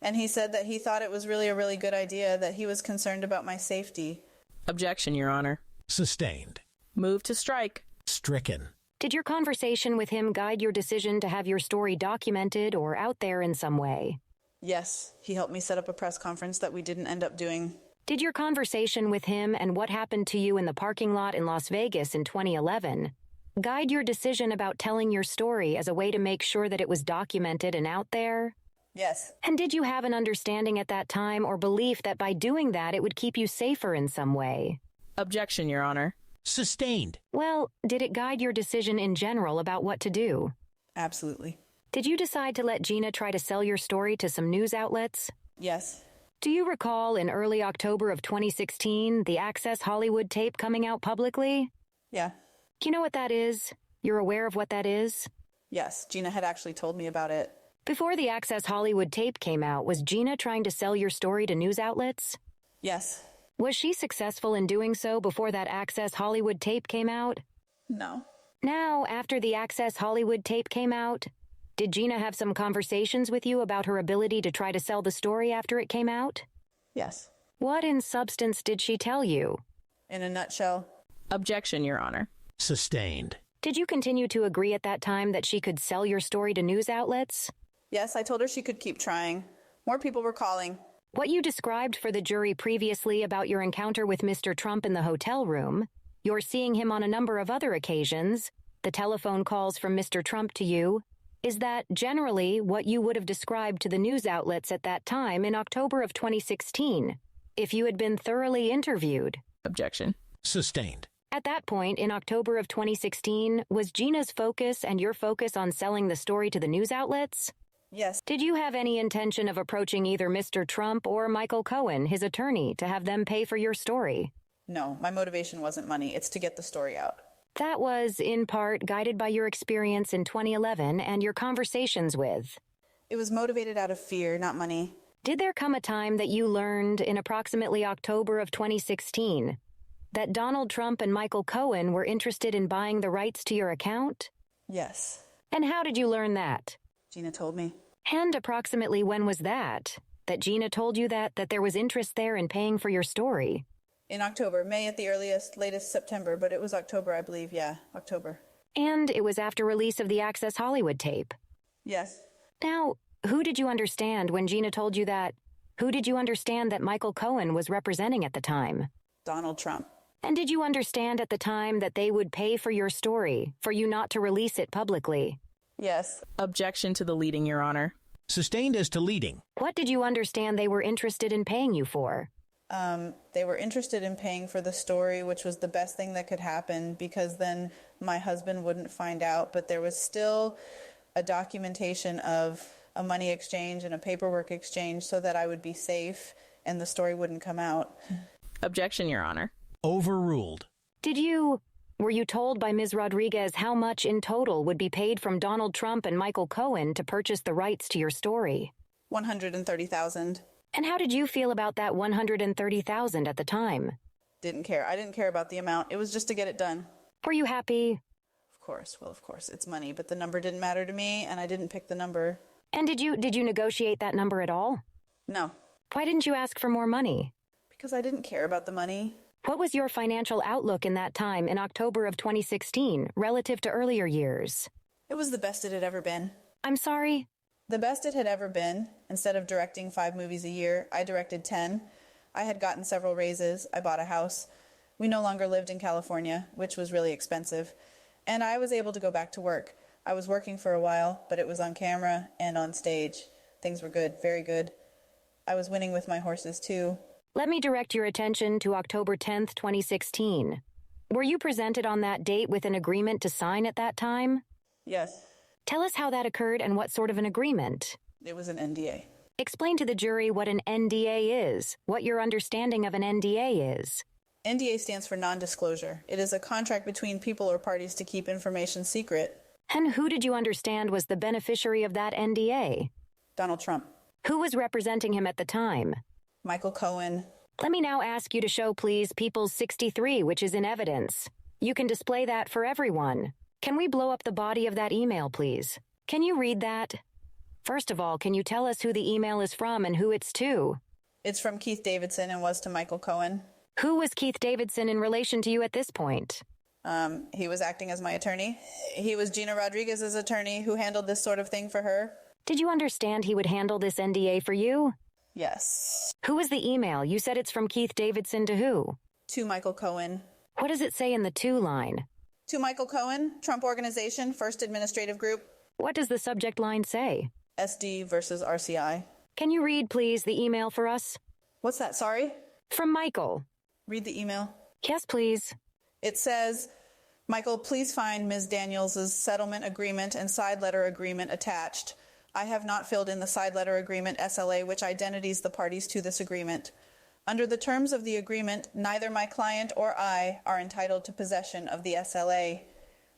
And he said that he thought it was really a really good idea, that he was concerned about my safety. Objection, Your Honor. Sustained. Move to strike. Stricken. Did your conversation with him guide your decision to have your story documented or out there in some way? Yes, he helped me set up a press conference that we didn't end up doing. Did your conversation with him and what happened to you in the parking lot in Las Vegas in 2011 guide your decision about telling your story as a way to make sure that it was documented and out there? Yes. And did you have an understanding at that time or belief that by doing that it would keep you safer in some way? Objection, Your Honor. Sustained. Well, did it guide your decision in general about what to do? Absolutely. Did you decide to let Gina try to sell your story to some news outlets? Yes. Do you recall in early October of 2016 the Access Hollywood tape coming out publicly? Yeah. You know what that is? You're aware of what that is? Yes, Gina had actually told me about it. Before the Access Hollywood tape came out, was Gina trying to sell your story to news outlets? Yes. Was she successful in doing so before that Access Hollywood tape came out? No. Now, after the Access Hollywood tape came out, did Gina have some conversations with you about her ability to try to sell the story after it came out? Yes. What in substance did she tell you? In a nutshell. Objection, Your Honor. Sustained. Did you continue to agree at that time that she could sell your story to news outlets? Yes, I told her she could keep trying. More people were calling. What you described for the jury previously about your encounter with Mr. Trump in the hotel room, your seeing him on a number of other occasions, the telephone calls from Mr. Trump to you, is that generally what you would have described to the news outlets at that time in October of 2016, if you had been thoroughly interviewed? Objection. Sustained. At that point, in October of 2016, was Gina's focus and your focus on selling the story to the news outlets? Yes. Did you have any intention of approaching either Mr. Trump or Micheal Cohen, his attorney, to have them pay for your story? No, my motivation wasn't money. It's to get the story out. That was, in part, guided by your experience in 2011 and your conversations with. It was motivated out of fear, not money. Did there come a time that you learned, in approximately October of 2016, that Donald Trump and Micheal Cohen were interested in buying the rights to your account? Yes. And how did you learn that? Gina told me. And approximately when was that Gina told you that there was interest there in paying for your story? In October. May at the earliest, latest September, but it was October, I believe. Yeah, October. And it was after release of the Access Hollywood tape. Yes. Now, who did you understand when Gina told you that? Who did you understand that Micheal Cohen was representing at the time? Donald Trump. And did you understand at the time that they would pay for your story, for you not to release it publicly? Yes. Objection to the leading, Your Honor. Sustained as to leading. What did you understand they were interested in paying you for? They were interested in paying for the story, which was the best thing that could happen because then my husband wouldn't find out. But there was still a documentation of a money exchange and a paperwork exchange so that I would be safe and the story wouldn't come out. Objection, Your Honor. Overruled. Did you Were you told by Ms. Rodriguez how much in total would be paid from Donald Trump and Micheal Cohen to purchase the rights to your story? $130,000. And how did you feel about that $130,000 at the time? Didn't care. I didn't care about the amount. It was just to get it done. Were you happy? Of course. Well, of course. It's money, but the number didn't matter to me, and I didn't pick the number. And did you negotiate that number at all? No. Why didn't you ask for more money? Because I didn't care about the money. What was your financial outlook in that time in October of 2016 relative to earlier years? It was the best it had ever been. I'm sorry? The best it had ever been. Instead of directing 5 movies a year, I directed 10. I had gotten several raises. I bought a house. We no longer lived in California, which was really expensive. And I was able to go back to work. I was working for a while, but it was on camera and on stage. Things were good, very good. I was winning with my horses, too. Let me direct your attention to October 10th, 2016. Were you presented on that date with an agreement to sign at that time? Yes. Tell us how that occurred and what sort of an agreement. It was an NDA. Explain to the jury what an NDA is, what your understanding of an NDA is. NDA stands for non-disclosure. It is a contract between people or parties to keep information secret. And who did you understand was the beneficiary of that NDA? Donald Trump. Who was representing him at the time? Micheal Cohen. Let me now ask you to show, please, People's 63, which is in evidence. You can display that for everyone. Can we blow up the body of that email, please? Can you read that? First of all, can you tell us who the email is from and who it's to? It's from Keith Davidson and was to Micheal Cohen. Who was Keith Davidson in relation to you at this point? He was acting as my attorney. He was Gina Rodriguez's attorney who handled this sort of thing for her. Did you understand he would handle this NDA for you? Yes. Who was the email? You said it's from Keith Davidson to who? To Micheal Cohen. What does it say in the to line? To Micheal Cohen, Trump Organization, First Administrative Group. What does the subject line say? SD versus RCI. Can you read, please, the email for us? What's that, sorry? From Michael. Read the email. Yes, please. It says, Michael, please find Ms. Daniels' settlement agreement and side letter agreement attached. I have not filled in the side letter agreement SLA, which identities the parties to this agreement. Under the terms of the agreement, neither my client or I are entitled to possession of the SLA.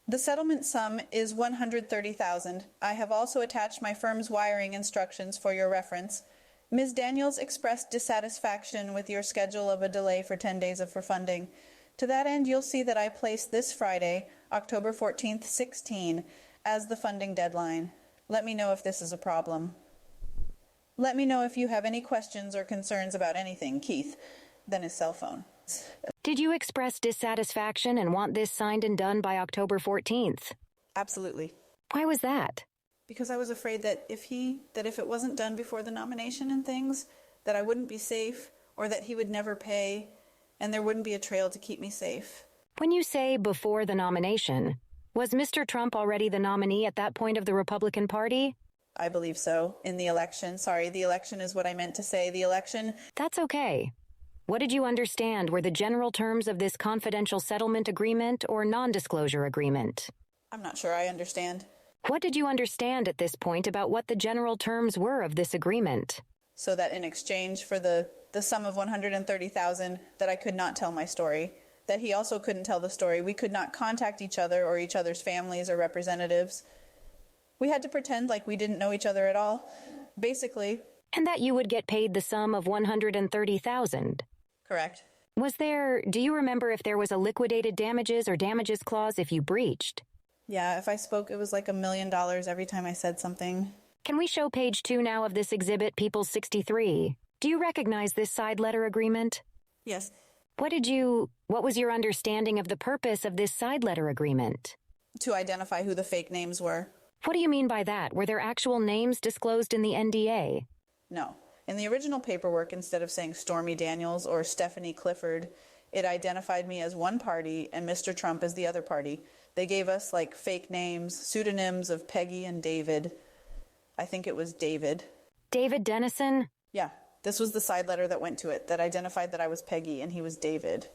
The settlement sum is $130,000. I have also attached my firm's wiring instructions for your reference. Ms. Daniels expressed dissatisfaction with your schedule of a delay for 10 days of refunding. To that end, you'll see that I placed this Friday, October 14th, 16, as the funding deadline. Let me know if this is a problem. Let me know if you have any questions or concerns about anything, Keith. Then his cell phone. Did you express dissatisfaction and want this signed and done by October 14th? Absolutely. Why was that? Because I was afraid that if it wasn't done before the nomination and things, that I wouldn't be safe, or that he would never pay, and there wouldn't be a trail to keep me safe. When you say before the nomination, was Mr. Trump already the nominee at that point of the Republican Party? I believe so. In the election. Sorry, the election is what I meant to say. The election. That's okay. What did you understand were the general terms of this confidential settlement agreement or non-disclosure agreement? I'm not sure I understand. What did you understand at this point about what the general terms were of this agreement? So that in exchange for the sum of $130,000, that I could not tell my story, that he also couldn't tell the story. We could not contact each other or each other's families or representatives. We had to pretend like we didn't know each other at all, basically. And that you would get paid the sum of $130,000. Correct. Do you remember if there was a liquidated damages or damages clause if you breached? Yeah, if I spoke, it was like $1 million every time I said something. Can we show page 2 now of this exhibit, People's 63? Do you recognize this side letter agreement? Yes. What was your understanding of the purpose of this side letter agreement? To identify who the fake names were. What do you mean by that? Were there actual names disclosed in the NDA? No. In the original paperwork, instead of saying Stormy Daniels or Stephanie Clifford, it identified me as one party and Mr. Trump as the other party. They gave us like fake names, pseudonyms of Peggy and David. I think it was David. David Dennison? Yeah, this was the side letter that went to it that identified that I was Peggy and he was David.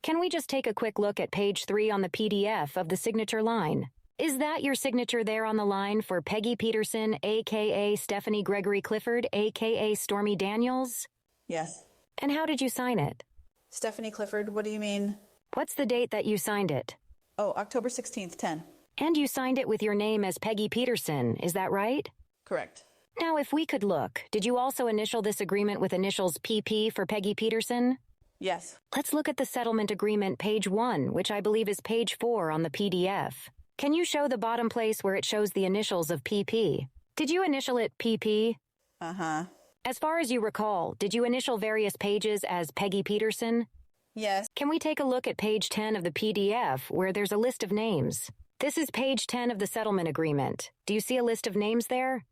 Can we just take a quick look at page 3 on the PDF of the signature line? Is that your signature there on the line for Peggy Peterson, a.k.a. Stephanie Gregory Clifford, a.k.a. Stormy Daniels? Yes. And how did you sign it? Stephanie Clifford, what do you mean? What's the date that you signed it? Oh, October 16th, 10. And you signed it with your name as Peggy Peterson, is that right? Correct. Now, if we could look, did you also initial this agreement with initials PP for Peggy Peterson? Yes. Let's look at the settlement agreement, page 1, which I believe is page 4 on the PDF. Can you show the bottom place where it shows the initials of PP? Did you initial it PP? Uh-huh. As far as you recall, did you initial various pages as Peggy Peterson? Yes. Can we take a look at page 10 of the PDF where there's a list of names? This is page 10 of the settlement agreement. Do you see a list of names there?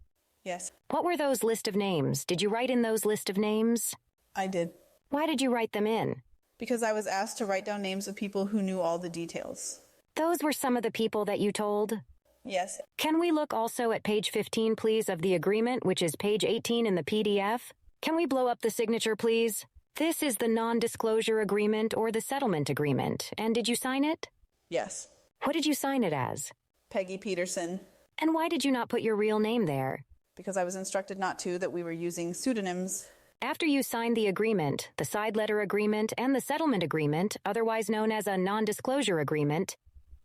Yes. What were those list of names? Did you write in those list of names? I did. Why did you write them in? Because I was asked to write down names of people who knew all the details. Those were some of the people that you told? Yes. Can we look also at page 15, please, of the agreement, which is page 18 in the PDF? Can we blow up the signature, please? This is the non-disclosure agreement or the settlement agreement. And did you sign it? Yes. What did you sign it as? Peggy Peterson. And why did you not put your real name there? Because I was instructed not to, that we were using pseudonyms. After you signed the agreement, the side letter agreement, and the settlement agreement, otherwise known as a non-disclosure agreement,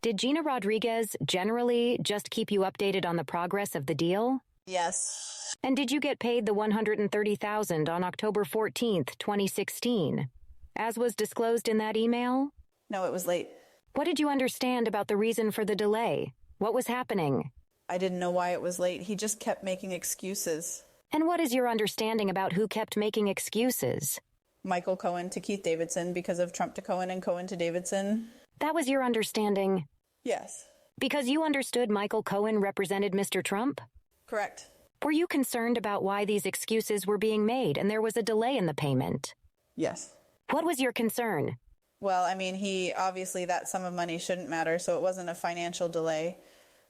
did Gina Rodriguez generally just keep you updated on the progress of the deal? Yes. And did you get paid the $130,000 on October 14th, 2016, as was disclosed in that email? No, it was late. What did you understand about the reason for the delay? What was happening? I didn't know why it was late. He just kept making excuses. And what is your understanding about who kept making excuses? Micheal Cohen to Keith Davidson because of Trump to Cohen and Cohen to Davidson. That was your understanding? Yes. Because you understood Micheal Cohen represented Mr. Trump? Correct. Were you concerned about why these excuses were being made and there was a delay in the payment? Yes. What was your concern? Well, I mean, obviously that sum of money shouldn't matter, so it wasn't a financial delay.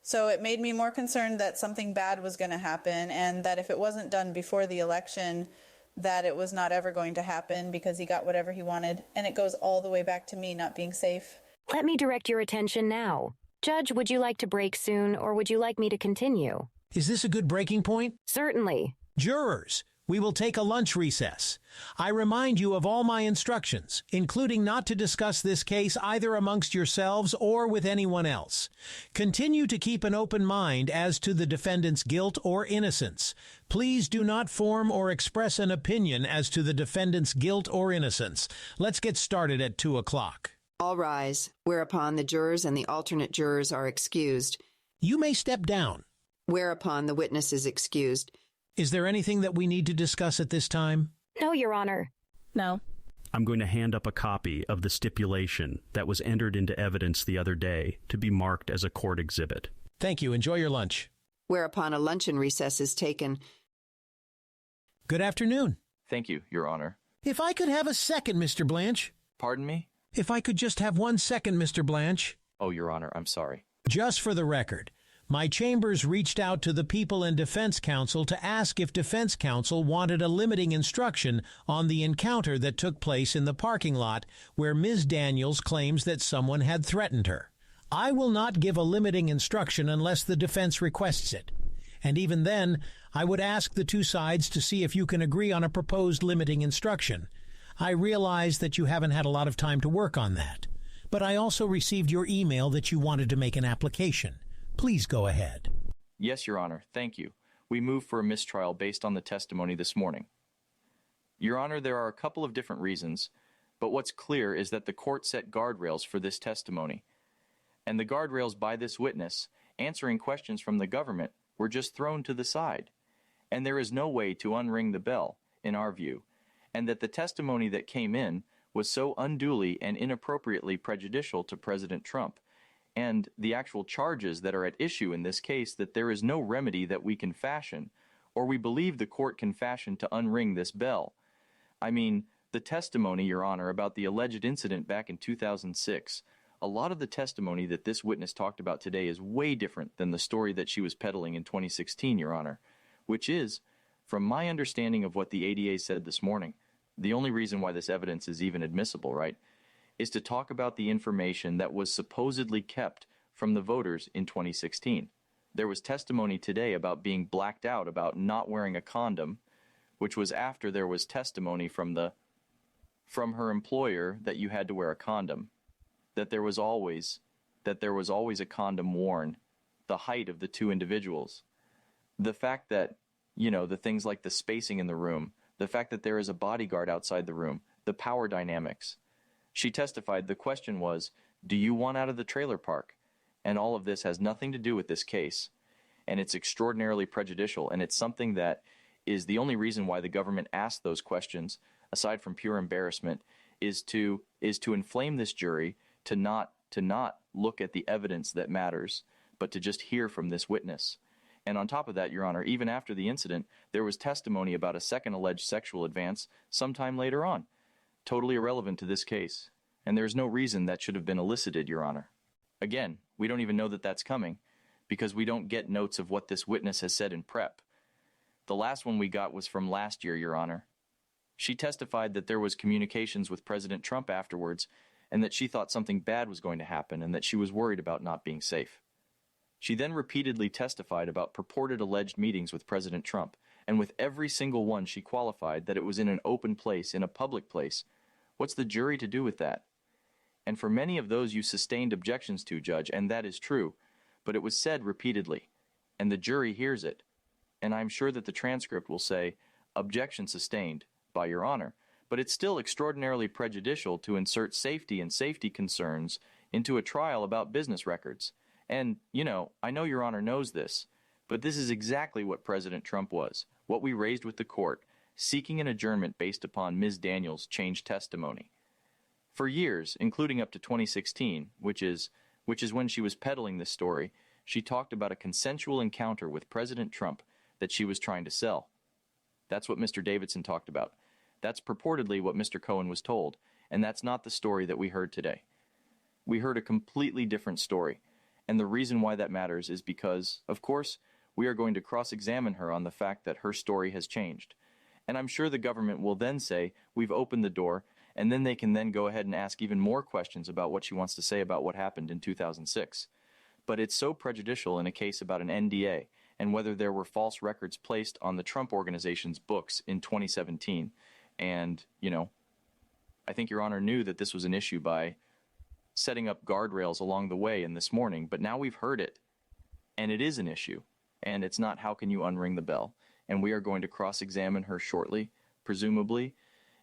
So it made me more concerned that something bad was going to happen and that if it wasn't done before the election, that it was not ever going to happen because he got whatever he wanted. And it goes all the way back to me not being safe. Let me direct your attention now. Judge, would you like to break soon or would you like me to continue? Is this a good breaking point? Certainly. Jurors, we will take a lunch recess. I remind you of all my instructions, including not to discuss this case either amongst yourselves or with anyone else. Continue to keep an open mind as to the defendant's guilt or innocence. Please do not form or express an opinion as to the defendant's guilt or innocence. Let's get started at 2 o'clock. All rise, whereupon the jurors and the alternate jurors are excused. You may step down. Whereupon the witness is excused. Is there anything that we need to discuss at this time? No, Your Honor. No. I'm going to hand up a copy of the stipulation that was entered into evidence the other day to be marked as a court exhibit. Thank you. Enjoy your lunch. Whereupon a luncheon recess is taken. Good afternoon. Thank you, Your Honor. If I could have a second, Mr. Blanche. Pardon me? If I could just have 1 second, Mr. Blanche. Oh, Your Honor, I'm sorry. Just for the record, my chambers reached out to the People and Defense Counsel to ask if Defense Counsel wanted a limiting instruction on the encounter that took place in the parking lot where Ms. Daniels claims that someone had threatened her. I will not give a limiting instruction unless the defense requests it. And even then, I would ask the two sides to see if you can agree on a proposed limiting instruction. I realize that you haven't had a lot of time to work on that, but I also received your email that you wanted to make an application. Please go ahead. Yes, Your Honor, thank you. We move for a mistrial based on the testimony this morning. Your Honor, there are a couple of different reasons, but what's clear is that the court set guardrails for this testimony. And the guardrails by this witness, answering questions from the government, were just thrown to the side. And there is no way to unring the bell, in our view, and that the testimony that came in was so unduly and inappropriately prejudicial to President Trump, and the actual charges that are at issue in this case, that there is no remedy that we can fashion, or we believe the court can fashion to unring this bell. I mean, the testimony, Your Honor, about the alleged incident back in 2006, a lot of the testimony that this witness talked about today is way different than the story that she was peddling in 2016, Your Honor, which is, from my understanding of what the ADA said this morning, the only reason why this evidence is even admissible, right, is to talk about the information that was supposedly kept from the voters in 2016. There was testimony today about being blacked out about not wearing a condom, which was after there was testimony from her employer that you had to wear a condom, that there was always that there was always a condom worn, the height of the two individuals, the fact that, the things like the spacing in the room, the fact that there is a bodyguard outside the room, the power dynamics. She testified the question was, do you want out of the trailer park? And all of this has nothing to do with this case. And it's extraordinarily prejudicial, and it's something that is the only reason why the government asked those questions, aside from pure embarrassment, is to inflame this jury to not look at the evidence that matters, but to just hear from this witness. And on top of that, Your Honor, even after the incident, there was testimony about a second alleged sexual advance sometime later on, totally irrelevant to this case. And there's no reason that should have been elicited, Your Honor. Again, we don't even know that that's coming, because we don't get notes of what this witness has said in prep. The last one we got was from last year, Your Honor. She testified that there was communications with President Trump afterwards, and that she thought something bad was going to happen, and that she was worried about not being safe. She then repeatedly testified about purported alleged meetings with President Trump, and with every single one she qualified that it was in an open place, in a public place. What's the jury to do with that? And for many of those you sustained objections to, Judge, and that is true, but it was said repeatedly, and the jury hears it. And I'm sure that the transcript will say, objection sustained by Your Honor, but it's still extraordinarily prejudicial to insert safety and safety concerns into a trial about business records. And, I know Your Honor knows this, but this is exactly what President Trump was, what we raised with the court, seeking an adjournment based upon Ms. Daniels' changed testimony. For years, including up to 2016, which is when she was peddling this story, she talked about a consensual encounter with President Trump that she was trying to sell. That's what Mr. Davidson talked about. That's purportedly what Mr. Cohen was told, and that's not the story that we heard today. We heard a completely different story, and the reason why that matters is because, of course, we are going to cross-examine her on the fact that her story has changed. And I'm sure the government will then say, we've opened the door, and then they can then go ahead and ask even more questions about what she wants to say about what happened in 2006. But it's so prejudicial in a case about an NDA, and whether there were false records placed on the Trump Organization's books in 2017. And, I think Your Honor knew that this was an issue by setting up guardrails along the way in this morning, but now we've heard it, and it is an issue, and it's not how can you unring the bell. And we are going to cross-examine her shortly, presumably,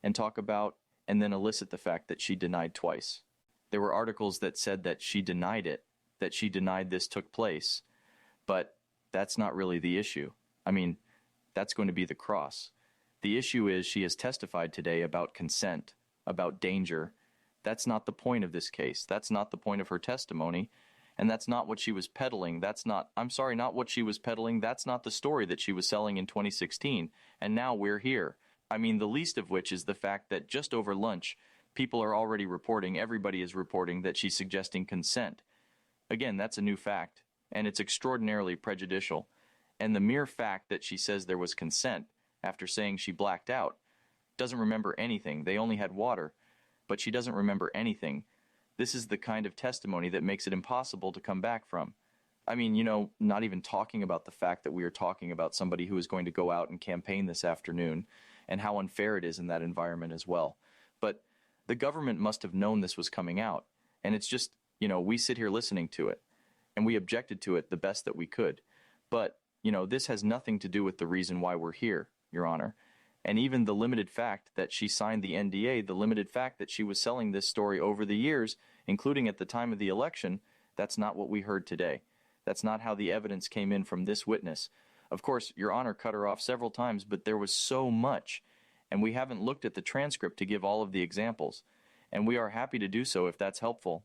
and talk about and then elicit the fact that she denied twice. There were articles that said that she denied it, that she denied this took place, but that's not really the issue. I mean, that's going to be the cross. The issue is she has testified today about consent, about danger. That's not the point of this case. That's not the point of her testimony, and that's not what she was peddling. Not what she was peddling. That's not the story that she was selling in 2016, and now we're here. I mean, the least of which is the fact that just over lunch, people are already reporting, everybody is reporting that she's suggesting consent. Again, that's a new fact, and it's extraordinarily prejudicial. And the mere fact that she says there was consent after saying she blacked out, doesn't remember anything. They only had water, but she doesn't remember anything. This is the kind of testimony that makes it impossible to come back from. I mean, not even talking about the fact that we are talking about somebody who is going to go out and campaign this afternoon, and how unfair it is in that environment as well. But the government must have known this was coming out, and it's just, we sit here listening to it, and we objected to it the best that we could. But, this has nothing to do with the reason why we're here, Your Honor. And even the limited fact that she signed the NDA, the limited fact that she was selling this story over the years, including at the time of the election, that's not what we heard today. That's not how the evidence came in from this witness. Of course, Your Honor cut her off several times, but there was so much, and we haven't looked at the transcript to give all of the examples, and we are happy to do so if that's helpful.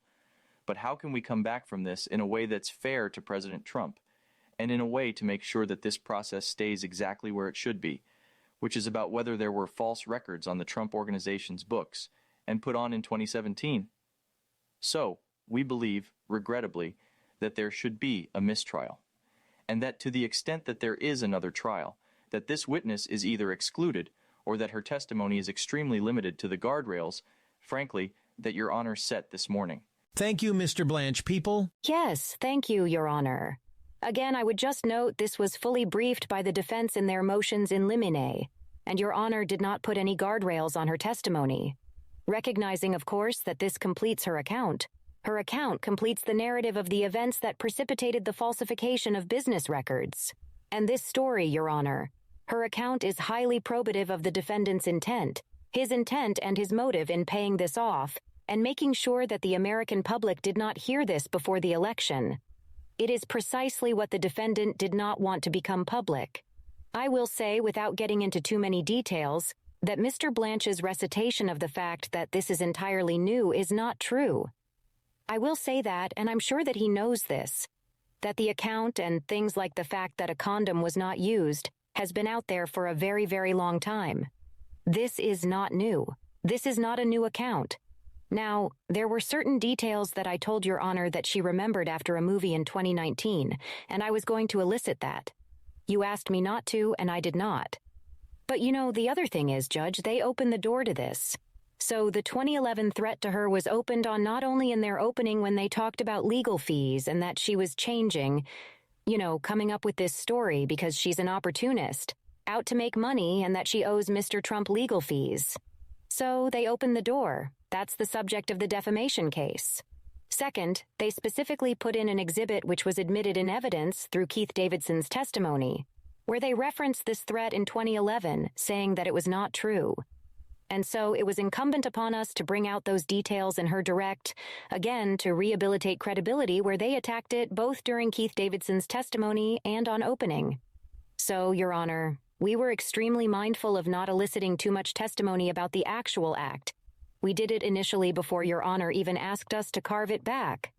But how can we come back from this in a way that's fair to President Trump, and in a way to make sure that this process stays exactly where it should be, which is about whether there were false records on the Trump Organization's books and put on in 2017? So, we believe, regrettably, that there should be a mistrial, and that to the extent that there is another trial, that this witness is either excluded or that her testimony is extremely limited to the guardrails, frankly, that Your Honor set this morning. Thank you, Mr. Blanche. People? Yes, thank you, Your Honor. Again, I would just note this was fully briefed by the defense in their motions in limine, and Your Honor did not put any guardrails on her testimony. Recognizing, of course, that this completes her account, Her account completes the narrative of the events that precipitated the falsification of business records. And this story, Your Honor, her account is highly probative of the defendant's intent, his intent and his motive in paying this off, and making sure that the American public did not hear this before the election. It is precisely what the defendant did not want to become public. I will say, without getting into too many details, that Mr. Blanche's recitation of the fact that this is entirely new is not true. I will say that, and I'm sure that he knows this, that the account and things like the fact that a condom was not used has been out there for a very, very long time. This is not new. This is not a new account. Now, there were certain details that I told Your Honor that she remembered after a movie in 2019, and I was going to elicit that. You asked me not to, and I did not. But you know, the other thing is, Judge, they opened the door to this. So the 2011 threat to her was opened on not only in their opening when they talked about legal fees and that she was changing, coming up with this story because she's an opportunist, out to make money and that she owes Mr. Trump legal fees. So they opened the door. That's the subject of the defamation case. Second, they specifically put in an exhibit which was admitted in evidence through Keith Davidson's testimony, where they referenced this threat in 2011, saying that it was not true. And so it was incumbent upon us to bring out those details in her direct, again, to rehabilitate credibility where they attacked it both during Keith Davidson's testimony and on opening. So, Your Honor, we were extremely mindful of not eliciting too much testimony about the actual act. We did it initially before Your Honor even asked us to carve it back.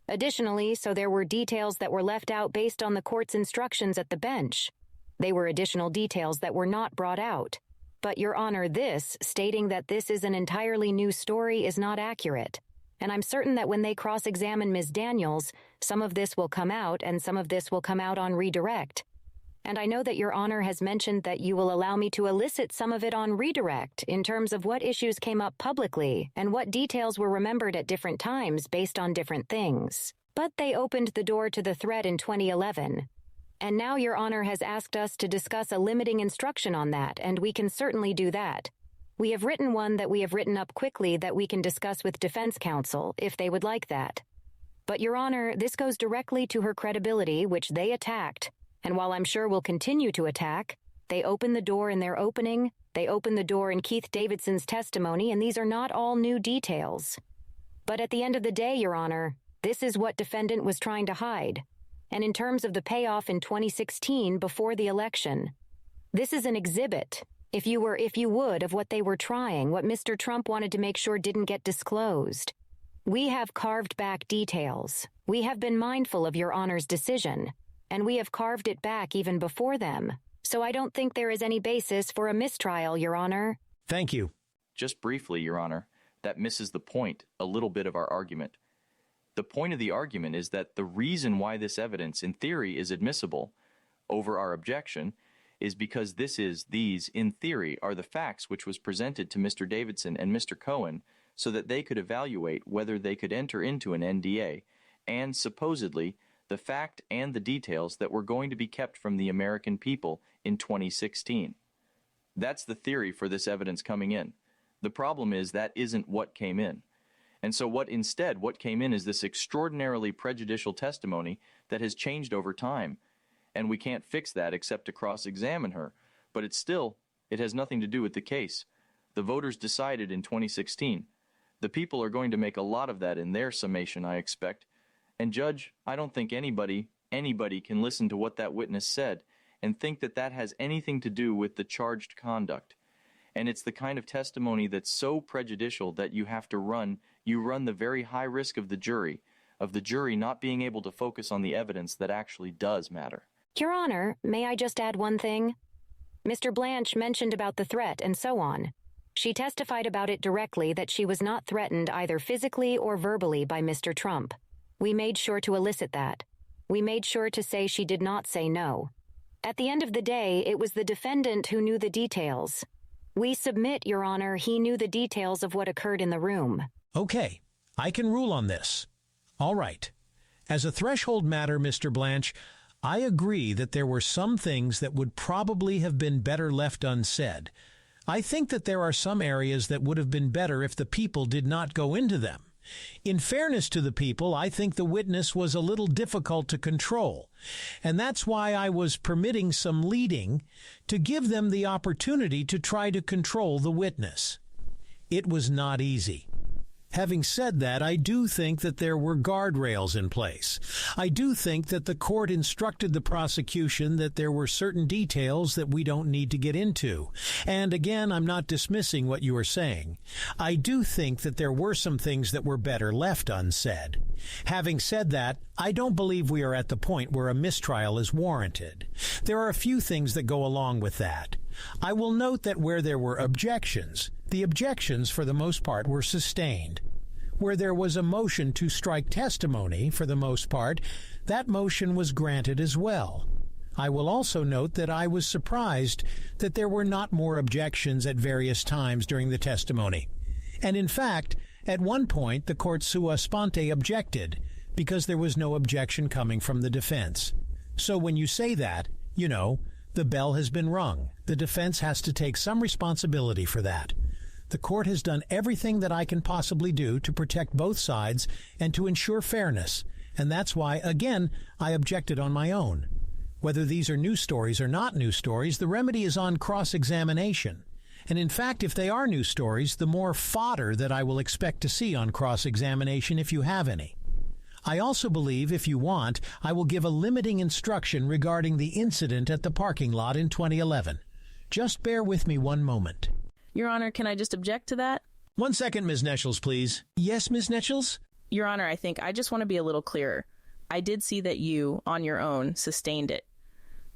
Additionally, so there were details that were left out based on the court's instructions at the bench. They were additional details that were not brought out. But, Your Honor, this, stating that this is an entirely new story, is not accurate. And I'm certain that when they cross-examine Ms. Daniels, some of this will come out and some of this will come out on redirect. And I know that Your Honor has mentioned that you will allow me to elicit some of it on redirect in terms of what issues came up publicly and what details were remembered at different times based on different things. But they opened the door to the threat in 2011. And now Your Honor has asked us to discuss a limiting instruction on that, and we can certainly do that. We have written one that we have written up quickly that we can discuss with defense counsel, if they would like that. But Your Honor, this goes directly to her credibility, which they attacked, and while I'm sure will continue to attack, they opened the door in their opening, they opened the door in Keith Davidson's testimony, and these are not all new details. But at the end of the day, Your Honor, this is what defendant was trying to hide. And in terms of the payoff in 2016 before the election, this is an exhibit, if you would, of what they were trying, what Mr. Trump wanted to make sure didn't get disclosed. We have carved back details. We have been mindful of Your Honor's decision, and we have carved it back even before them. So I don't think there is any basis for a mistrial, Your Honor. Thank you. Just briefly, Your Honor, that misses the point, a little bit of our argument. The point of the argument is that the reason why this evidence, in theory, is admissible over our objection is because these, in theory, are the facts which was presented to Mr. Davidson and Mr. Cohen so that they could evaluate whether they could enter into an NDA, and supposedly the fact and the details that were going to be kept from the American people in 2016. That's the theory for this evidence coming in. The problem is that isn't what came in. And so what came in is this extraordinarily prejudicial testimony that has changed over time. And we can't fix that except to cross-examine her. But it has nothing to do with the case. The voters decided in 2016. The people are going to make a lot of that in their summation, I expect. And Judge, I don't think anybody can listen to what that witness said and think that that has anything to do with the charged conduct. And it's the kind of testimony that's so prejudicial that you run the very high risk of the jury not being able to focus on the evidence that actually does matter. Your Honor, may I just add one thing? Mr. Blanche mentioned about the threat and so on. She testified about it directly that she was not threatened either physically or verbally by Mr. Trump. We made sure to elicit that. We made sure to say she did not say no. At the end of the day, it was the defendant who knew the details. We submit, Your Honor, he knew the details of what occurred in the room. Okay, I can rule on this. All right. As a threshold matter, Mr. Blanche, I agree that there were some things that would probably have been better left unsaid. I think that there are some areas that would have been better if the people did not go into them. In fairness to the people, I think the witness was a little difficult to control, and that's why I was permitting some leading to give them the opportunity to try to control the witness. It was not easy. Having said that, I do think that there were guardrails in place. I do think that the court instructed the prosecution that there were certain details that we don't need to get into. And again, I'm not dismissing what you are saying. I do think that there were some things that were better left unsaid. Having said that, I don't believe we are at the point where a mistrial is warranted. There are a few things that go along with that. I will note that where there were objections, the objections for the most part were sustained. Where there was a motion to strike testimony, for the most part, that motion was granted as well. I will also note that I was surprised that there were not more objections at various times during the testimony. And in fact, at one point the court sua sponte objected because there was no objection coming from the defense. So when you say that, you know, the bell has been rung. The defense has to take some responsibility for that. The court has done everything that I can possibly do to protect both sides and to ensure fairness, and that's why, again, I objected on my own. Whether these are new stories or not new stories, the remedy is on cross-examination. And in fact, if they are new stories, the more fodder that I will expect to see on cross-examination if you have any. I also believe, if you want, I will give a limiting instruction regarding the incident at the parking lot in 2011. Just bear with me one moment. Your Honor, can I just object to that? 1 second, Ms. Netchels, please. Yes, Ms. Netchels? Your Honor, I just want to be a little clearer. I did see that you, on your own, sustained it.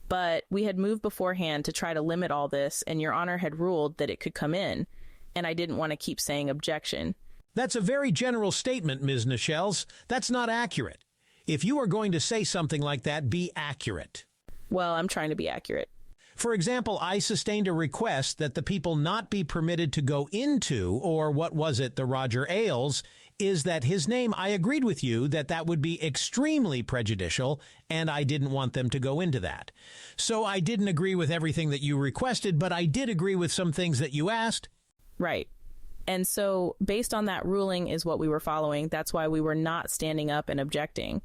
But we had moved beforehand to try to limit all this, and Your Honor had ruled that it could come in, and I didn't want to keep saying objection. That's a very general statement, Ms. Netchels. That's not accurate. If you are going to say something like that, be accurate. Well, I'm trying to be accurate. For example, I sustained a request that the people not be permitted to go into, or what was it, the Roger Ailes, is that his name, I agreed with you that that would be extremely prejudicial, and I didn't want them to go into that. So I didn't agree with everything that you requested, but I did agree with some things that you asked. Right. And so based on that ruling is what we were following. That's why we were not standing up and objecting.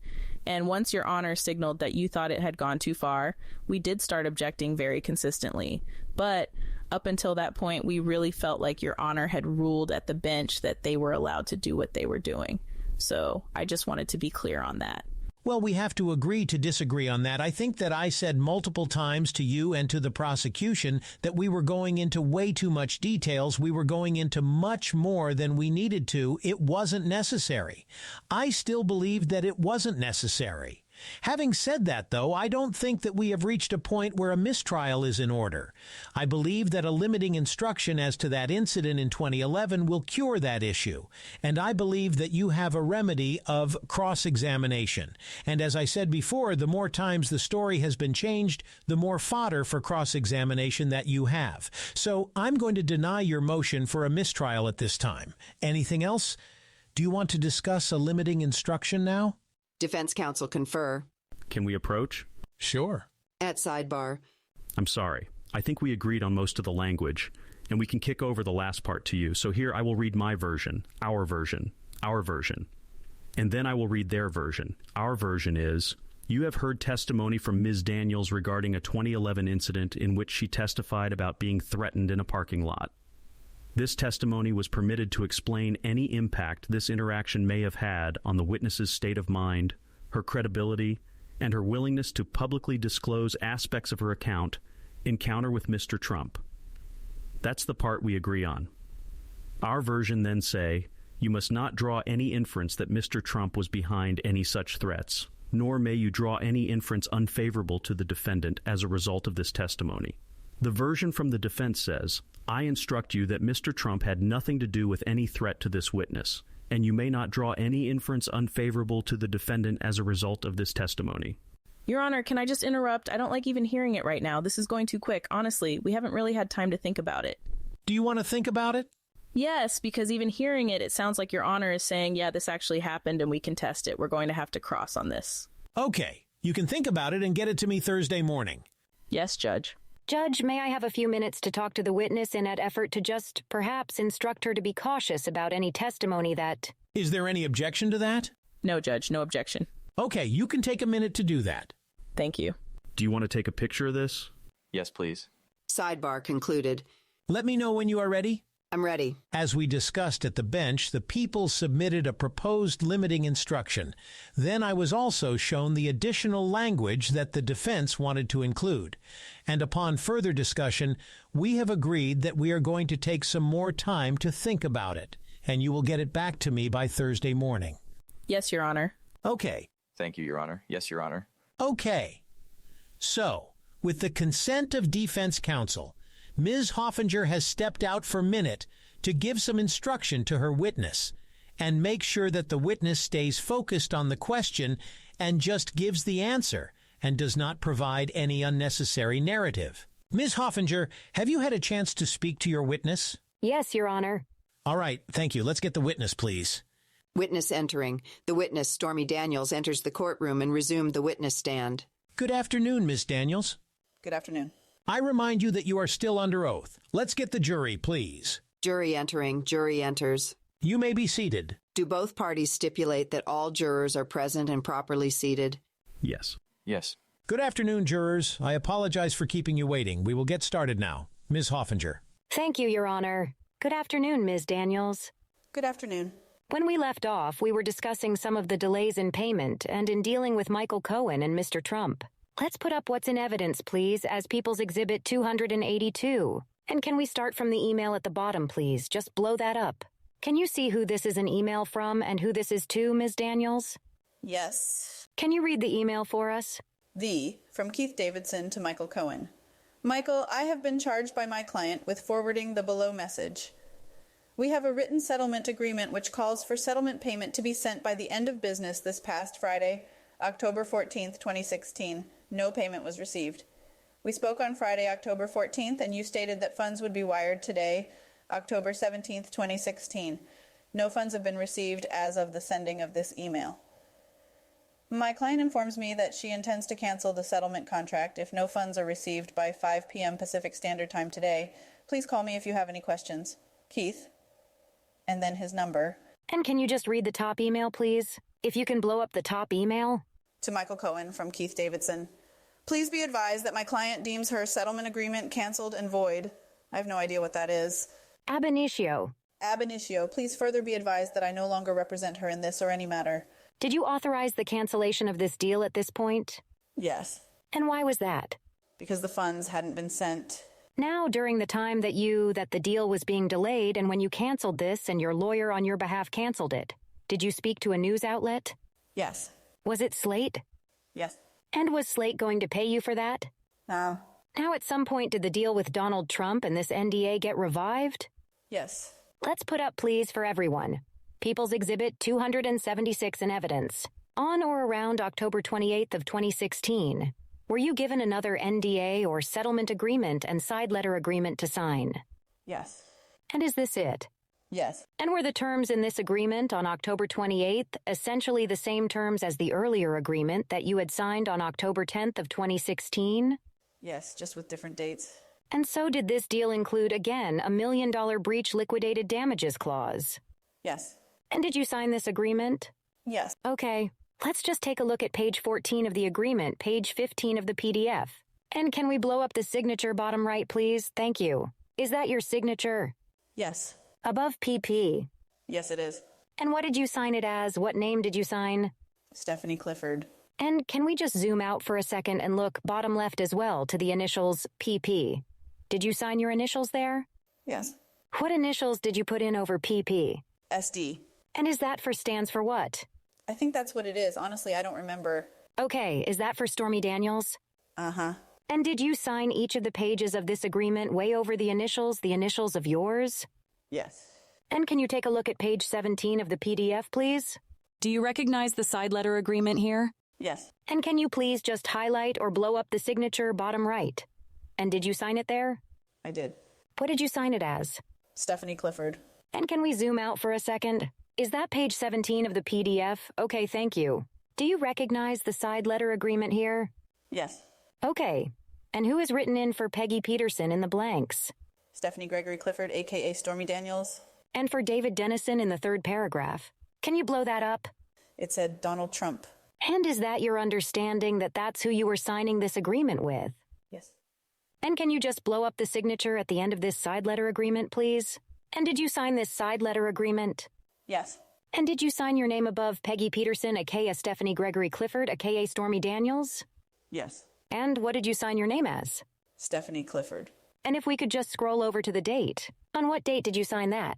And once Your Honor signaled that you thought it had gone too far, we did start objecting very consistently. But up until that point, we really felt like Your Honor had ruled at the bench that they were allowed to do what they were doing. So I just wanted to be clear on that. Well, we have to agree to disagree on that. I think that I said multiple times to you and to the prosecution that we were going into way too much details. We were going into much more than we needed to. It wasn't necessary. I still believe that it wasn't necessary. Having said that, though, I don't think that we have reached a point where a mistrial is in order. I believe that a limiting instruction as to that incident in 2011 will cure that issue, and I believe that you have a remedy of cross-examination. And as I said before, the more times the story has been changed, the more fodder for cross-examination that you have. So I'm going to deny your motion for a mistrial at this time. Anything else? Do you want to discuss a limiting instruction now? Defense counsel confer. Can we approach? Sure. At sidebar. I'm sorry. I think we agreed on most of the language, and we can kick over the last part to you. So here I will read my version, our version, our version. And then I will read their version. Our version is, you have heard testimony from Ms. Daniels regarding a 2011 incident in which she testified about being threatened in a parking lot. This testimony was permitted to explain any impact this interaction may have had on the witness's state of mind, her credibility, and her willingness to publicly disclose aspects of her encounter with Mr. Trump. That's the part we agree on. Our version then say, you must not draw any inference that Mr. Trump was behind any such threats, nor may you draw any inference unfavorable to the defendant as a result of this testimony. The version from the defense says, I instruct you that Mr. Trump had nothing to do with any threat to this witness, and you may not draw any inference unfavorable to the defendant as a result of this testimony. Your Honor, can I just interrupt? I don't like even hearing it right now. This is going too quick. Honestly, we haven't really had time to think about it. Do you want to think about it? Yes, because even hearing it, it sounds like Your Honor is saying, yeah, this actually happened and we can test it. We're going to have to cross on this. Okay. You can think about it and get it to me Thursday morning. Yes, Judge. Judge, may I have a few minutes to talk to the witness in an effort to just, perhaps, instruct her to be cautious about any testimony that... Is there any objection to that? No, Judge, no objection. Okay, you can take a minute to do that. Thank you. Do you want to take a picture of this? Yes, please. Sidebar concluded. Let me know when you are ready. I'm ready. As we discussed at the bench, the people submitted a proposed limiting instruction. Then I was also shown the additional language that the defense wanted to include. And upon further discussion, we have agreed that we are going to take some more time to think about it, and you will get it back to me by Thursday morning. Yes, Your Honor. Okay. Thank you, Your Honor. Yes, Your Honor. Okay. So, with the consent of defense counsel, Ms. Hoffinger has stepped out for a minute to give some instruction to her witness and make sure that the witness stays focused on the question and just gives the answer and does not provide any unnecessary narrative. Ms. Hoffinger, have you had a chance to speak to your witness? Yes, Your Honor. All right, thank you. Let's get the witness, please. Witness entering. The witness, Stormy Daniels, enters the courtroom and resumed the witness stand. Good afternoon, Ms. Daniels. Good afternoon. I remind you that you are still under oath. Let's get the jury, please. Jury entering. Jury enters. You may be seated. Do both parties stipulate that all jurors are present and properly seated? Yes. Yes. Good afternoon, jurors. I apologize for keeping you waiting. We will get started now. Ms. Hoffinger. Thank you, Your Honor. Good afternoon, Ms. Daniels. Good afternoon. When we left off, we were discussing some of the delays in payment and in dealing with Micheal Cohen and Mr. Trump. Let's put up what's in evidence, please, as People's Exhibit 282. And can we start from the email at the bottom, please? Just blow that up. Can you see who this is an email from and who this is to, Ms. Daniels? Yes. Can you read the email for us? From Keith Davidson to Micheal Cohen. Michael, I have been charged by my client with forwarding the below message. We have a written settlement agreement which calls for settlement payment to be sent by the end of business this past Friday, October 14th, 2016. No payment was received. We spoke on Friday, October 14th, and you stated that funds would be wired today, October 17th, 2016. No funds have been received as of the sending of this email. My client informs me that she intends to cancel the settlement contract if no funds are received by 5 p.m. Pacific Standard Time today. Please call me if you have any questions. Keith. And then his number. And can you just read the top email, please? If you can blow up the top email. To Micheal Cohen from Keith Davidson. Please be advised that my client deems her settlement agreement canceled and void. I have no idea what that is. Ab initio. Ab initio. Please further be advised that I no longer represent her in this or any matter. Did you authorize the cancellation of this deal at this point? Yes. And why was that? Because the funds hadn't been sent. Now, during the time that the deal was being delayed and when you canceled this and your lawyer on your behalf canceled it, did you speak to a news outlet? Yes. Was it Slate? Yes. And was Slate going to pay you for that? No. Now, at some point, did the deal with Donald Trump and this NDA get revived? Yes. Let's put up, please, for everyone. People's Exhibit 276 in evidence. On or around October 28th of 2016, were you given another NDA or settlement agreement and side letter agreement to sign? Yes. And is this it? Yes. And were the terms in this agreement on October 28th essentially the same terms as the earlier agreement that you had signed on October 10th of 2016? Yes, just with different dates. And so did this deal include, again, a $1 million breach liquidated damages clause? Yes. And did you sign this agreement? Yes. Okay. Let's just take a look at page 14 of the agreement, page 15 of the PDF. And can we blow up the signature bottom right, please? Thank you. Is that your signature? Yes. Above PP. Yes, it is. And what did you sign it as? What name did you sign? Stephanie Clifford. And can we just zoom out for a second and look bottom left as well to the initials PP? Did you sign your initials there? Yes. What initials did you put in over PP? SD. And is that stands for what? I think that's what it is. Honestly, I don't remember. Okay, is that for Stormy Daniels? Uh-huh. And did you sign each of the pages of this agreement way over the initials of yours? Yes. And can you take a look at page 17 of the PDF, please? Do you recognize the side letter agreement here? Yes. And can you please just highlight or blow up the signature bottom right? And did you sign it there? I did. What did you sign it as? Stephanie Clifford. And can we zoom out for a second? Is that page 17 of the PDF? Okay, thank you. Do you recognize the side letter agreement here? Yes. Okay. And who is written in for Peggy Peterson in the blanks? Stephanie Gregory Clifford, a.k.a. Stormy Daniels. And for David Dennison in the third paragraph? Can you blow that up? It said Donald Trump. And is that your understanding that that's who you were signing this agreement with? Yes. And can you just blow up the signature at the end of this side letter agreement, please? And did you sign this side letter agreement? Yes. And did you sign your name above Peggy Peterson, aka Stephanie Gregory Clifford, aka Stormy Daniels? Yes. And what did you sign your name as? Stephanie Clifford. And if we could just scroll over to the date. On what date did you sign that?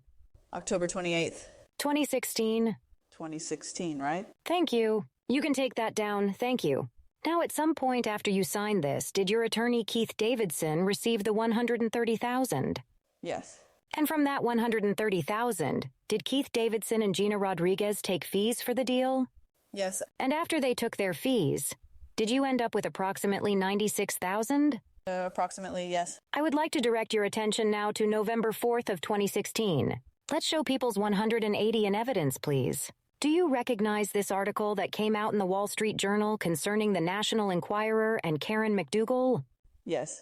October 28th, 2016. 2016, right? Thank you. You can take that down, thank you. Now, at some point after you signed this, did your attorney Keith Davidson receive the $130,000? Yes. And from that $130,000, did Keith Davidson and Gina Rodriguez take fees for the deal? Yes. And after they took their fees, did you end up with approximately $96,000? Approximately, yes. I would like to direct your attention now to November 4th of 2016. Let's show People's 180 in evidence, please. Do you recognize this article that came out in the Wall Street Journal concerning the National Enquirer and Karen McDougal? Yes.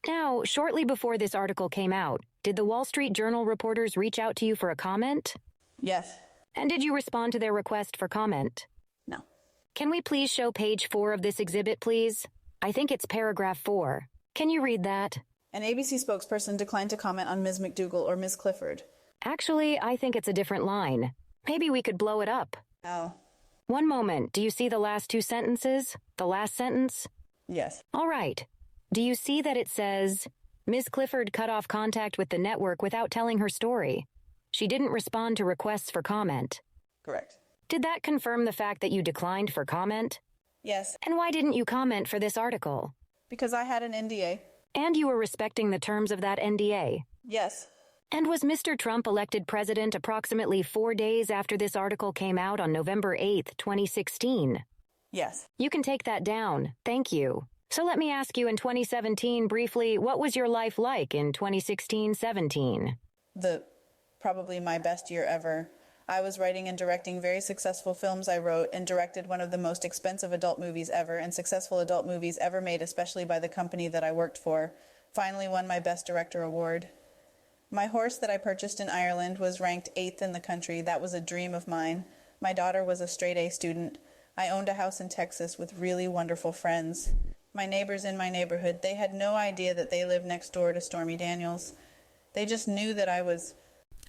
Now, shortly before this article came out, did the Wall Street Journal reporters reach out to you for a comment? Yes. And did you respond to their request for comment? No. Can we please show page 4 of this exhibit, please? I think it's paragraph 4. Can you read that? An ABC spokesperson declined to comment on Ms. McDougal or Ms. Clifford. Actually, I think it's a different line. Maybe we could blow it up. Oh. One moment. Do you see the last 2 sentences? The last sentence? Yes. All right. Do you see that it says, Ms. Clifford cut off contact with the network without telling her story? She didn't respond to requests for comment. Correct. Did that confirm the fact that you declined for comment? Yes. And why didn't you comment for this article? Because I had an NDA. And you were respecting the terms of that NDA? Yes. And was Mr. Trump elected president approximately 4 days after this article came out on November 8th, 2016? Yes. You can take that down. Thank you. So let me ask you in 2017 briefly, what was your life like in 2016-17? Probably my best year ever. I was writing and directing very successful films. I wrote and directed one of the most expensive adult movies ever and successful adult movies ever made, especially by the company that I worked for. Finally won my Best Director award. My horse that I purchased in Ireland was ranked 8th in the country. That was a dream of mine. My daughter was a straight A student. I owned a house in Texas with really wonderful friends. My neighbors in my neighborhood, they had no idea that they lived next door to Stormy Daniels. They just knew that I was...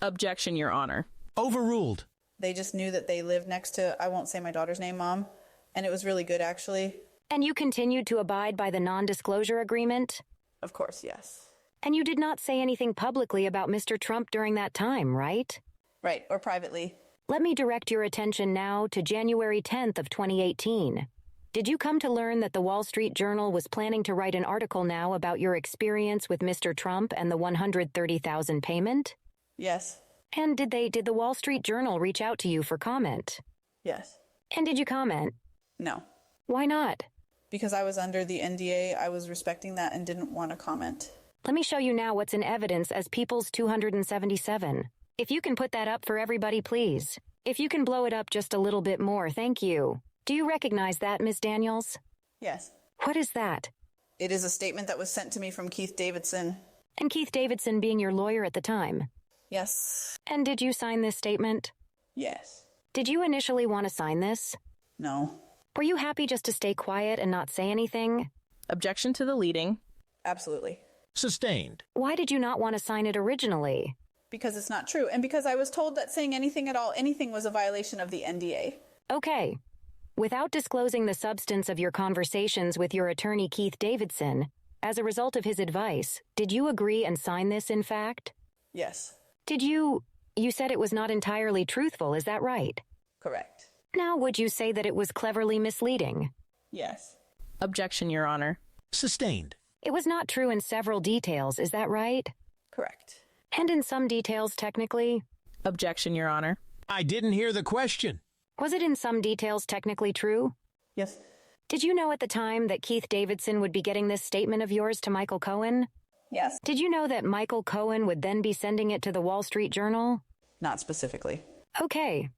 Objection, Your Honor. Overruled. They just knew that they lived next to, I won't say my daughter's name, Mom, and it was really good, actually. And you continued to abide by the non-disclosure agreement? Of course, yes. And you did not say anything publicly about Mr. Trump during that time, right? Right, or privately. Let me direct your attention now to January 10th of 2018. Did you come to learn that the Wall Street Journal was planning to write an article now about your experience with Mr. Trump and the $130,000 payment? Yes. And did the Wall Street Journal reach out to you for comment? Yes. And did you comment? No. Why not? Because I was under the NDA, I was respecting that and didn't want to comment. Let me show you now what's in evidence as People's 277. If you can put that up for everybody, please. If you can blow it up just a little bit more, thank you. Do you recognize that, Ms. Daniels? Yes. What is that? It is a statement that was sent to me from Keith Davidson. And Keith Davidson being your lawyer at the time? Yes. And did you sign this statement? Yes. Did you initially want to sign this? No. Were you happy just to stay quiet and not say anything? Objection to the leading. Absolutely. Sustained. Why did you not want to sign it originally? Because it's not true, and because I was told that saying anything at all, anything was a violation of the NDA. Okay. Without disclosing the substance of your conversations with your attorney Keith Davidson, as a result of his advice, did you agree and sign this, in fact? Yes. Did you said it was not entirely truthful, is that right? Correct. Now, would you say that it was cleverly misleading? Yes. Objection, Your Honor. Sustained. It was not true in several details, is that right? Correct. And in some details, technically? Objection, Your Honor. I didn't hear the question. Was it in some details technically true? Yes. Did you know at the time that Keith Davidson would be getting this statement of yours to Micheal Cohen? Yes. Did you know that Micheal Cohen would then be sending it to the Wall Street Journal? Not specifically. Okay.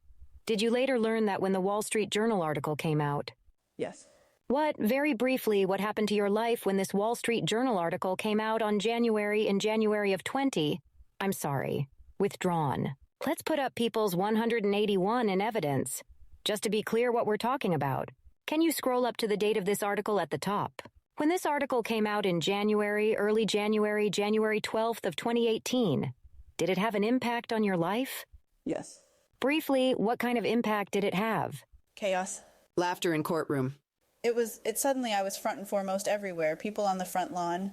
Did you later learn that when the Wall Street Journal article came out? Yes. Very briefly, what happened to your life when this Wall Street Journal article came out in January of withdrawn? Let's put up People's 181 in evidence. Just to be clear what we're talking about, can you scroll up to the date of this article at the top? When this article came out in early January 12th of 2018, did it have an impact on your life? Yes. Briefly, what kind of impact did it have? Chaos. Laughter in courtroom. Suddenly I was front and foremost everywhere. People on the front lawn.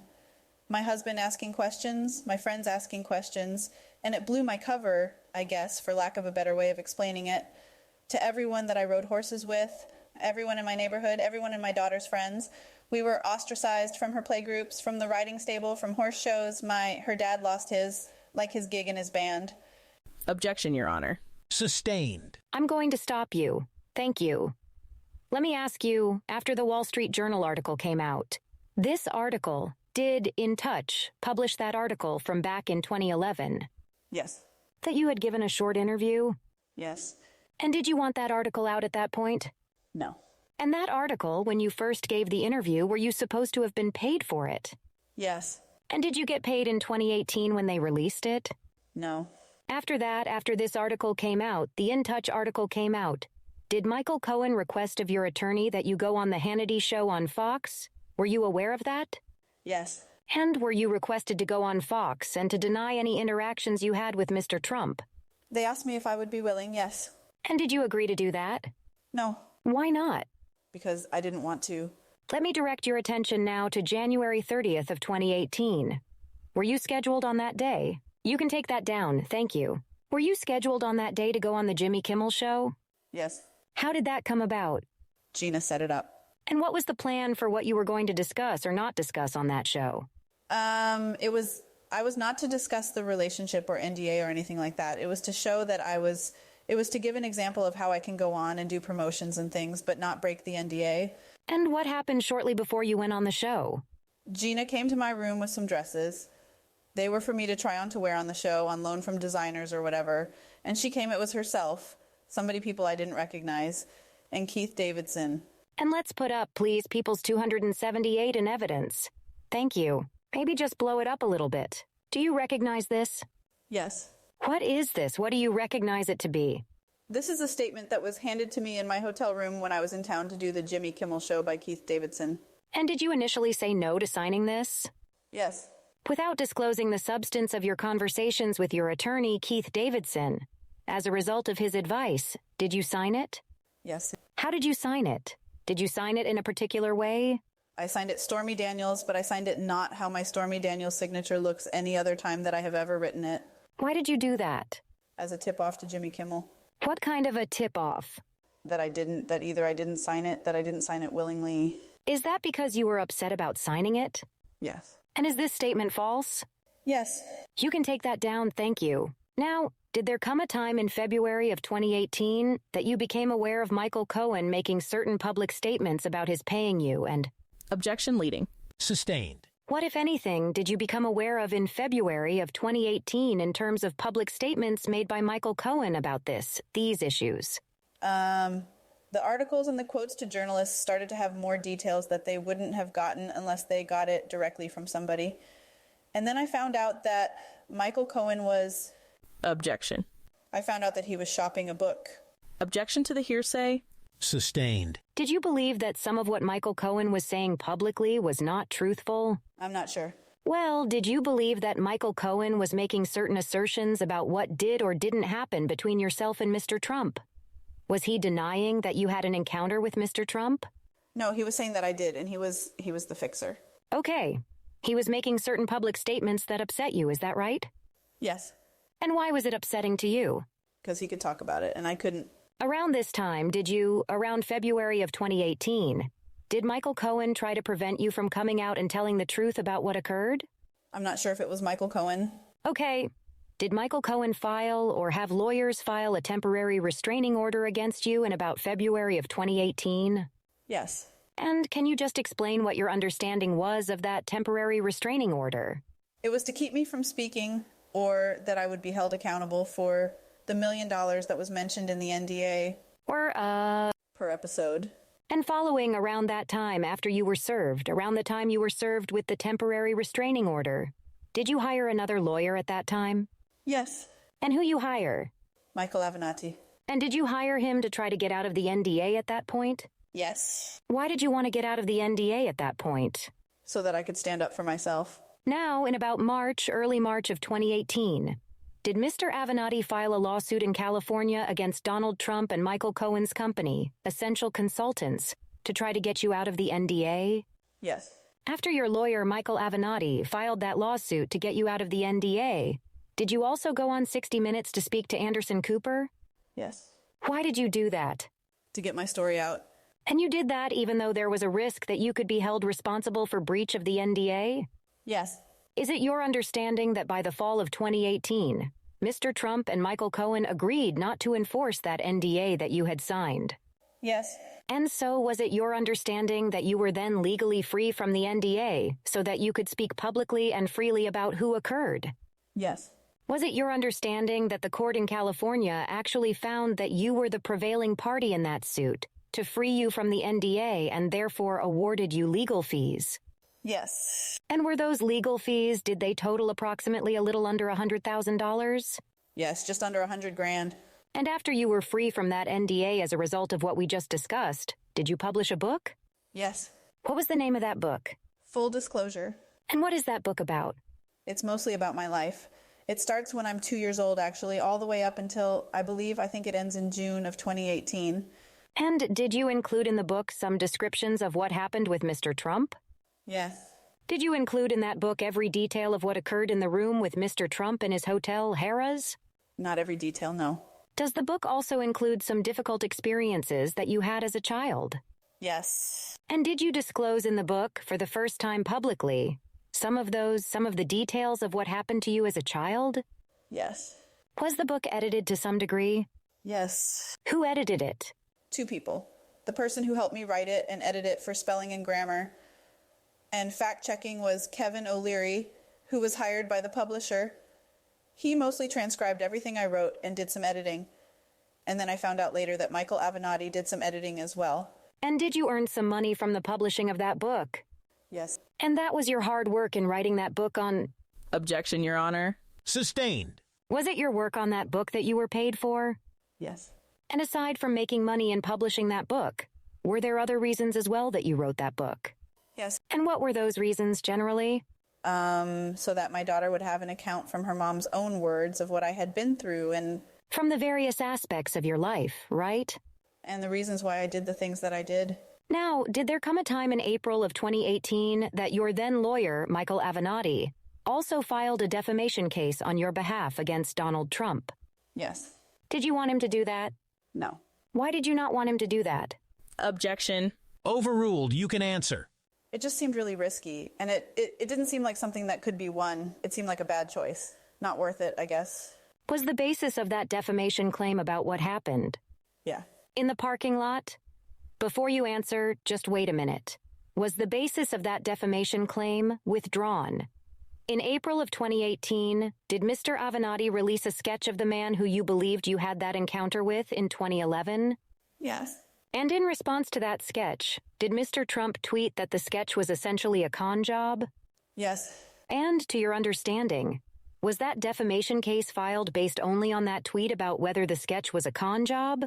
My husband asking questions, my friends asking questions, and it blew my cover, I guess, for lack of a better way of explaining it, to everyone that I rode horses with, everyone in my neighborhood, everyone in my daughter's friends. We were ostracized from her playgroups, from the riding stable, from horse shows. Her dad lost his gig in his band. Objection, Your Honor. Sustained. I'm going to stop you. Thank you. Let me ask you, after the Wall Street Journal article came out, this article, did In Touch publish that article from back in 2011? Yes. That you had given a short interview? Yes. And did you want that article out at that point? No. And that article, when you first gave the interview, were you supposed to have been paid for it? Yes. And did you get paid in 2018 when they released it? No. After this article came out, the In Touch article came out, did Micheal Cohen request of your attorney that you go on the Hannity show on Fox? Were you aware of that? Yes. And were you requested to go on Fox and to deny any interactions you had with Mr. Trump? They asked me if I would be willing, yes. And did you agree to do that? No. Why not? Because I didn't want to. Let me direct your attention now to January 30th of 2018. Were you scheduled on that day? You can take that down, thank you. Were you scheduled on that day to go on the Jimmy Kimmel Show? Yes. How did that come about? Gina set it up. And what was the plan for what you were going to discuss or not discuss on that show? I was not to discuss the relationship or NDA or anything like that. It was to show that it was to give an example of how I can go on and do promotions and things, but not break the NDA. And what happened shortly before you went on the show? Gina came to my room with some dresses. They were for me to try on to wear on the show on loan from designers or whatever. And she came, it was herself, people I didn't recognize, and Keith Davidson. And let's put up, please, People's 278 in evidence. Thank you. Maybe just blow it up a little bit. Do you recognize this? Yes. What is this? What do you recognize it to be? This is a statement that was handed to me in my hotel room when I was in town to do the Jimmy Kimmel Show by Keith Davidson. And did you initially say no to signing this? Yes. Without disclosing the substance of your conversations with your attorney, Keith Davidson, as a result of his advice, did you sign it? Yes. How did you sign it? Did you sign it in a particular way? I signed it Stormy Daniels, but I signed it not how my Stormy Daniels signature looks any other time that I have ever written it. Why did you do that? As a tip-off to Jimmy Kimmel. What kind of a tip-off? That either I didn't sign it, that I didn't sign it willingly. Is that because you were upset about signing it? Yes. And is this statement false? Yes. You can take that down, thank you. Now, did there come a time in February of 2018 that you became aware of Micheal Cohen making certain public statements about his paying you and... Objection leading. Sustained. What, if anything, did you become aware of in February of 2018 in terms of public statements made by Micheal Cohen about these issues? The articles and the quotes to journalists started to have more details that they wouldn't have gotten unless they got it directly from somebody. And then I found out that Micheal Cohen was... Objection. I found out that he was shopping a book. Objection to the hearsay. Sustained. Did you believe that some of what Micheal Cohen was saying publicly was not truthful? I'm not sure. Well, did you believe that Micheal Cohen was making certain assertions about what did or didn't happen between yourself and Mr. Trump? Was he denying that you had an encounter with Mr. Trump? No, he was saying that I did, and he was the fixer. Okay. He was making certain public statements that upset you, is that right? Yes. And why was it upsetting to you? Because he could talk about it, and I couldn't. Around this time, around February of 2018, did Micheal Cohen try to prevent you from coming out and telling the truth about what occurred? I'm not sure if it was Micheal Cohen. Okay. Did Micheal Cohen file or have lawyers file a temporary restraining order against you in about February of 2018? Yes. And can you just explain what your understanding was of that temporary restraining order? It was to keep me from speaking, or that I would be held accountable for the $1 million that was mentioned in the NDA. Per episode. And following around that time after you were served, around the time you were served with the temporary restraining order, did you hire another lawyer at that time? Yes. And who you hire? Michael Avenatti. And did you hire him to try to get out of the NDA at that point? Yes. Why did you want to get out of the NDA at that point? So that I could stand up for myself. Now, in about early March of 2018, did Mr. Avenatti file a lawsuit in California against Donald Trump and Micheal Cohen's company, Essential Consultants, to try to get you out of the NDA? Yes. After your lawyer, Michael Avenatti, filed that lawsuit to get you out of the NDA, did you also go on 60 Minutes to speak to Anderson Cooper? Yes. Why did you do that? To get my story out. And you did that even though there was a risk that you could be held responsible for breach of the NDA? Yes. Is it your understanding that by the fall of 2018, Mr. Trump and Micheal Cohen agreed not to enforce that NDA that you had signed? Yes. And so was it your understanding that you were then legally free from the NDA so that you could speak publicly and freely about who occurred? Yes. Was it your understanding that the court in California actually found that you were the prevailing party in that suit to free you from the NDA and therefore awarded you legal fees? Yes. And were those legal fees, did they total approximately a little under $100,000? Yes, just under $100,000. And after you were free from that NDA as a result of what we just discussed, did you publish a book? Yes. What was the name of that book? Full disclosure. And what is that book about? It's mostly about my life. It starts when I'm 2 years old, actually, all the way up until, I think it ends in June of 2018. And did you include in the book some descriptions of what happened with Mr. Trump? Yes. Did you include in that book every detail of what occurred in the room with Mr. Trump in his hotel, Harrah's? Not every detail, no. Does the book also include some difficult experiences that you had as a child? Yes. And did you disclose in the book, for the first time publicly, some of the details of what happened to you as a child? Yes. Was the book edited to some degree? Yes. Who edited it? 2 people. The person who helped me write it and edit it for spelling and grammar. And fact-checking was Kevin O'Leary, who was hired by the publisher. He mostly transcribed everything I wrote and did some editing. And then I found out later that Michael Avenatti did some editing as well. And did you earn some money from the publishing of that book? Yes. And that was your hard work in writing that book on... Objection, Your Honor. Sustained. Was it your work on that book that you were paid for? Yes. And aside from making money and publishing that book, were there other reasons as well that you wrote that book? Yes. And what were those reasons generally? So that my daughter would have an account from her mom's own words of what I had been through and... From the various aspects of your life, right? And the reasons why I did the things that I did. Now, did there come a time in April of 2018 that your then lawyer, Michael Avenatti, also filed a defamation case on your behalf against Donald Trump? Yes. Did you want him to do that? No. Why did you not want him to do that? Objection. Overruled. You can answer. It just seemed really risky, and it didn't seem like something that could be won. It seemed like a bad choice. Not worth it, I guess. Was the basis of that defamation claim about what happened? Yeah. In the parking lot? Before you answer, just wait a minute. Was the basis of that defamation claim withdrawn? In April of 2018, did Mr. Avenatti release a sketch of the man who you believed you had that encounter with in 2011? Yes. And in response to that sketch, did Mr. Trump tweet that the sketch was essentially a con job? Yes. And to your understanding, was that defamation case filed based only on that tweet about whether the sketch was a con job?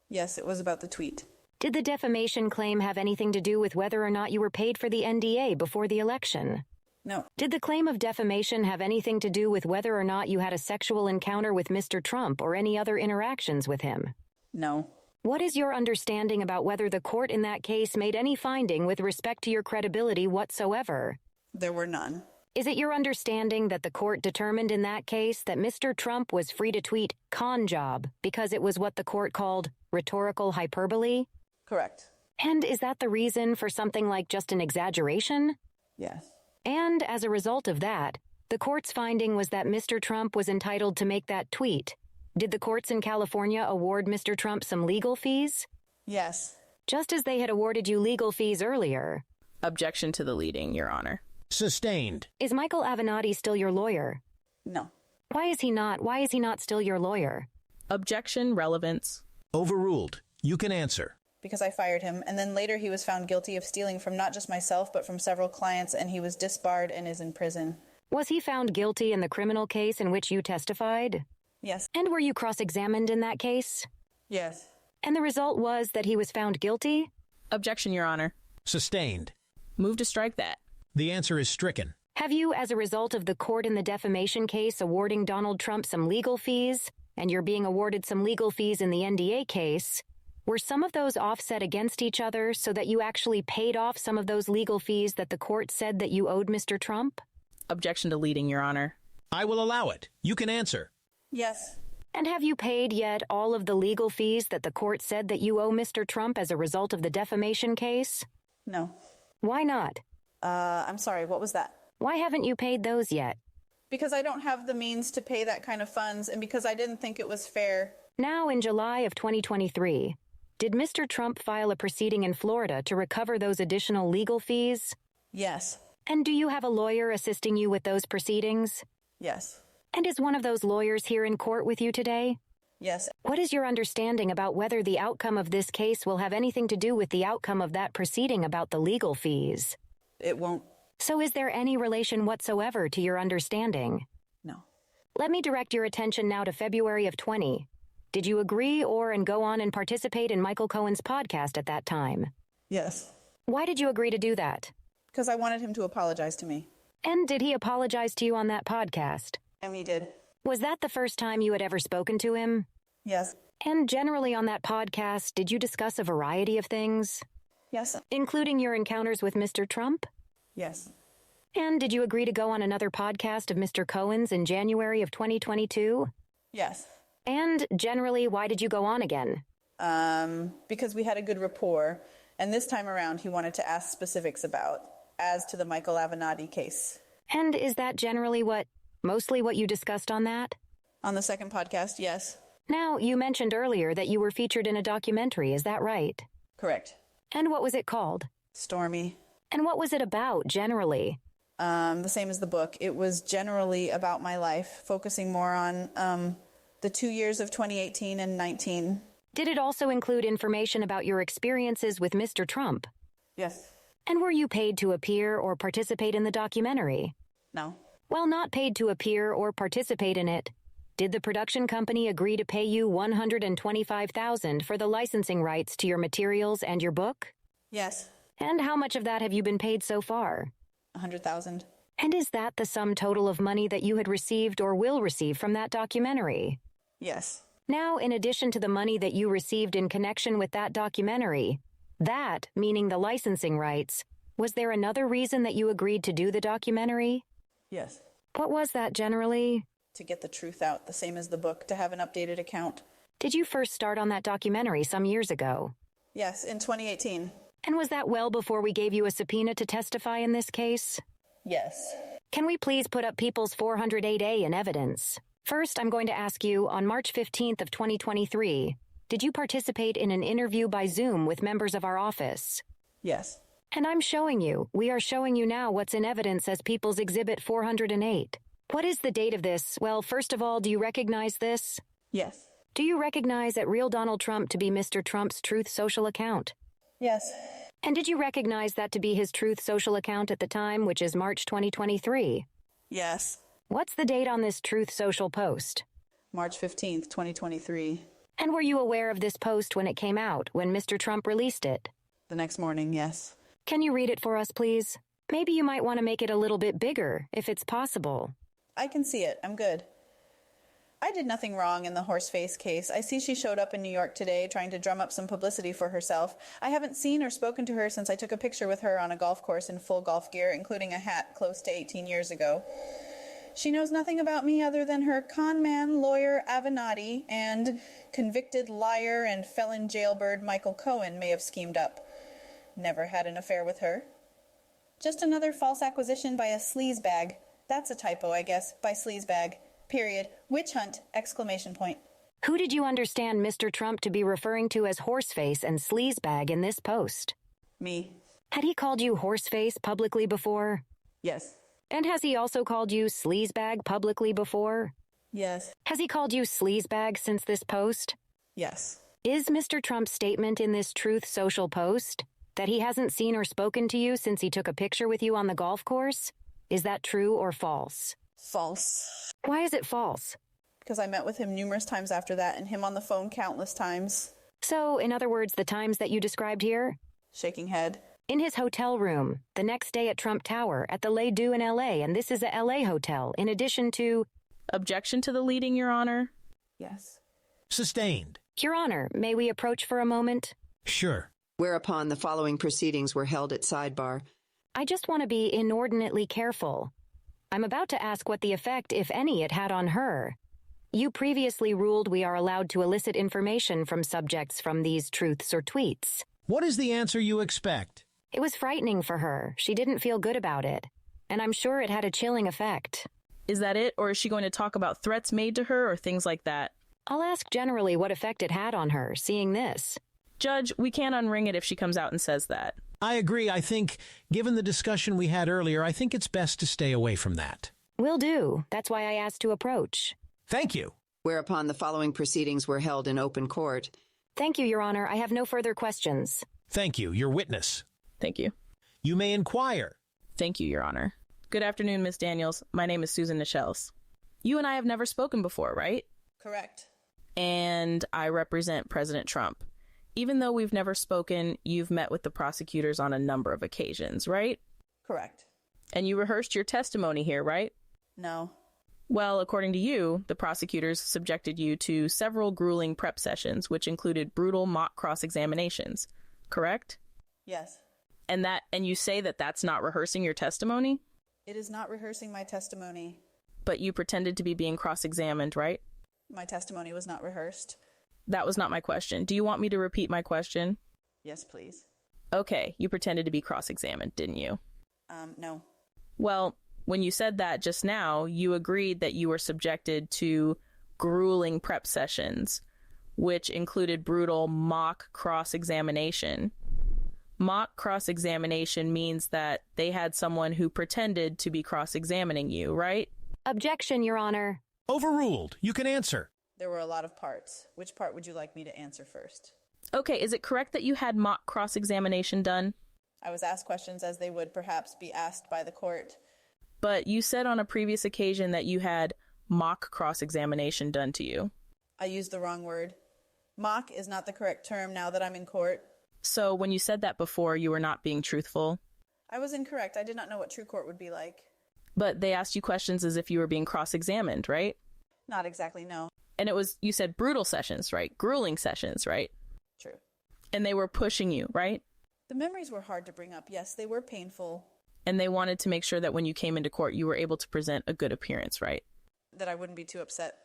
Yes, it was about the tweet. Did the defamation claim have anything to do with whether or not you were paid for the NDA before the election? No. Did the claim of defamation have anything to do with whether or not you had a sexual encounter with Mr. Trump or any other interactions with him? No. What is your understanding about whether the court in that case made any finding with respect to your credibility whatsoever? There were none. Is it your understanding that the court determined in that case that Mr. Trump was free to tweet con job because it was what the court called rhetorical hyperbole? Correct. And is that the reason for something like just an exaggeration? Yes. And as a result of that, the court's finding was that Mr. Trump was entitled to make that tweet. Did the courts in California award Mr. Trump some legal fees? Yes. Just as they had awarded you legal fees earlier. Objection to the leading, Your Honor. Sustained. Is Michael Avenatti still your lawyer? No. Why is he not still your lawyer? Objection, relevance. Overruled. You can answer. Because I fired him, and then later he was found guilty of stealing from not just myself, but from several clients, and he was disbarred and is in prison. Was he found guilty in the criminal case in which you testified? Yes. And were you cross-examined in that case? Yes. And the result was that he was found guilty? Objection, Your Honor. Sustained. Move to strike that. The answer is stricken. Have you, as a result of the court in the defamation case awarding Donald Trump some legal fees, and you're being awarded some legal fees in the NDA case, were some of those offset against each other so that you actually paid off some of those legal fees that the court said that you owed Mr. Trump? Objection to leading, Your Honor. I will allow it. You can answer. Yes. And have you paid yet all of the legal fees that the court said that you owe Mr. Trump as a result of the defamation case? No. Why not? I'm sorry, what was that? Why haven't you paid those yet? Because I don't have the means to pay that kind of funds, and because I didn't think it was fair. Now, in July of 2023, did Mr. Trump file a proceeding in Florida to recover those additional legal fees? Yes. And do you have a lawyer assisting you with those proceedings? Yes. And is one of those lawyers here in court with you today? Yes. What is your understanding about whether the outcome of this case will have anything to do with the outcome of that proceeding about the legal fees? It won't. So is there any relation whatsoever to your understanding? No. Let me direct your attention now to February of 20. Did you agree and go on and participate in Micheal Cohen's podcast at that time? Yes. Why did you agree to do that? Because I wanted him to apologize to me. And did he apologize to you on that podcast? And he did. Was that the first time you had ever spoken to him? Yes. And generally on that podcast, did you discuss a variety of things? Yes. Including your encounters with Mr. Trump? Yes. And did you agree to go on another podcast of Mr. Cohen's in January of 2022? Yes. And generally, why did you go on again? Because we had a good rapport, and this time around he wanted to ask specifics as to the Michael Avenatti case. And is that generally mostly what you discussed on that? On the second podcast, yes. Now, you mentioned earlier that you were featured in a documentary, is that right? Correct. And what was it called? Stormy. And what was it about, generally? The same as the book. It was generally about my life, focusing more on the 2 years of 2018 and 19. Did it also include information about your experiences with Mr. Trump? Yes. And were you paid to appear or participate in the documentary? No. Well, not paid to appear or participate in it. Did the production company agree to pay you $125,000 for the licensing rights to your materials and your book? Yes. And how much of that have you been paid so far? $100,000. And is that the sum total of money that you had received or will receive from that documentary? Yes. Now, in addition to the money that you received in connection with that documentary, that, meaning the licensing rights, was there another reason that you agreed to do the documentary? Yes. What was that generally? To get the truth out, the same as the book, to have an updated account. Did you first start on that documentary some years ago? Yes, in 2018. And was that well before we gave you a subpoena to testify in this case? Yes. Can we please put up People's 408A in evidence? First, I'm going to ask you, on March 15th of 2023, did you participate in an interview by Zoom with members of our office? Yes. And we are showing you now what's in evidence as People's Exhibit 408. What is the date of this? Well, first of all, do you recognize this? Yes. Do you recognize at Real Donald Trump to be Mr. Trump's Truth Social account? Yes. And did you recognize that to be his Truth Social account at the time, which is March 2023? Yes. What's the date on this Truth Social post? March 15th, 2023. And were you aware of this post when it came out, when Mr. Trump released it? The next morning, yes. Can you read it for us, please? Maybe you might want to make it a little bit bigger, if it's possible. I can see it. I'm good. I did nothing wrong in the Horseface case. I see she showed up in New York today trying to drum up some publicity for herself. I haven't seen or spoken to her since I took a picture with her on a golf course in full golf gear, including a hat close to 18 years ago. She knows nothing about me other than her con man lawyer Avenatti and convicted liar and felon jailbird Micheal Cohen may have schemed up. Never had an affair with her. Just another false acquisition by a sleazebag. That's a typo, I guess, by sleazebag. Period. Witch hunt! Exclamation point. Who did you understand Mr. Trump to be referring to as horseface and sleazebag in this post? Me. Had he called you horseface publicly before? Yes. And has he also called you sleazebag publicly before? Yes. Has he called you sleazebag since this post? Yes. Is Mr. Trump's statement in this Truth Social post that he hasn't seen or spoken to you since he took a picture with you on the golf course? Is that true or false? False. Why is it false? because I met with him numerous times after that and him on the phone countless times. So, in other words, the times that you described here? Shaking head. In his hotel room, the next day at Trump Tower, at the Les Deux in L.A., and this is a L.A. hotel, in addition to... Objection to the leading, Your Honor? Yes. Sustained. Your Honor, may we approach for a moment? Sure. Whereupon the following proceedings were held at Sidebar. I just want to be inordinately careful. I'm about to ask what the effect, if any, it had on her. You previously ruled we are allowed to elicit information from subjects from these truths or tweets. What is the answer you expect? It was frightening for her. She didn't feel good about it. And I'm sure it had a chilling effect. Is that it, or is she going to talk about threats made to her or things like that? I'll ask generally what effect it had on her, seeing this. Judge, we can't unring it if she comes out and says that. I agree. I think, given the discussion we had earlier, I think it's best to stay away from that. Will do. That's why I asked to approach. Thank you. Whereupon the following proceedings were held in open court. Thank you, Your Honor. I have no further questions. Thank you. Your witness. Thank you. You may inquire. Thank you, Your Honor. Good afternoon, Ms. Daniels. My name is Susan Nichels. You and I have never spoken before, right? Correct. And I represent President Trump. Even though we've never spoken, you've met with the prosecutors on a number of occasions, right? Correct. And you rehearsed your testimony here, right? No. Well, according to you, the prosecutors subjected you to several grueling prep sessions, which included brutal mock cross-examinations, correct? Yes. And you say that that's not rehearsing your testimony? It is not rehearsing my testimony. But you pretended to be being cross-examined, right? My testimony was not rehearsed. That was not my question. Do you want me to repeat my question? Yes, please. Okay, you pretended to be cross-examined, didn't you? No. Well, when you said that just now, you agreed that you were subjected to grueling prep sessions, which included brutal mock cross-examination. Mock cross-examination means that they had someone who pretended to be cross-examining you, right? Objection, Your Honor. Overruled. You can answer. There were a lot of parts. Which part would you like me to answer first? Okay, is it correct that you had mock cross-examination done? I was asked questions as they would perhaps be asked by the court. But you said on a previous occasion that you had mock cross-examination done to you. I used the wrong word. Mock is not the correct term now that I'm in court. So when you said that before, you were not being truthful? I was incorrect. I did not know what true court would be like. But they asked you questions as if you were being cross-examined, right? Not exactly, no. And you said brutal sessions, right? Grueling sessions, right? True. And they were pushing you, right? The memories were hard to bring up. Yes, they were painful. And they wanted to make sure that when you came into court, you were able to present a good appearance, right? That I wouldn't be too upset.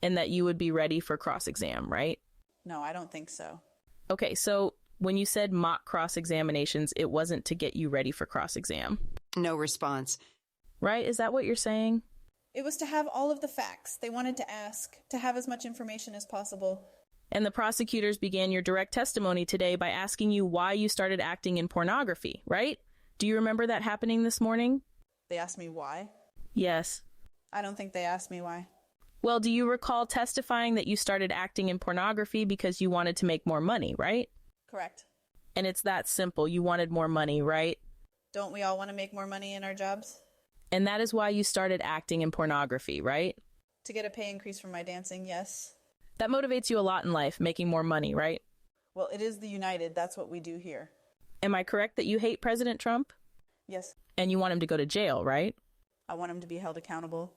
And that you would be ready for cross-exam, right? No, I don't think so. Okay, so when you said mock cross-examinations, it wasn't to get you ready for cross-exam. No response. Right? Is that what you're saying? It was to have all of the facts. They wanted to ask, to have as much information as possible. And the prosecutors began your direct testimony today by asking you why you started acting in pornography, right? Do you remember that happening this morning? They asked me why? Yes. I don't think they asked me why. Well, do you recall testifying that you started acting in pornography because you wanted to make more money, right? Correct. And it's that simple. You wanted more money, right? Don't we all want to make more money in our jobs? And that is why you started acting in pornography, right? To get a pay increase from my dancing, yes. That motivates you a lot in life, making more money, right? Well, it is the United. That's what we do here. Am I correct that you hate President Trump? Yes. And you want him to go to jail, right? I want him to be held accountable.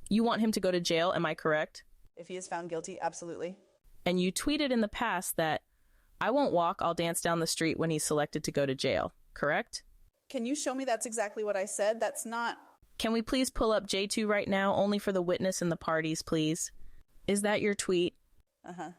You want him to go to jail, am I correct? If he is found guilty, absolutely. And you tweeted in the past that, I won't walk, I'll dance down the street when he's selected to go to jail, correct? Can you show me that's exactly what I said? That's not... Can we please pull up J2 right now, only for the witness and the parties, please? Is that your tweet?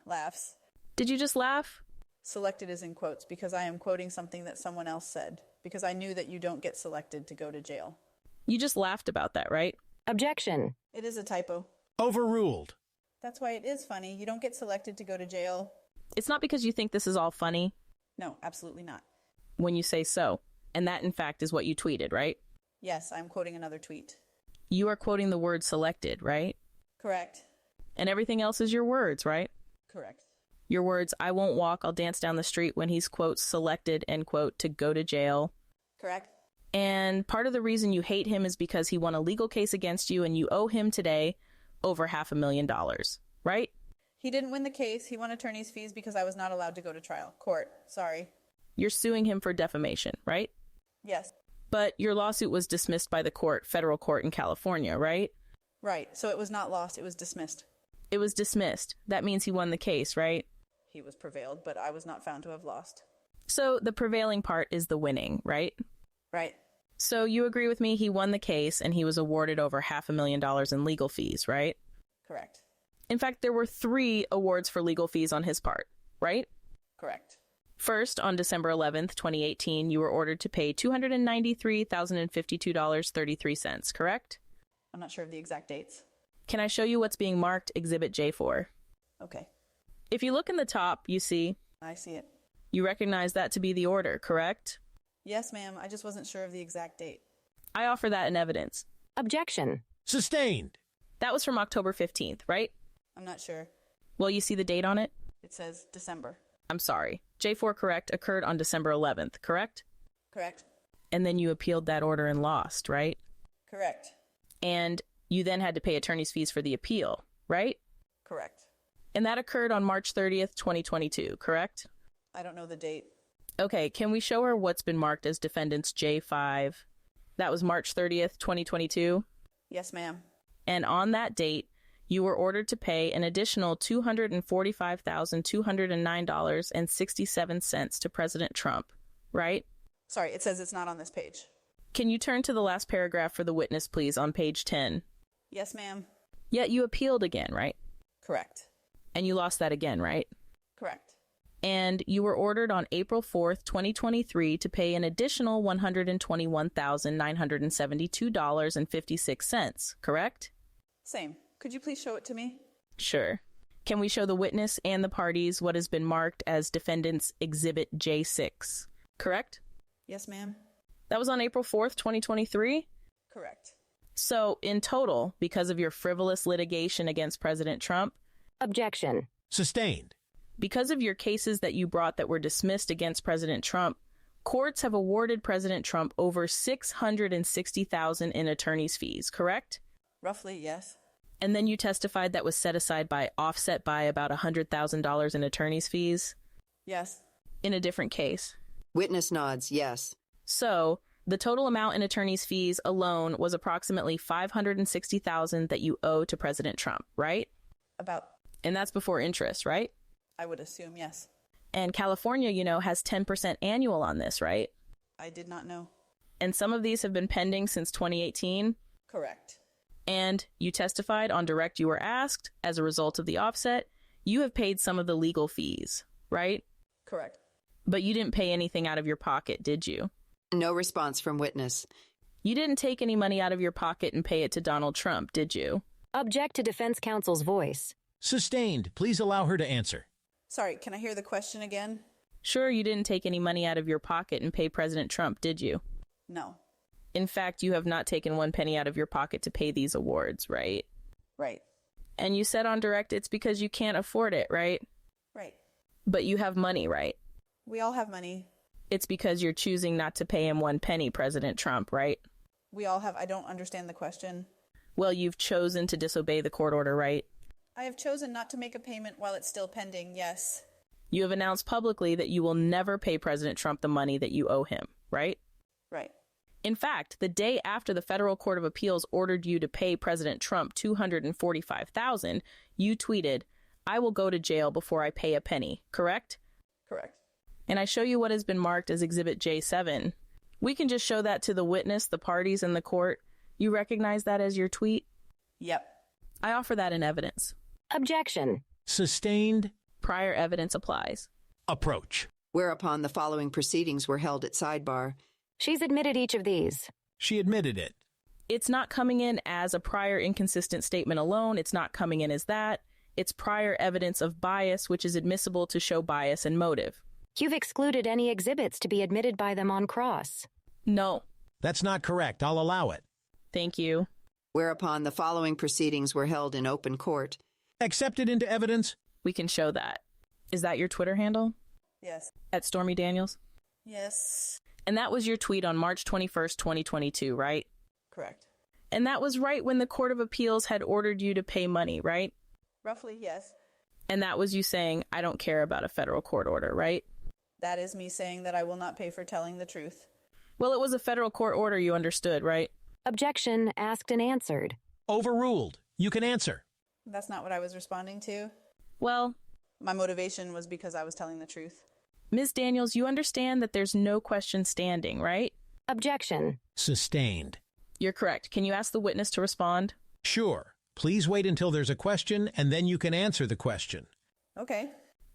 Laughs. Did you just laugh? Selected is in quotes because I am quoting something that someone else said, because I knew that you don't get selected to go to jail. You just laughed about that, right? Objection. It is a typo. Overruled. That's why it is funny. You don't get selected to go to jail. It's not because you think this is all funny. No, absolutely not. When you say so. And that, in fact, is what you tweeted, right? Yes, I'm quoting another tweet. You are quoting the word selected, right? Correct. And everything else is your words, right? Correct. Your words, I won't walk, I'll dance down the street when he's, quote, selected, end quote, to go to jail. Correct. And part of the reason you hate him is because he won a legal case against you and you owe him today over $500,000, right? He didn't win the case. He won attorney's fees because I was not allowed to go to trial. Court. Sorry. You're suing him for defamation, right? Yes. But your lawsuit was dismissed by the federal court in California, right? Right. So it was not lost. It was dismissed. It was dismissed. That means he won the case, right? He was prevailed, but I was not found to have lost. So the prevailing part is the winning, right? Right. So you agree with me, he won the case and he was awarded over $500,000 in legal fees, right? Correct. In fact, there were 3 awards for legal fees on his part, right? Correct. First, on December 11th, 2018, you were ordered to pay $293,052.33, correct? I'm not sure of the exact dates. Can I show you what's being marked Exhibit J4? Okay. If you look in the top, you see... I see it. You recognize that to be the order, correct? Yes, ma'am. I just wasn't sure of the exact date. I offer that in evidence. Objection. Sustained. That was from October 15th, right? I'm not sure. Well, you see the date on it? It says December. I'm sorry. J4 correct occurred on December 11th, correct? Correct. And then you appealed that order and lost, right? Correct. And you then had to pay attorney's fees for the appeal, right? Correct. And that occurred on March 30th, 2022, correct? I don't know the date. Okay, can we show her what's been marked as defendants J5? That was March 30th, 2022. Yes, ma'am. And on that date, you were ordered to pay an additional $245,209.67 to President Trump, right? Sorry, it says it's not on this page. Can you turn to the last paragraph for the witness, please, on page 10? Yes, ma'am. Yet you appealed again, right? Correct. And you lost that again, right? Correct. And you were ordered on April 4th, 2023 to pay an additional $121,972.56, correct? Same. Could you please show it to me? Sure. Can we show the witness and the parties what has been marked as Defendant's Exhibit J6, correct? Yes, ma'am. That was on April 4th, 2023? Correct. So, in total, because of your frivolous litigation against President Trump... Objection. Sustained. Because of your cases that you brought that were dismissed against President Trump, courts have awarded President Trump over $660,000 in attorney's fees, correct? Roughly, yes. And then you testified that was set aside by offset by about $100,000 in attorney's fees? Yes. In a different case. Witness nods, yes. So, the total amount in attorney's fees alone was approximately $560,000 that you owe to President Trump, right? About. And that's before interest, right? I would assume, yes. And California, you know, has 10% annual on this, right? I did not know. And some of these have been pending since 2018? Correct. And you testified on direct you were asked, as a result of the offset, you have paid some of the legal fees, right? Correct. But you didn't pay anything out of your pocket, did you? No response from witness. You didn't take any money out of your pocket and pay it to Donald Trump, did you? Object to defense counsel's voice. Sustained. Please allow her to answer. Sorry, can I hear the question again? Sure, you didn't take any money out of your pocket and pay President Trump, did you? No. In fact, you have not taken one penny out of your pocket to pay these awards, right? Right. And you said on direct it's because you can't afford it, right? Right. But you have money, right? We all have money. It's because you're choosing not to pay him one penny, President Trump, right? We all have. I don't understand the question. Well, you've chosen to disobey the court order, right? I have chosen not to make a payment while it's still pending, yes. You have announced publicly that you will never pay President Trump the money that you owe him, right? Right. In fact, the day after the Federal Court of Appeals ordered you to pay President Trump $245,000, you tweeted, "I will go to jail before I pay a penny," correct? Correct. And I show you what has been marked as Exhibit J7. We can just show that to the witness, the parties, and the court. You recognize that as your tweet? Yep. I offer that in evidence. Objection. Sustained. Prior evidence applies. Approach. Whereupon the following proceedings were held at Sidebar. She's admitted each of these. She admitted it. It's not coming in as a prior inconsistent statement alone. It's not coming in as that. It's prior evidence of bias, which is admissible to show bias and motive. You've excluded any exhibits to be admitted by them on cross. No. That's not correct. I'll allow it. Thank you. Whereupon the following proceedings were held in open court. Accepted into evidence. We can show that. Is that your Twitter handle? Yes. At Stormy Daniels? Yes. And that was your tweet on March 21st, 2022, right? Correct. And that was right when the Court of Appeals had ordered you to pay money, right? Roughly, yes. And that was you saying, I don't care about a federal court order, right? That is me saying that I will not pay for telling the truth. Well, it was a federal court order, you understood, right? Objection asked and answered. Overruled. You can answer. That's not what I was responding to. Well, My motivation was because I was telling the truth. Ms. Daniels, you understand that there's no question standing, right? Objection. Sustained. You're correct. Can you ask the witness to respond? Sure. Please wait until there's a question, and then you can answer the question. Okay.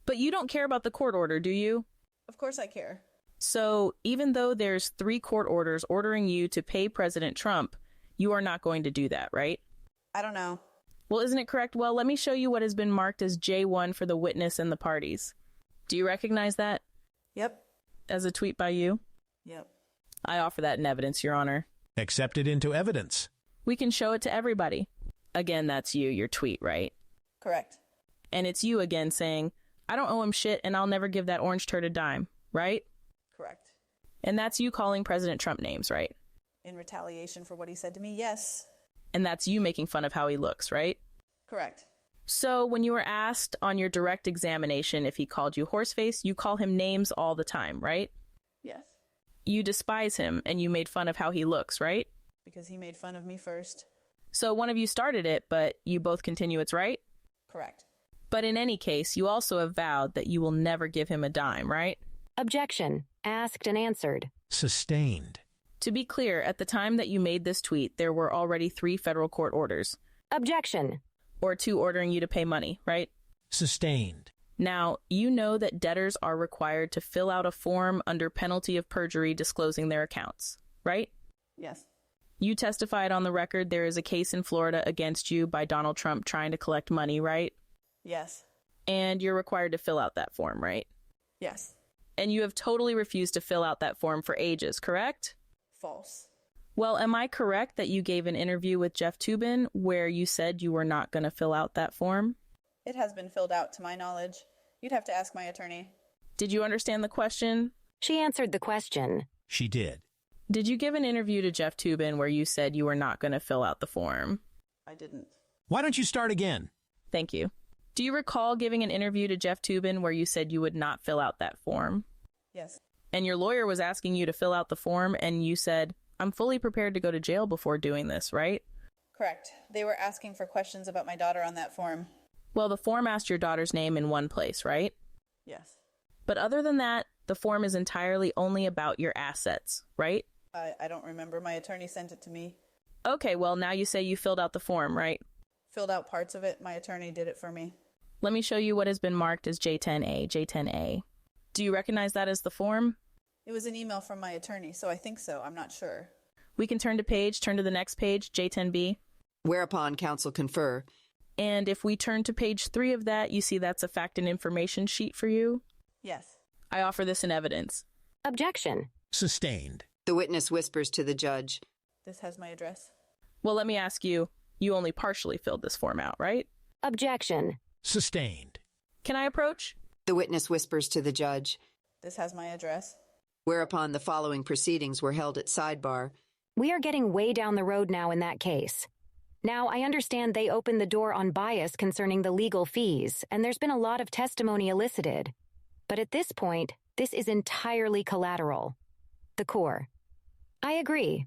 But you don't care about the court order, do you? Of course I care. So even though there's 3 court orders ordering you to pay President Trump, you are not going to do that, right? I don't know. Well, isn't it correct? Well, let me show you what has been marked as J1 for the witness and the parties. Do you recognize that Yep. as a tweet by you? Yep. I offer that in evidence, Your Honor. Accepted into evidence. We can show it to everybody. Again, that's you, your tweet, right? Correct. And it's you again saying, I don't owe him shit and I'll never give that orange turd a dime, right? Correct. And that's you calling President Trump names, right? In retaliation for what he said to me, yes. And that's you making fun of how he looks, right? Correct. So when you were asked on your direct examination if he called you horseface, you call him names all the time, right? Yes. You despise him and you made fun of how he looks, right? Because he made fun of me first. So one of you started it, but you both continue it's right? Correct. But in any case, you also have vowed that you will never give him a dime, right? Objection asked and answered. Sustained. To be clear, at the time that you made this tweet, there were already 3 federal court orders. Objection. Or 2 ordering you to pay money, right? Sustained. Now, you know that debtors are required to fill out a form under penalty of perjury disclosing their accounts, right? Yes. You testified on the record there is a case in Florida against you by Donald Trump trying to collect money, right? Yes. And you're required to fill out that form, right? Yes. And you have totally refused to fill out that form for ages, correct? False. Well, am I correct that you gave an interview with Jeff Toobin where you said you were not going to fill out that form? It has been filled out to my knowledge. You'd have to ask my attorney. Did you understand the question? She answered the question. She did. Did you give an interview to Jeff Toobin where you said you were not going to fill out the form? I didn't. Why don't you start again? Thank you. Do you recall giving an interview to Jeff Toobin where you said you would not fill out that form? Yes. And your lawyer was asking you to fill out the form and you said, I'm fully prepared to go to jail before doing this, right? Correct. They were asking for questions about my daughter on that form. Well, the form asked your daughter's name in one place, right? Yes. But other than that, the form is entirely only about your assets, right? I don't remember. My attorney sent it to me. Okay, well, now you say you filled out the form, right? Filled out parts of it. My attorney did it for me. Let me show you what has been marked as J10A, J10A. Do you recognize that as the form? It was an email from my attorney, so I think so. I'm not sure. We can turn to the next page, J10B. Whereupon counsel confer. And if we turn to page 3 of that, you see that's a fact and information sheet for you? Yes. I offer this in evidence. Objection. Sustained. The witness whispers to the judge. This has my address. Well, let me ask you, you only partially filled this form out, right? Objection. Sustained. Can I approach? The witness whispers to the judge. This has my address. Whereupon the following proceedings were held at Sidebar. We are getting way down the road now in that case. Now, I understand they opened the door on bias concerning the legal fees, and there's been a lot of testimony elicited. But at this point, this is entirely collateral. The core. I agree.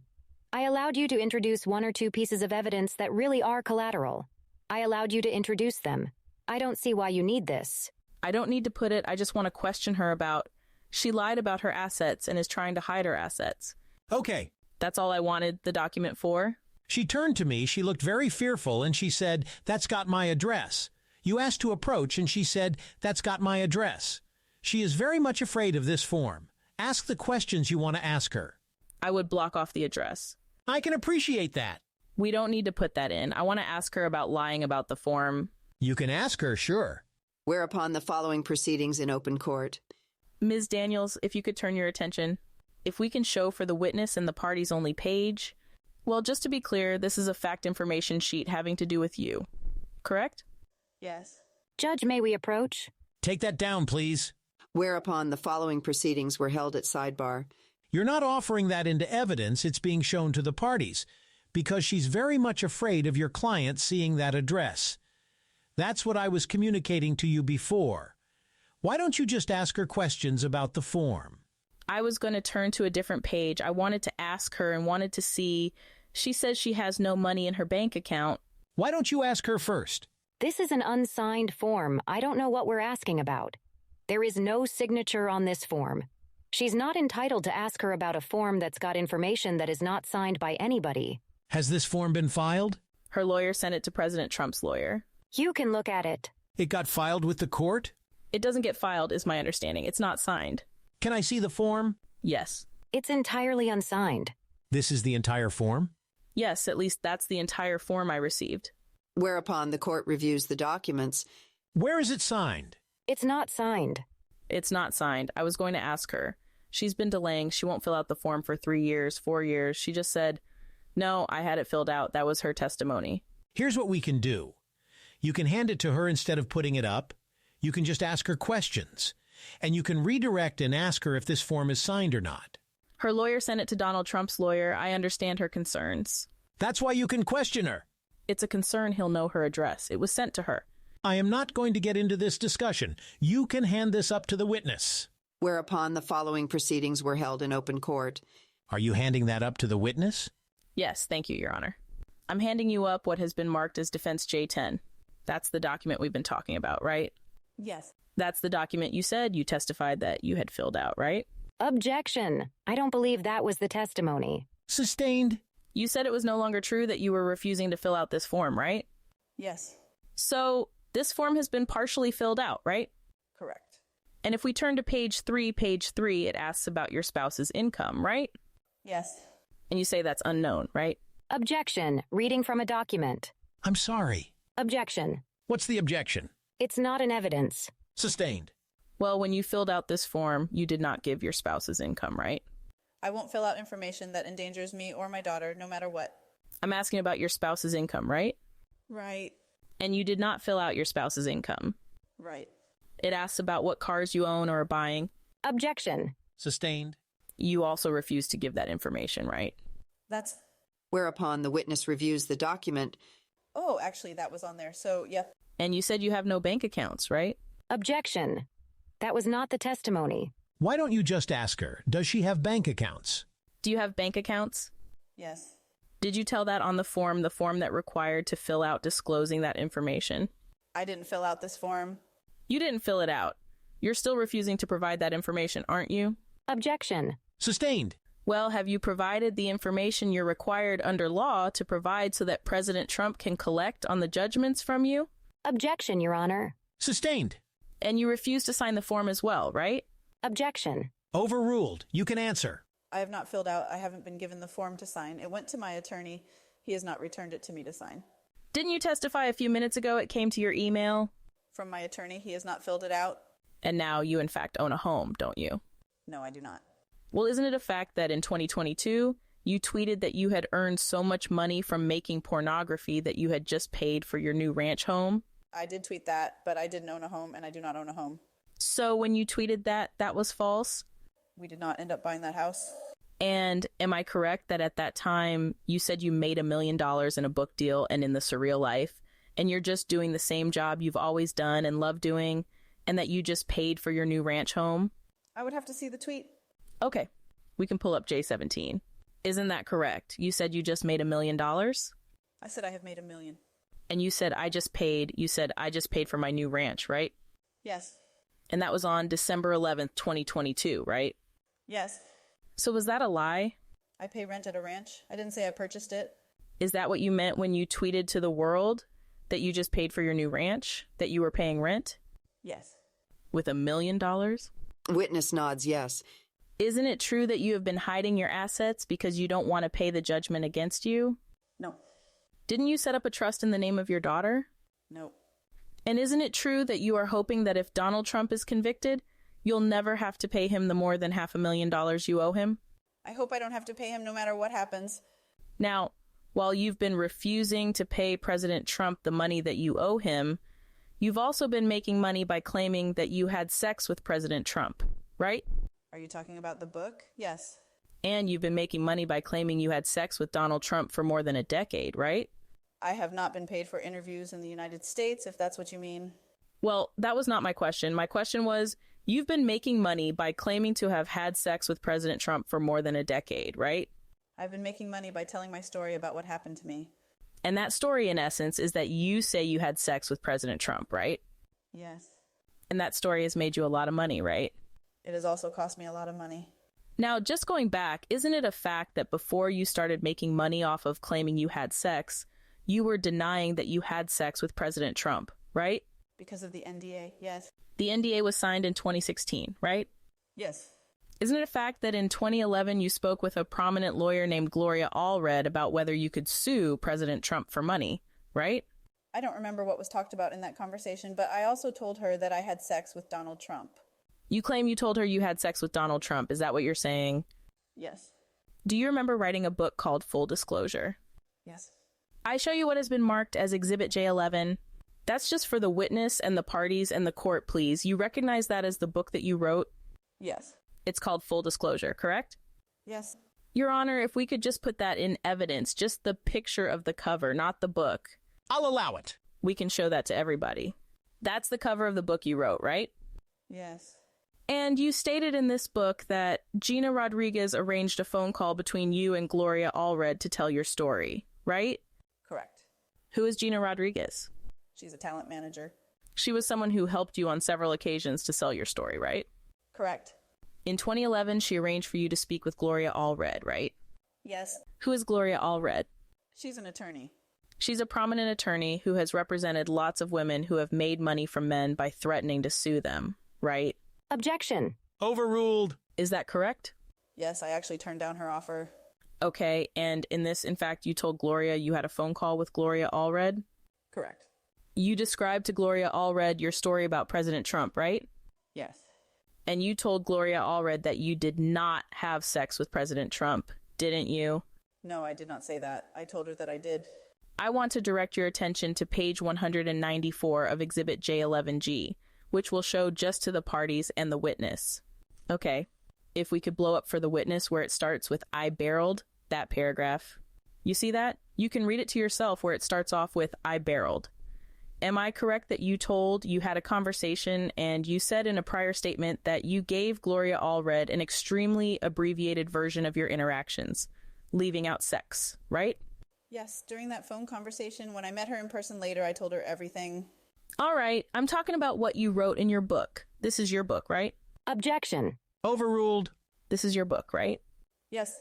I allowed you to introduce 1 or 2 pieces of evidence that really are collateral. I allowed you to introduce them. I don't see why you need this. I don't need to put it, I just want to question her about, she lied about her assets and is trying to hide her assets. Okay. That's all I wanted the document for? She turned to me, she looked very fearful, and she said, "That's got my address." You asked to approach, and she said, "That's got my address." She is very much afraid of this form. Ask the questions you want to ask her. I would block off the address. I can appreciate that. We don't need to put that in. I want to ask her about lying about the form. You can ask her, sure. Whereupon the following proceedings in open court. Ms. Daniels, if you could turn your attention. If we can show for the witness and the parties only page. Well, just to be clear, this is a fact information sheet having to do with you. Correct? Yes. Judge, may we approach? Take that down, please. Whereupon the following proceedings were held at Sidebar. You're not offering that into evidence, it's being shown to the parties. because she's very much afraid of your client seeing that address. That's what I was communicating to you before. Why don't you just ask her questions about the form? I was going to turn to a different page. I wanted to ask her and wanted to see. She says she has no money in her bank account. Why don't you ask her first? This is an unsigned form. I don't know what we're asking about. There is no signature on this form. She's not entitled to ask her about a form that's got information that is not signed by anybody. Has this form been filed? Her lawyer sent it to President Trump's lawyer. You can look at it. It got filed with the court? It doesn't get filed, is my understanding. It's not signed. Can I see the form? Yes. It's entirely unsigned. This is the entire form? Yes, at least that's the entire form I received. Whereupon the court reviews the documents. Where is it signed? It's not signed. It's not signed. I was going to ask her. She's been delaying. She won't fill out the form for 3 years, 4 years. She just said, no, I had it filled out. That was her testimony. Here's what we can do. You can hand it to her instead of putting it up. You can just ask her questions. And you can redirect and ask her if this form is signed or not. Her lawyer sent it to Donald Trump's lawyer. I understand her concerns. That's why you can question her. It's a concern he'll know her address. It was sent to her. I am not going to get into this discussion. You can hand this up to the witness. Whereupon the following proceedings were held in open court. Are you handing that up to the witness? Yes, thank you, Your Honor. I'm handing you up what has been marked as Defense J10. That's the document we've been talking about, right? Yes. That's the document you said you testified that you had filled out, right? Objection. I don't believe that was the testimony. Sustained. You said it was no longer true that you were refusing to fill out this form, right? Yes. So this form has been partially filled out, right? Correct. And if we turn to page 3, it asks about your spouse's income, right? Yes. And you say that's unknown, right? Objection. Reading from a document. I'm sorry. Objection. What's the objection? It's not an evidence. Sustained. Well, when you filled out this form, you did not give your spouse's income, right? I won't fill out information that endangers me or my daughter, no matter what. I'm asking about your spouse's income, right? Right. And you did not fill out your spouse's income. Right. It asks about what cars you own or are buying. Objection. Sustained. You also refused to give that information, right? That's... Whereupon the witness reviews the document. Oh, actually, that was on there. So, yeah. And you said you have no bank accounts, right? Objection. That was not the testimony. Why don't you just ask her, does she have bank accounts? Do you have bank accounts? Yes. Did you tell that on the form that required to fill out disclosing that information? I didn't fill out this form. You didn't fill it out. You're still refusing to provide that information, aren't you? Objection. Sustained. Well, have you provided the information you're required under law to provide so that President Trump can collect on the judgments from you? Objection, Your Honor. Sustained. And you refuse to sign the form as well, right? Objection. Overruled. You can answer. I have not filled out. I haven't been given the form to sign. It went to my attorney. He has not returned it to me to sign. Didn't you testify a few minutes ago it came to your email? From my attorney, he has not filled it out. And now you, in fact, own a home, don't you? No, I do not. Well, isn't it a fact that in 2022, you tweeted that you had earned so much money from making pornography that you had just paid for your new ranch home? I did tweet that, but I didn't own a home, and I do not own a home. So when you tweeted that, that was false? We did not end up buying that house. And am I correct that at that time, you said you made $1 million in a book deal and in the surreal life, and you're just doing the same job you've always done and love doing, and that you just paid for your new ranch home? I would have to see the tweet. Okay, we can pull up J17. Isn't that correct? You said you just made $1 million? I said I have made $1 million. And you said I just paid for my new ranch, right? Yes. And that was on December 11th, 2022, right? Yes. So was that a lie? I pay rent at a ranch. I didn't say I purchased it. Is that what you meant when you tweeted to the world that you just paid for your new ranch, that you were paying rent? Yes. With $1 million? Witness nods yes. Isn't it true that you have been hiding your assets because you don't want to pay the judgment against you? No. Didn't you set up a trust in the name of your daughter? No. And isn't it true that you are hoping that if Donald Trump is convicted, you'll never have to pay him the more than $500,000 you owe him? I hope I don't have to pay him no matter what happens. Now, while you've been refusing to pay President Trump the money that you owe him, you've also been making money by claiming that you had sex with President Trump, right? Are you talking about the book? Yes. And you've been making money by claiming you had sex with Donald Trump for more than a decade, right? I have not been paid for interviews in the United States, if that's what you mean. Well, that was not my question. My question was, you've been making money by claiming to have had sex with President Trump for more than a decade, right? I've been making money by telling my story about what happened to me. And that story, in essence, is that you say you had sex with President Trump, right? Yes. And that story has made you a lot of money, right? It has also cost me a lot of money. Now, just going back, isn't it a fact that before you started making money off of claiming you had sex, you were denying that you had sex with President Trump, right? Because of the NDA, yes. The NDA was signed in 2016, right? Yes. Isn't it a fact that in 2011 you spoke with a prominent lawyer named Gloria Allred about whether you could sue President Trump for money, right? I don't remember what was talked about in that conversation, but I also told her that I had sex with Donald Trump. You claim you told her you had sex with Donald Trump. Is that what you're saying? Yes. Do you remember writing a book called Full Disclosure? Yes. I show you what has been marked as Exhibit J11. That's just for the witness and the parties and the court, please. You recognize that as the book that you wrote? Yes. It's called Full Disclosure, correct? Yes. Your Honor, if we could just put that in evidence, just the picture of the cover, not the book. I'll allow it. We can show that to everybody. That's the cover of the book you wrote, right? Yes. And you stated in this book that Gina Rodriguez arranged a phone call between you and Gloria Allred to tell your story, right? Correct. Who is Gina Rodriguez? She's a talent manager. She was someone who helped you on several occasions to sell your story, right? Correct. In 2011, she arranged for you to speak with Gloria Allred, right? Yes. Who is Gloria Allred? She's an attorney. She's a prominent attorney who has represented lots of women who have made money from men by threatening to sue them, right? Objection. Overruled. Is that correct? Yes, I actually turned down her offer. Okay, and in this, in fact, you told Gloria you had a phone call with Gloria Allred? Correct. You described to Gloria Allred your story about President Trump, right? Yes. And you told Gloria Allred that you did not have sex with President Trump, didn't you? No, I did not say that. I told her that I did. I want to direct your attention to page 194 of Exhibit J11G, which will show just to the parties and the witness. Okay, if we could blow up for the witness where it starts with I barreled, that paragraph. You see that? You can read it to yourself where it starts off with I barreled. Am I correct that you told you had a conversation and you said in a prior statement that you gave Gloria Allred an extremely abbreviated version of your interactions, leaving out sex, right? Yes, during that phone conversation, when I met her in person later, I told her everything. All right, I'm talking about what you wrote in your book. This is your book, right? Objection. Overruled. This is your book, right? Yes.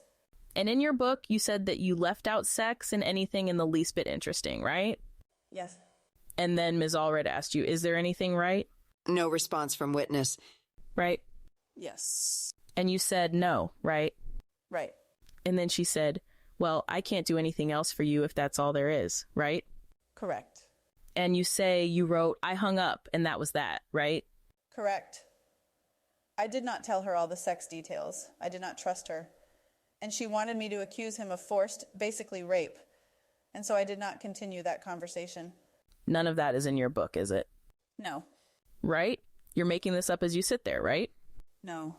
And in your book, you said that you left out sex and anything in the least bit interesting, right? Yes. And then Ms. Allred asked you, is there anything right? No response from witness. Right? Yes. And you said no, right? Right. And then she said, well, I can't do anything else for you if that's all there is, right? Correct. And you say you wrote, I hung up, and that was that, right? Correct. I did not tell her all the sex details. I did not trust her. And she wanted me to accuse him of forced, basically rape. And so I did not continue that conversation. None of that is in your book, is it? No. Right? You're making this up as you sit there, right? No.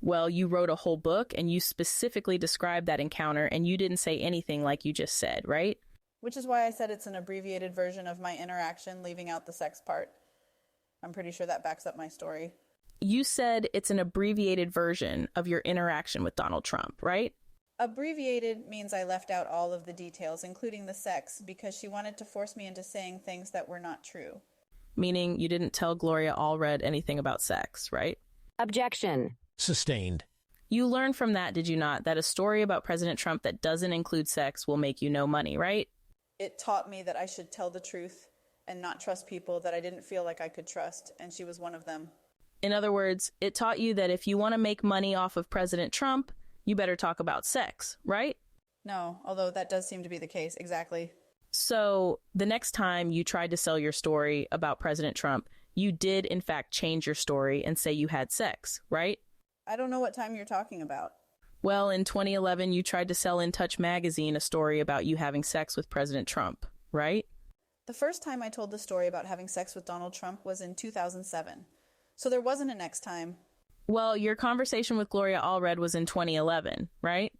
Well, you wrote a whole book and you specifically described that encounter and you didn't say anything like you just said, right? Which is why I said it's an abbreviated version of my interaction, leaving out the sex part. I'm pretty sure that backs up my story. You said it's an abbreviated version of your interaction with Donald Trump, right? Abbreviated means I left out all of the details, including the sex, because she wanted to force me into saying things that were not true. Meaning you didn't tell Gloria Allred anything about sex, right? Objection. Sustained. You learned from that, did you not, that a story about President Trump that doesn't include sex will make you no money, right? It taught me that I should tell the truth and not trust people that I didn't feel like I could trust, and she was one of them. In other words, it taught you that if you want to make money off of President Trump, you better talk about sex, right? No, although that does seem to be the case, exactly. So the next time you tried to sell your story about President Trump, you did in fact change your story and say you had sex, right? I don't know what time you're talking about. Well, in 2011, you tried to sell In Touch magazine a story about you having sex with President Trump, right? The first time I told the story about having sex with Donald Trump was in 2007. So there wasn't a next time. Well, your conversation with Gloria Allred was in 2011, right?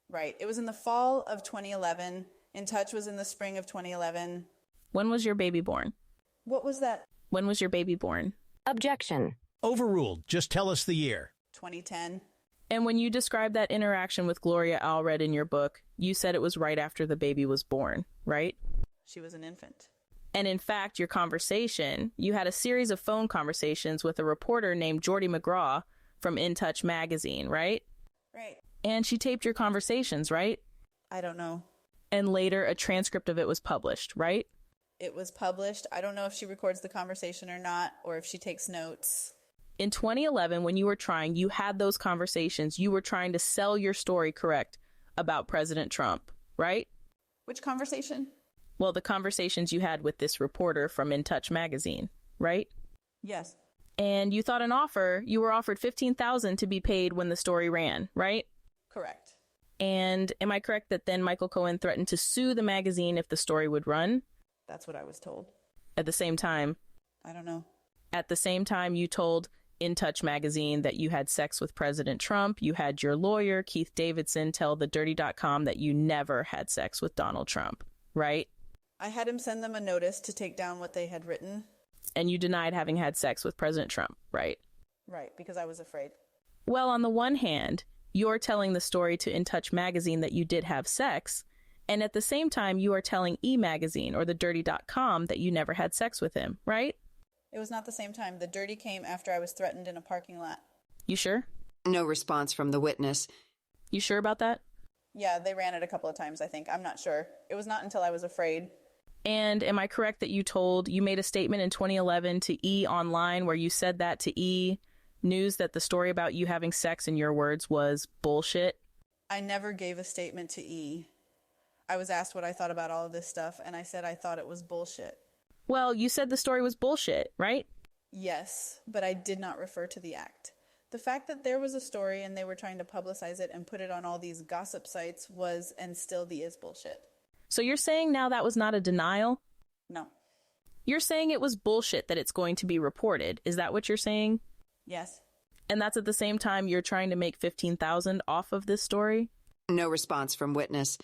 Right. It was in the fall of 2011. In Touch was in the spring of 2011. When was your baby born? What was that? When was your baby born? Objection. Overruled. Just tell us the year. 2010. And when you described that interaction with Gloria Allred in your book, you said it was right after the baby was born, right? She was an infant. And in fact, your conversation, you had a series of phone conversations with a reporter named Jordy McGraw from In Touch magazine, right? Right. And she taped your conversations, right? I don't know. And later, a transcript of it was published, right? It was published. I don't know if she records the conversation or not, or if she takes notes. In 2011, when you had those conversations, you were trying to sell your story correct about President Trump, right? Which conversation? Well, the conversations you had with this reporter from In Touch magazine, right? Yes. And you thought you were offered $15,000 to be paid when the story ran, right? Correct. And am I correct that then Micheal Cohen threatened to sue the magazine if the story would run? That's what I was told. At the same time? I don't know. At the same time, you told In Touch magazine that you had sex with President Trump. You had your lawyer, Keith Davidson, tell thedirty.com that you never had sex with Donald Trump, right? I had him send them a notice to take down what they had written. And you denied having had sex with President Trump, right? Right, because I was afraid. Well, on the one hand, you're telling the story to In Touch magazine that you did have sex, and at the same time, you are telling E! Magazine or thedirty.com that you never had sex with him, right? It was not the same time. The dirty came after I was threatened in a parking lot. You sure? No response from the witness. You sure about that? Yeah, they ran it a couple of times, I think. I'm not sure. It was not until I was afraid. And am I correct that you made a statement in 2011 to E! Online where you said that to E! News that the story about you having sex, in your words, was bullshit? I never gave a statement to E! I was asked what I thought about all of this stuff, and I said I thought it was bullshit. Well, you said the story was bullshit, right? Yes, but I did not refer to the act. The fact that there was a story and they were trying to publicize it and put it on all these gossip sites was and still is bullshit. So you're saying now that was not a denial? No. You're saying it was bullshit that it's going to be reported. Is that what you're saying? Yes. And that's at the same time you're trying to make $15,000 off of this story? No response from witness.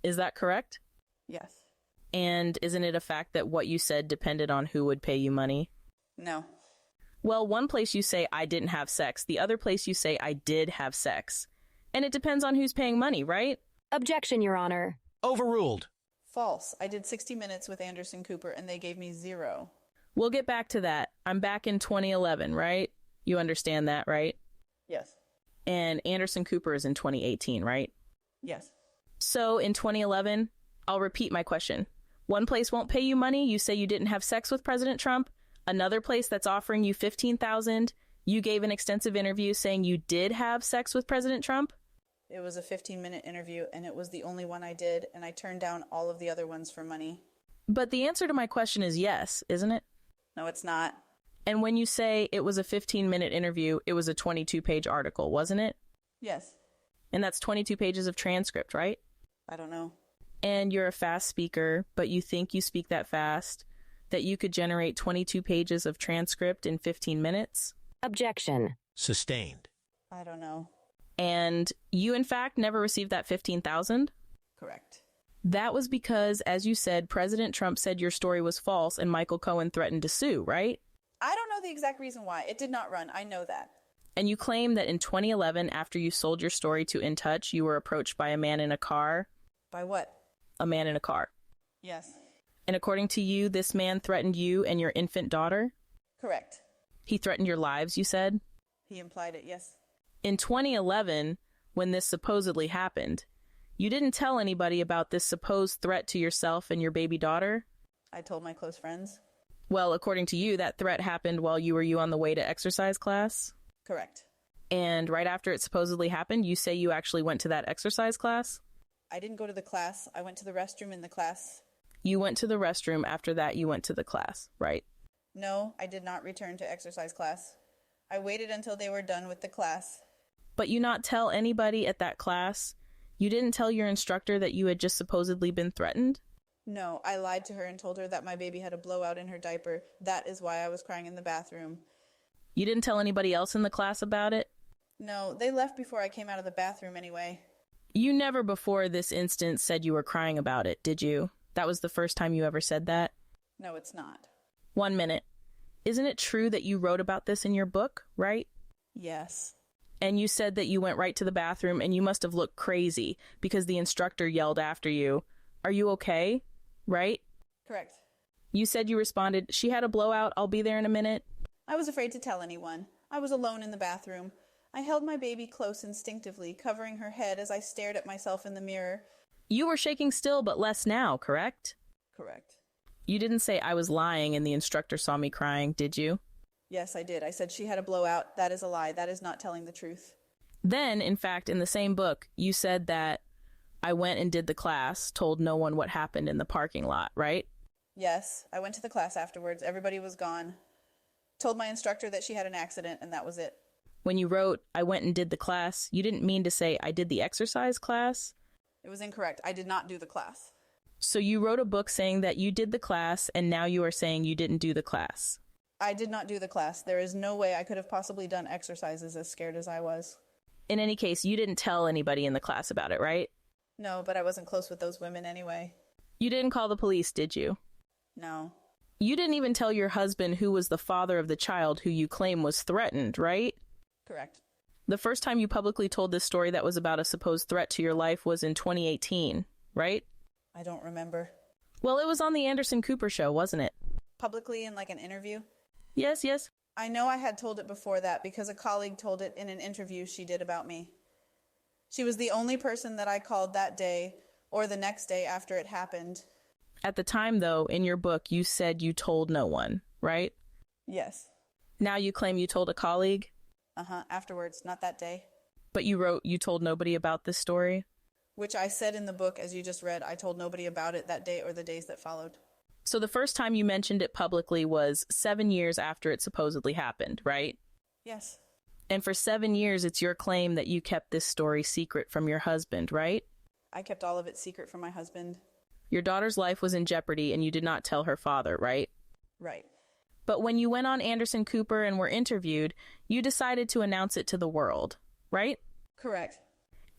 Is that correct? Yes. And isn't it a fact that what you said depended on who would pay you money? No. Well, one place you say I didn't have sex. The other place you say I did have sex. And it depends on who's paying money, right? Objection, Your Honor. Overruled. False. I did 60 Minutes with Anderson Cooper and they gave me 0. We'll get back to that. I'm back in 2011, right? You understand that, right? Yes. And Anderson Cooper is in 2018, right? Yes. So in 2011, I'll repeat my question. One place won't pay you money. You say you didn't have sex with President Trump. Another place that's offering you $15,000. You gave an extensive interview saying you did have sex with President Trump. It was a 15-minute interview, and it was the only one I did, and I turned down all of the other ones for money. But the answer to my question is yes, isn't it? No, it's not. And when you say it was a 15-minute interview, it was a 22-page article, wasn't it? Yes. And that's 22 pages of transcript, right? I don't know. And you're a fast speaker, but you think you speak that fast, that you could generate 22 pages of transcript in 15 minutes? Objection. Sustained. I don't know. And you, in fact, never received that $15,000? Correct. That was because, as you said, President Trump said your story was false and Micheal Cohen threatened to sue, right? I don't know the exact reason why. It did not run. I know that. And you claim that in 2011, after you sold your story to In Touch, you were approached by a man in a car. By what? A man in a car. Yes. And according to you, this man threatened you and your infant daughter? Correct. He threatened your lives, you said? He implied it, yes. In 2011, when this supposedly happened, you didn't tell anybody about this supposed threat to yourself and your baby daughter? I told my close friends. Well, according to you, that threat happened while you were on the way to exercise class? Correct. And right after it supposedly happened, you say you actually went to that exercise class? I didn't go to the class. I went to the restroom in the class. You went to the restroom. After that, you went to the class, right? No, I did not return to exercise class. I waited until they were done with the class. But you not tell anybody at that class? You didn't tell your instructor that you had just supposedly been threatened? No, I lied to her and told her that my baby had a blowout in her diaper. That is why I was crying in the bathroom. You didn't tell anybody else in the class about it? No, they left before I came out of the bathroom anyway. You never before this instance said you were crying about it, did you? That was the first time you ever said that? No, it's not. 1 minute. Isn't it true that you wrote about this in your book, right? Yes. And you said that you went right to the bathroom and you must have looked crazy because the instructor yelled after you, "Are you okay?" Right? Correct. You said you responded, "She had a blowout, I'll be there in a minute." I was afraid to tell anyone. I was alone in the bathroom. I held my baby close instinctively, covering her head as I stared at myself in the mirror. You were shaking still, but less now, correct? Correct. You didn't say I was lying and the instructor saw me crying, did you? Yes, I did. I said she had a blowout. That is a lie. That is not telling the truth. Then, in fact, in the same book, you said that I went and did the class, told no one what happened in the parking lot, right? Yes, I went to the class afterwards. Everybody was gone. Told my instructor that she had an accident, and that was it. When you wrote, "I went and did the class," you didn't mean to say, "I did the exercise class"? It was incorrect. I did not do the class. So you wrote a book saying that you did the class, and now you are saying you didn't do the class. I did not do the class. There is no way I could have possibly done exercises as scared as I was. In any case, you didn't tell anybody in the class about it, right? No, but I wasn't close with those women anyway. You didn't call the police, did you? No. You didn't even tell your husband, who was the father of the child who you claim was threatened, right? Correct. The first time you publicly told this story that was about a supposed threat to your life was in 2018, right? I don't remember. Well, it was on the Anderson Cooper show, wasn't it? Publicly in like an interview? Yes, yes. I know I had told it before that because a colleague told it in an interview she did about me. She was the only person that I called that day or the next day after it happened. At the time, though, in your book, you said you told no one, right? Yes. Now you claim you told a colleague? Afterwards, not that day. But you wrote you told nobody about this story? Which I said in the book, as you just read, I told nobody about it that day or the days that followed. So the first time you mentioned it publicly was 7 years after it supposedly happened, right? Yes. And for 7 years, it's your claim that you kept this story secret from your husband, right? I kept all of it secret from my husband. Your daughter's life was in jeopardy and you did not tell her father, right? Right. But when you went on Anderson Cooper and were interviewed, you decided to announce it to the world, right? Correct.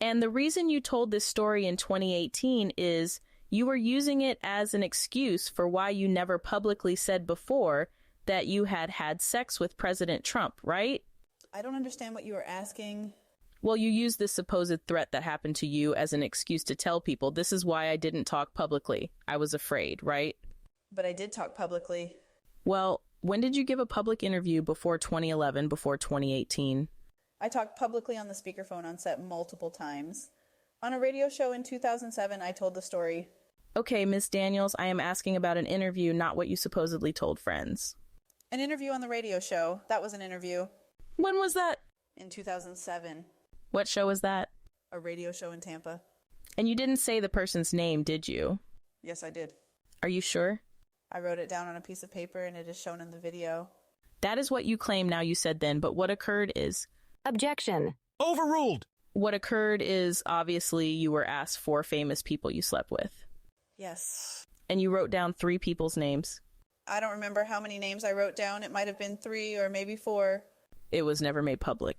And the reason you told this story in 2018 is you were using it as an excuse for why you never publicly said before that you had had sex with President Trump, right? I don't understand what you are asking. Well, you used this supposed threat that happened to you as an excuse to tell people, this is why I didn't talk publicly. I was afraid, right? But I did talk publicly. Well, when did you give a public interview before 2011, before 2018? I talked publicly on the speakerphone on set multiple times. On a radio show in 2007, I told the story. Okay, Miss Daniels, I am asking about an interview, not what you supposedly told friends. An interview on the radio show. That was an interview. When was that? In 2007. What show was that? A radio show in Tampa. And you didn't say the person's name, did you? Yes, I did. Are you sure? I wrote it down on a piece of paper and it is shown in the video. That is what you claim now you said then, but what occurred is... Objection. Overruled. What occurred is, obviously, you were asked 4 famous people you slept with. Yes. And you wrote down 3 people's names. I don't remember how many names I wrote down. It might have been 3 or maybe 4. It was never made public.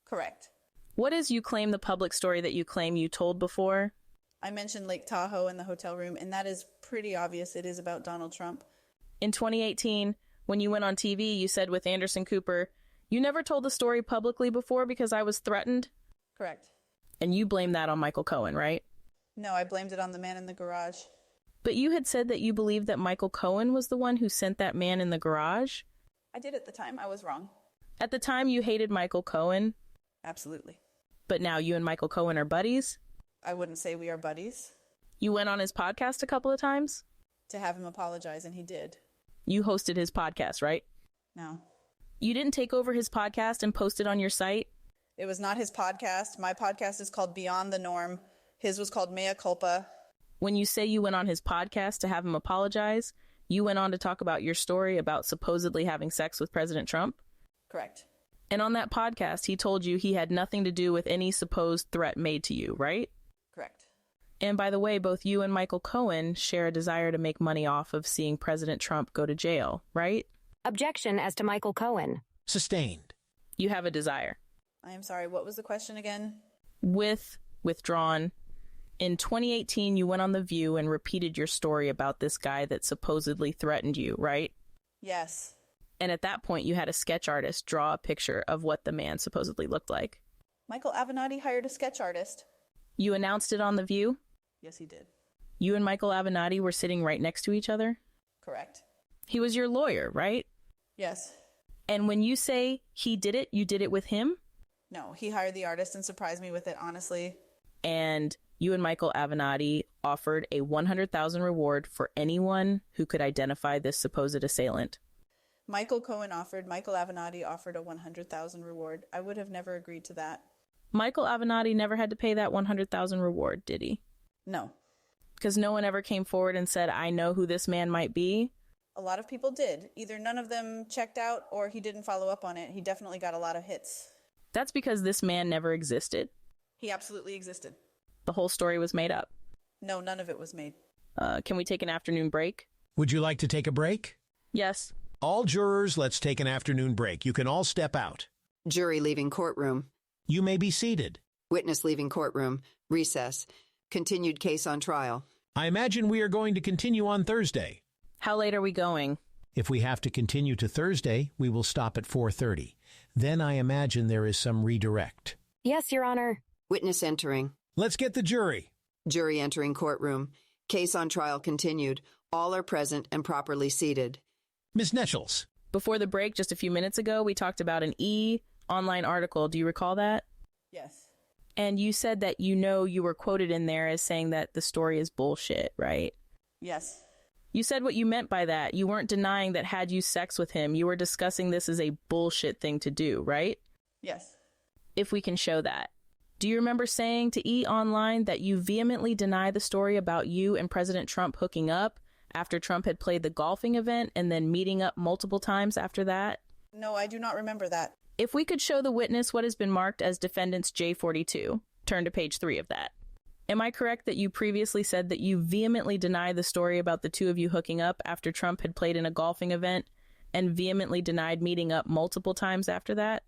Correct. What is you claim the public story that you claim you told before? I mentioned Lake Tahoe in the hotel room, and that is pretty obvious. It is about Donald Trump. In 2018, when you went on TV, you said with Anderson Cooper, you never told the story publicly before because I was threatened? Correct. And you blame that on Micheal Cohen, right? No, I blamed it on the man in the garage. But you had said that you believed that Micheal Cohen was the one who sent that man in the garage? I did at the time. I was wrong. At the time, you hated Micheal Cohen? Absolutely. But now you and Micheal Cohen are buddies? I wouldn't say we are buddies. You went on his podcast a couple of times? To have him apologize, and he did. You hosted his podcast, right? No. You didn't take over his podcast and post it on your site? It was not his podcast. My podcast is called Beyond the Norm. His was called Mea Culpa. When you say you went on his podcast to have him apologize, you went on to talk about your story about supposedly having sex with President Trump? Correct. And on that podcast, he told you he had nothing to do with any supposed threat made to you, right? Correct. And by the way, both you and Micheal Cohen share a desire to make money off of seeing President Trump go to jail, right? Objection as to Micheal Cohen. Sustained. You have a desire. I am sorry, what was the question again? Withdrawn. In 2018, you went on The View and repeated your story about this guy that supposedly threatened you, right? Yes. And at that point, you had a sketch artist draw a picture of what the man supposedly looked like. Michael Avenatti hired a sketch artist. You announced it on The View? Yes, he did. You and Michael Avenatti were sitting right next to each other? Correct. He was your lawyer, right? Yes. And when you say he did it, you did it with him? No, he hired the artist and surprised me with it, honestly. And you and Michael Avenatti offered a $100,000 reward for anyone who could identify this supposed assailant. Micheal Cohen offered, Michael Avenatti offered a $100,000 reward. I would have never agreed to that. Michael Avenatti never had to pay that $100,000 reward, did he? No. Because no one ever came forward and said, I know who this man might be? A lot of people did. Either none of them checked out or he didn't follow up on it. He definitely got a lot of hits. That's because this man never existed. He absolutely existed. The whole story was made up. No, none of it was made. Can we take an afternoon break? Would you like to take a break? Yes. All jurors, let's take an afternoon break. You can all step out. Jury leaving courtroom. You may be seated. Witness leaving courtroom. Recess. Continued case on trial. I imagine we are going to continue on Thursday. How late are we going? If we have to continue to Thursday, we will stop at 4:30. Then I imagine there is some redirect. Yes, Your Honor. Witness entering. Let's get the jury. Jury entering courtroom. Case on trial continued. All are present and properly seated. Ms. Neschels. Before the break, just a few minutes ago, we talked about an online article. Do you recall that? Yes. And you said that you were quoted in there as saying that the story is bullshit, right? Yes. You said what you meant by that. You weren't denying that had you sex with him. You were discussing this as a bullshit thing to do, right? Yes. If we can show that. Do you remember saying to online that you vehemently deny the story about you and President Trump hooking up after Trump had played the golfing event and then meeting up multiple times after that? No, I do not remember that. If we could show the witness what has been marked as defendant's J42, turn to page 3 of that. Am I correct that you previously said that you vehemently denied the story about the two of you hooking up after Trump had played in a golfing event and vehemently denied meeting up multiple times after that?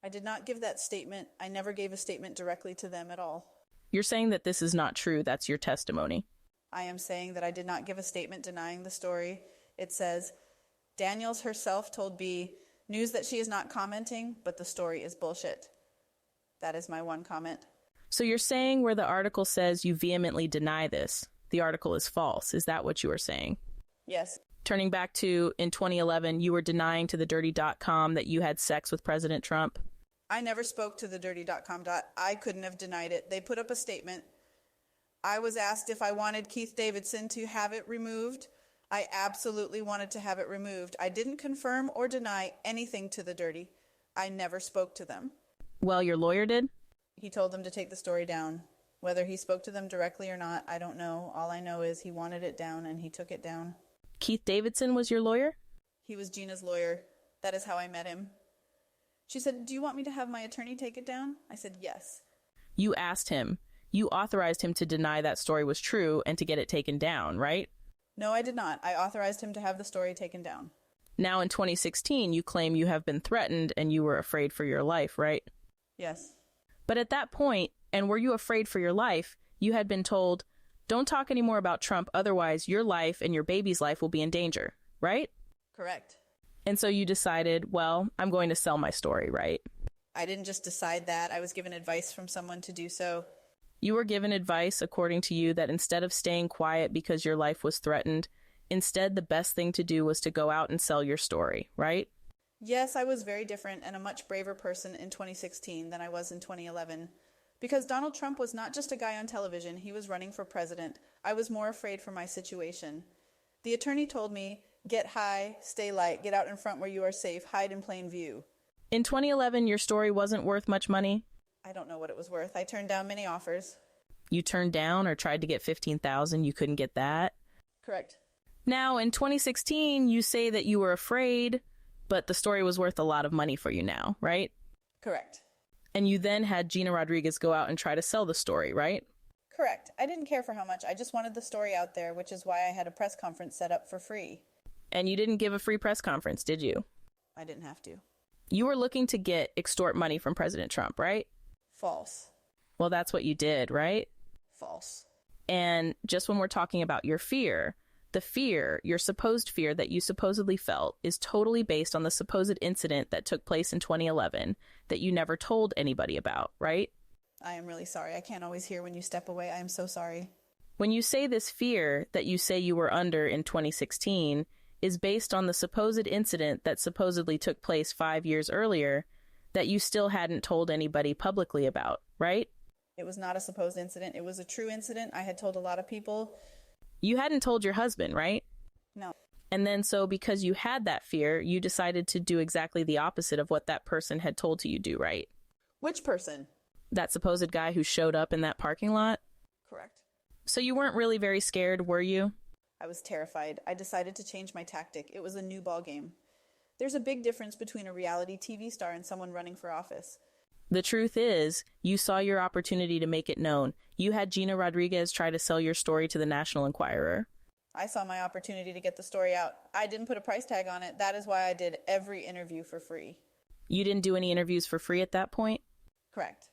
I did not give that statement. I never gave a statement directly to them at all. You're saying that this is not true. That's your testimony. I am saying that I did not give a statement denying the story. It says, Daniels herself told B, news that she is not commenting, but the story is bullshit. That is my one comment. So you're saying where the article says you vehemently deny this, the article is false. Is that what you were saying? Yes. Turning back to in 2011, you were denying to the dirty.com that you had sex with President Trump. I never spoke to the dirty.com. I couldn't have denied it. They put up a statement. I was asked if I wanted Keith Davidson to have it removed. I absolutely wanted to have it removed. I didn't confirm or deny anything to the dirty. I never spoke to them. Well, your lawyer did? He told them to take the story down. Whether he spoke to them directly or not, I don't know. All I know is he wanted it down and he took it down. Keith Davidson was your lawyer? He was Gina's lawyer. That is how I met him. She said, do you want me to have my attorney take it down? I said, yes. You asked him. You authorized him to deny that story was true and to get it taken down, right? No, I did not. I authorized him to have the story taken down. Now in 2016, you claim you have been threatened and you were afraid for your life, right? Yes. But at that point, and were you afraid for your life, you had been told, don't talk anymore about Trump, otherwise your life and your baby's life will be in danger, right? Correct. And so you decided, well, I'm going to sell my story, right? I didn't just decide that. I was given advice from someone to do so. You were given advice, according to you, that instead of staying quiet because your life was threatened, instead the best thing to do was to go out and sell your story, right? Yes, I was very different and a much braver person in 2016 than I was in 2011. Because Donald Trump was not just a guy on television, he was running for president. I was more afraid for my situation. The attorney told me, get high, stay light, get out in front where you are safe, hide in plain view. In 2011, your story wasn't worth much money? I don't know what it was worth. I turned down many offers. You turned down or tried to get $15,000, you couldn't get that? Correct. Now, in 2016, you say that you were afraid, but the story was worth a lot of money for you now, right? Correct. And you then had Gina Rodriguez go out and try to sell the story, right? Correct. I didn't care for how much. I just wanted the story out there, which is why I had a press conference set up for free. And you didn't give a free press conference, did you? I didn't have to. You were looking to extort money from President Trump, right? False. Well, that's what you did, right? False. And just when we're talking about your fear, the fear, your supposed fear that you supposedly felt is totally based on the supposed incident that took place in 2011 that you never told anybody about, right? I am really sorry. I can't always hear when you step away. I am so sorry. When you say this fear that you say you were under in 2016 is based on the supposed incident that supposedly took place 5 years earlier that you still hadn't told anybody publicly about, right? It was not a supposed incident. It was a true incident. I had told a lot of people. You hadn't told your husband, right? No. And then so because you had that fear, you decided to do exactly the opposite of what that person had told you do, right? Which person? That supposed guy who showed up in that parking lot? Correct. So you weren't really very scared, were you? I was terrified. I decided to change my tactic. It was a new ball game. There's a big difference between a reality TV star and someone running for office. The truth is, you saw your opportunity to make it known. You had Gina Rodriguez try to sell your story to the National Enquirer. I saw my opportunity to get the story out. I didn't put a price tag on it. That is why I did every interview for free. You didn't do any interviews for free at that point? Correct.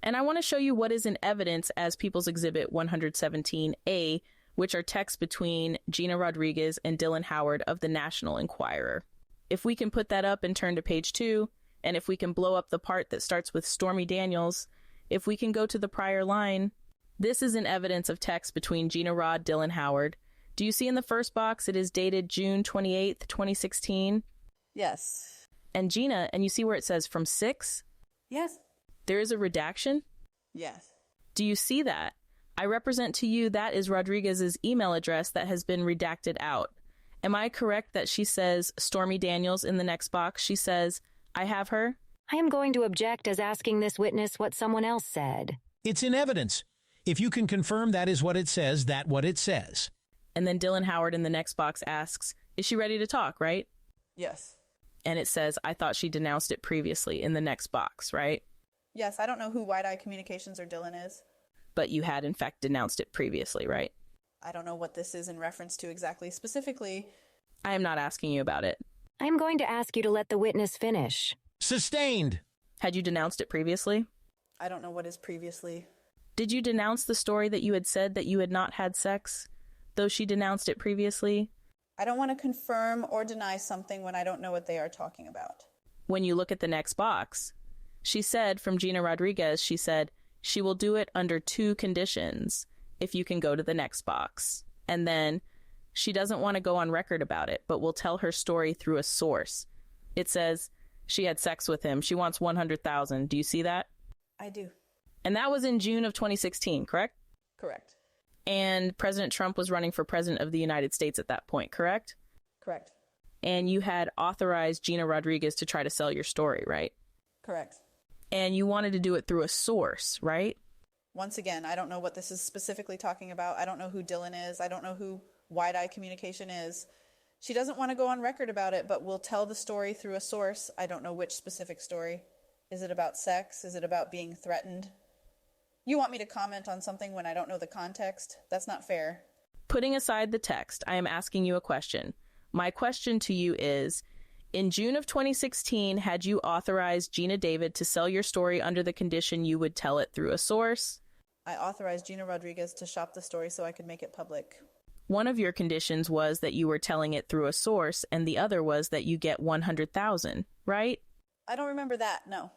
And I want to show you what is in evidence as People's Exhibit 117A, which are texts between Gina Rodriguez and Dylan Howard of the National Enquirer. If we can put that up and turn to page 2, and if we can blow up the part that starts with Stormy Daniels, if we can go to the prior line, this is an evidence of text between Gina Rod, Dylan Howard. Do you see in the first box it is dated June 28th, 2016? Yes. And Gina, and you see where it says from 6? Yes. There is a redaction? Yes. Do you see that? I represent to you that is Rodriguez's email address that has been redacted out. Am I correct that she says Stormy Daniels in the next box? She says, I have her? I am going to object as asking this witness what someone else said. It's in evidence. If you can confirm that is what it says, that what it says. And then Dylan Howard in the next box asks, is she ready to talk, right? Yes. And it says, I thought she denounced it previously in the next box, right? Yes, I don't know who Wide Eye Communications or Dylan is. But you had, in fact, denounced it previously, right? I don't know what this is in reference to exactly. Specifically, I am not asking you about it. I am going to ask you to let the witness finish. Sustained. Had you denounced it previously? I don't know what is previously. Did you denounce the story that you had said that you had not had sex, though she denounced it previously? I don't want to confirm or deny something when I don't know what they are talking about. When you look at the next box, she said, from Gina Rodriguez, she said, she will do it under 2 conditions, if you can go to the next box. And then she doesn't want to go on record about it, but will tell her story through a source. It says she had sex with him. She wants $100,000. Do you see that? I do. And that was in June of 2016, correct? Correct. And President Trump was running for president of the United States at that point, correct? Correct. And you had authorized Gina Rodriguez to try to sell your story, right? Correct. And you wanted to do it through a source, right? Once again, I don't know what this is specifically talking about. I don't know who Dylan is. I don't know who Wide Eye Communication is. She doesn't want to go on record about it, but will tell the story through a source. I don't know which specific story. Is it about sex? Is it about being threatened? You want me to comment on something when I don't know the context? That's not fair. Putting aside the text, I am asking you a question. My question to you is, in June of 2016, had you authorized Gina David to sell your story under the condition you would tell it through a source? I authorized Gina Rodriguez to shop the story so I could make it public. One of your conditions was that you were telling it through a source, and the other was that you get $100,000, right? I don't remember that, no.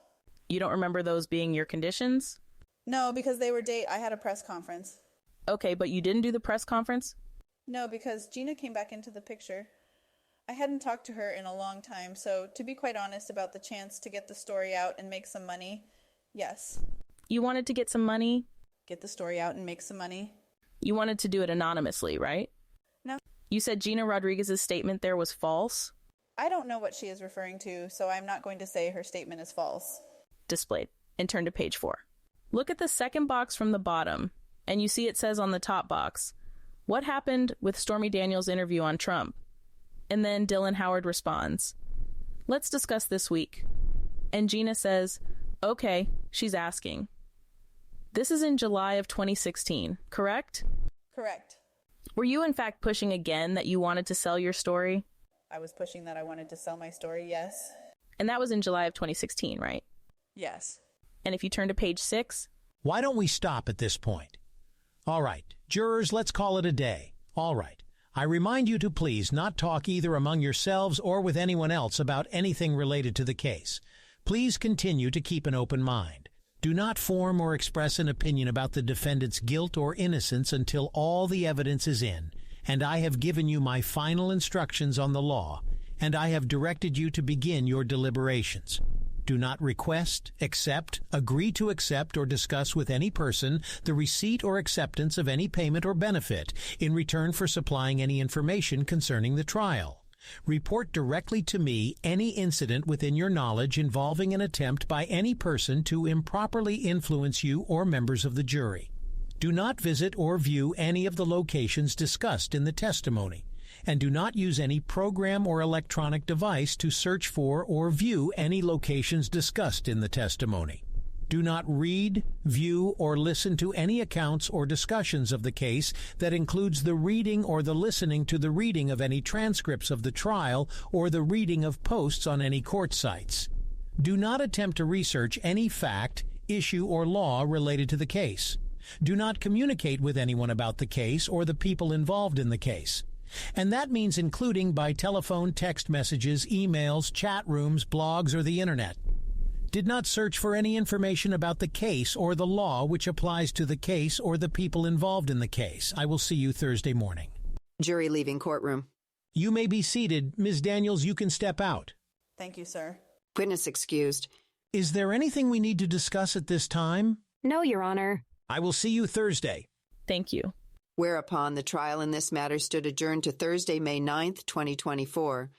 You don't remember those being your conditions? No, because they were I had a press conference. Okay, but you didn't do the press conference? No, because Gina came back into the picture. I hadn't talked to her in a long time, so to be quite honest about the chance to get the story out and make some money, yes. You wanted to get some money? Get the story out and make some money. You wanted to do it anonymously, right? No. You said Gina Rodriguez's statement there was false? I don't know what she is referring to, so I'm not going to say her statement is false. Displayed. And turn to page 4. Look at the second box from the bottom, and you see it says on the top box, what happened with Stormy Daniels' interview on Trump? And then Dylan Howard responds, let's discuss this week. And Gina says, okay, she's asking. This is in July of 2016, correct? Correct. Were you in fact pushing again that you wanted to sell your story? I was pushing that I wanted to sell my story, yes. And that was in July of 2016, right? Yes. And if you turn to page 6. Why don't we stop at this point? All right, jurors, let's call it a day. All right. I remind you to please not talk either among yourselves or with anyone else about anything related to the case. Please continue to keep an open mind. Do not form or express an opinion about the defendant's guilt or innocence until all the evidence is in, and I have given you my final instructions on the law, and I have directed you to begin your deliberations. Do not request, accept, agree to accept, or discuss with any person the receipt or acceptance of any payment or benefit in return for supplying any information concerning the trial. Report directly to me any incident within your knowledge involving an attempt by any person to improperly influence you or members of the jury. Do not visit or view any of the locations discussed in the testimony, and do not use any program or electronic device to search for or view any locations discussed in the testimony. Do not read, view, or listen to any accounts or discussions of the case that includes the reading or the listening to the reading of any transcripts of the trial or the reading of posts on any court sites. Do not attempt to research any fact, issue, or law related to the case. Do not communicate with anyone about the case or the people involved in the case. And that means including by telephone, text messages, emails, chat rooms, blogs, or the internet. Did not search for any information about the case or the law which applies to the case or the people involved in the case. I will see you Thursday morning. Jury leaving courtroom. You may be seated. Ms. Daniels, you can step out. Thank you, sir. Witness excused. Is there anything we need to discuss at this time? No, Your Honor. I will see you Thursday. Thank you. Whereupon the trial in this matter stood adjourned to Thursday, May 9th, 2024.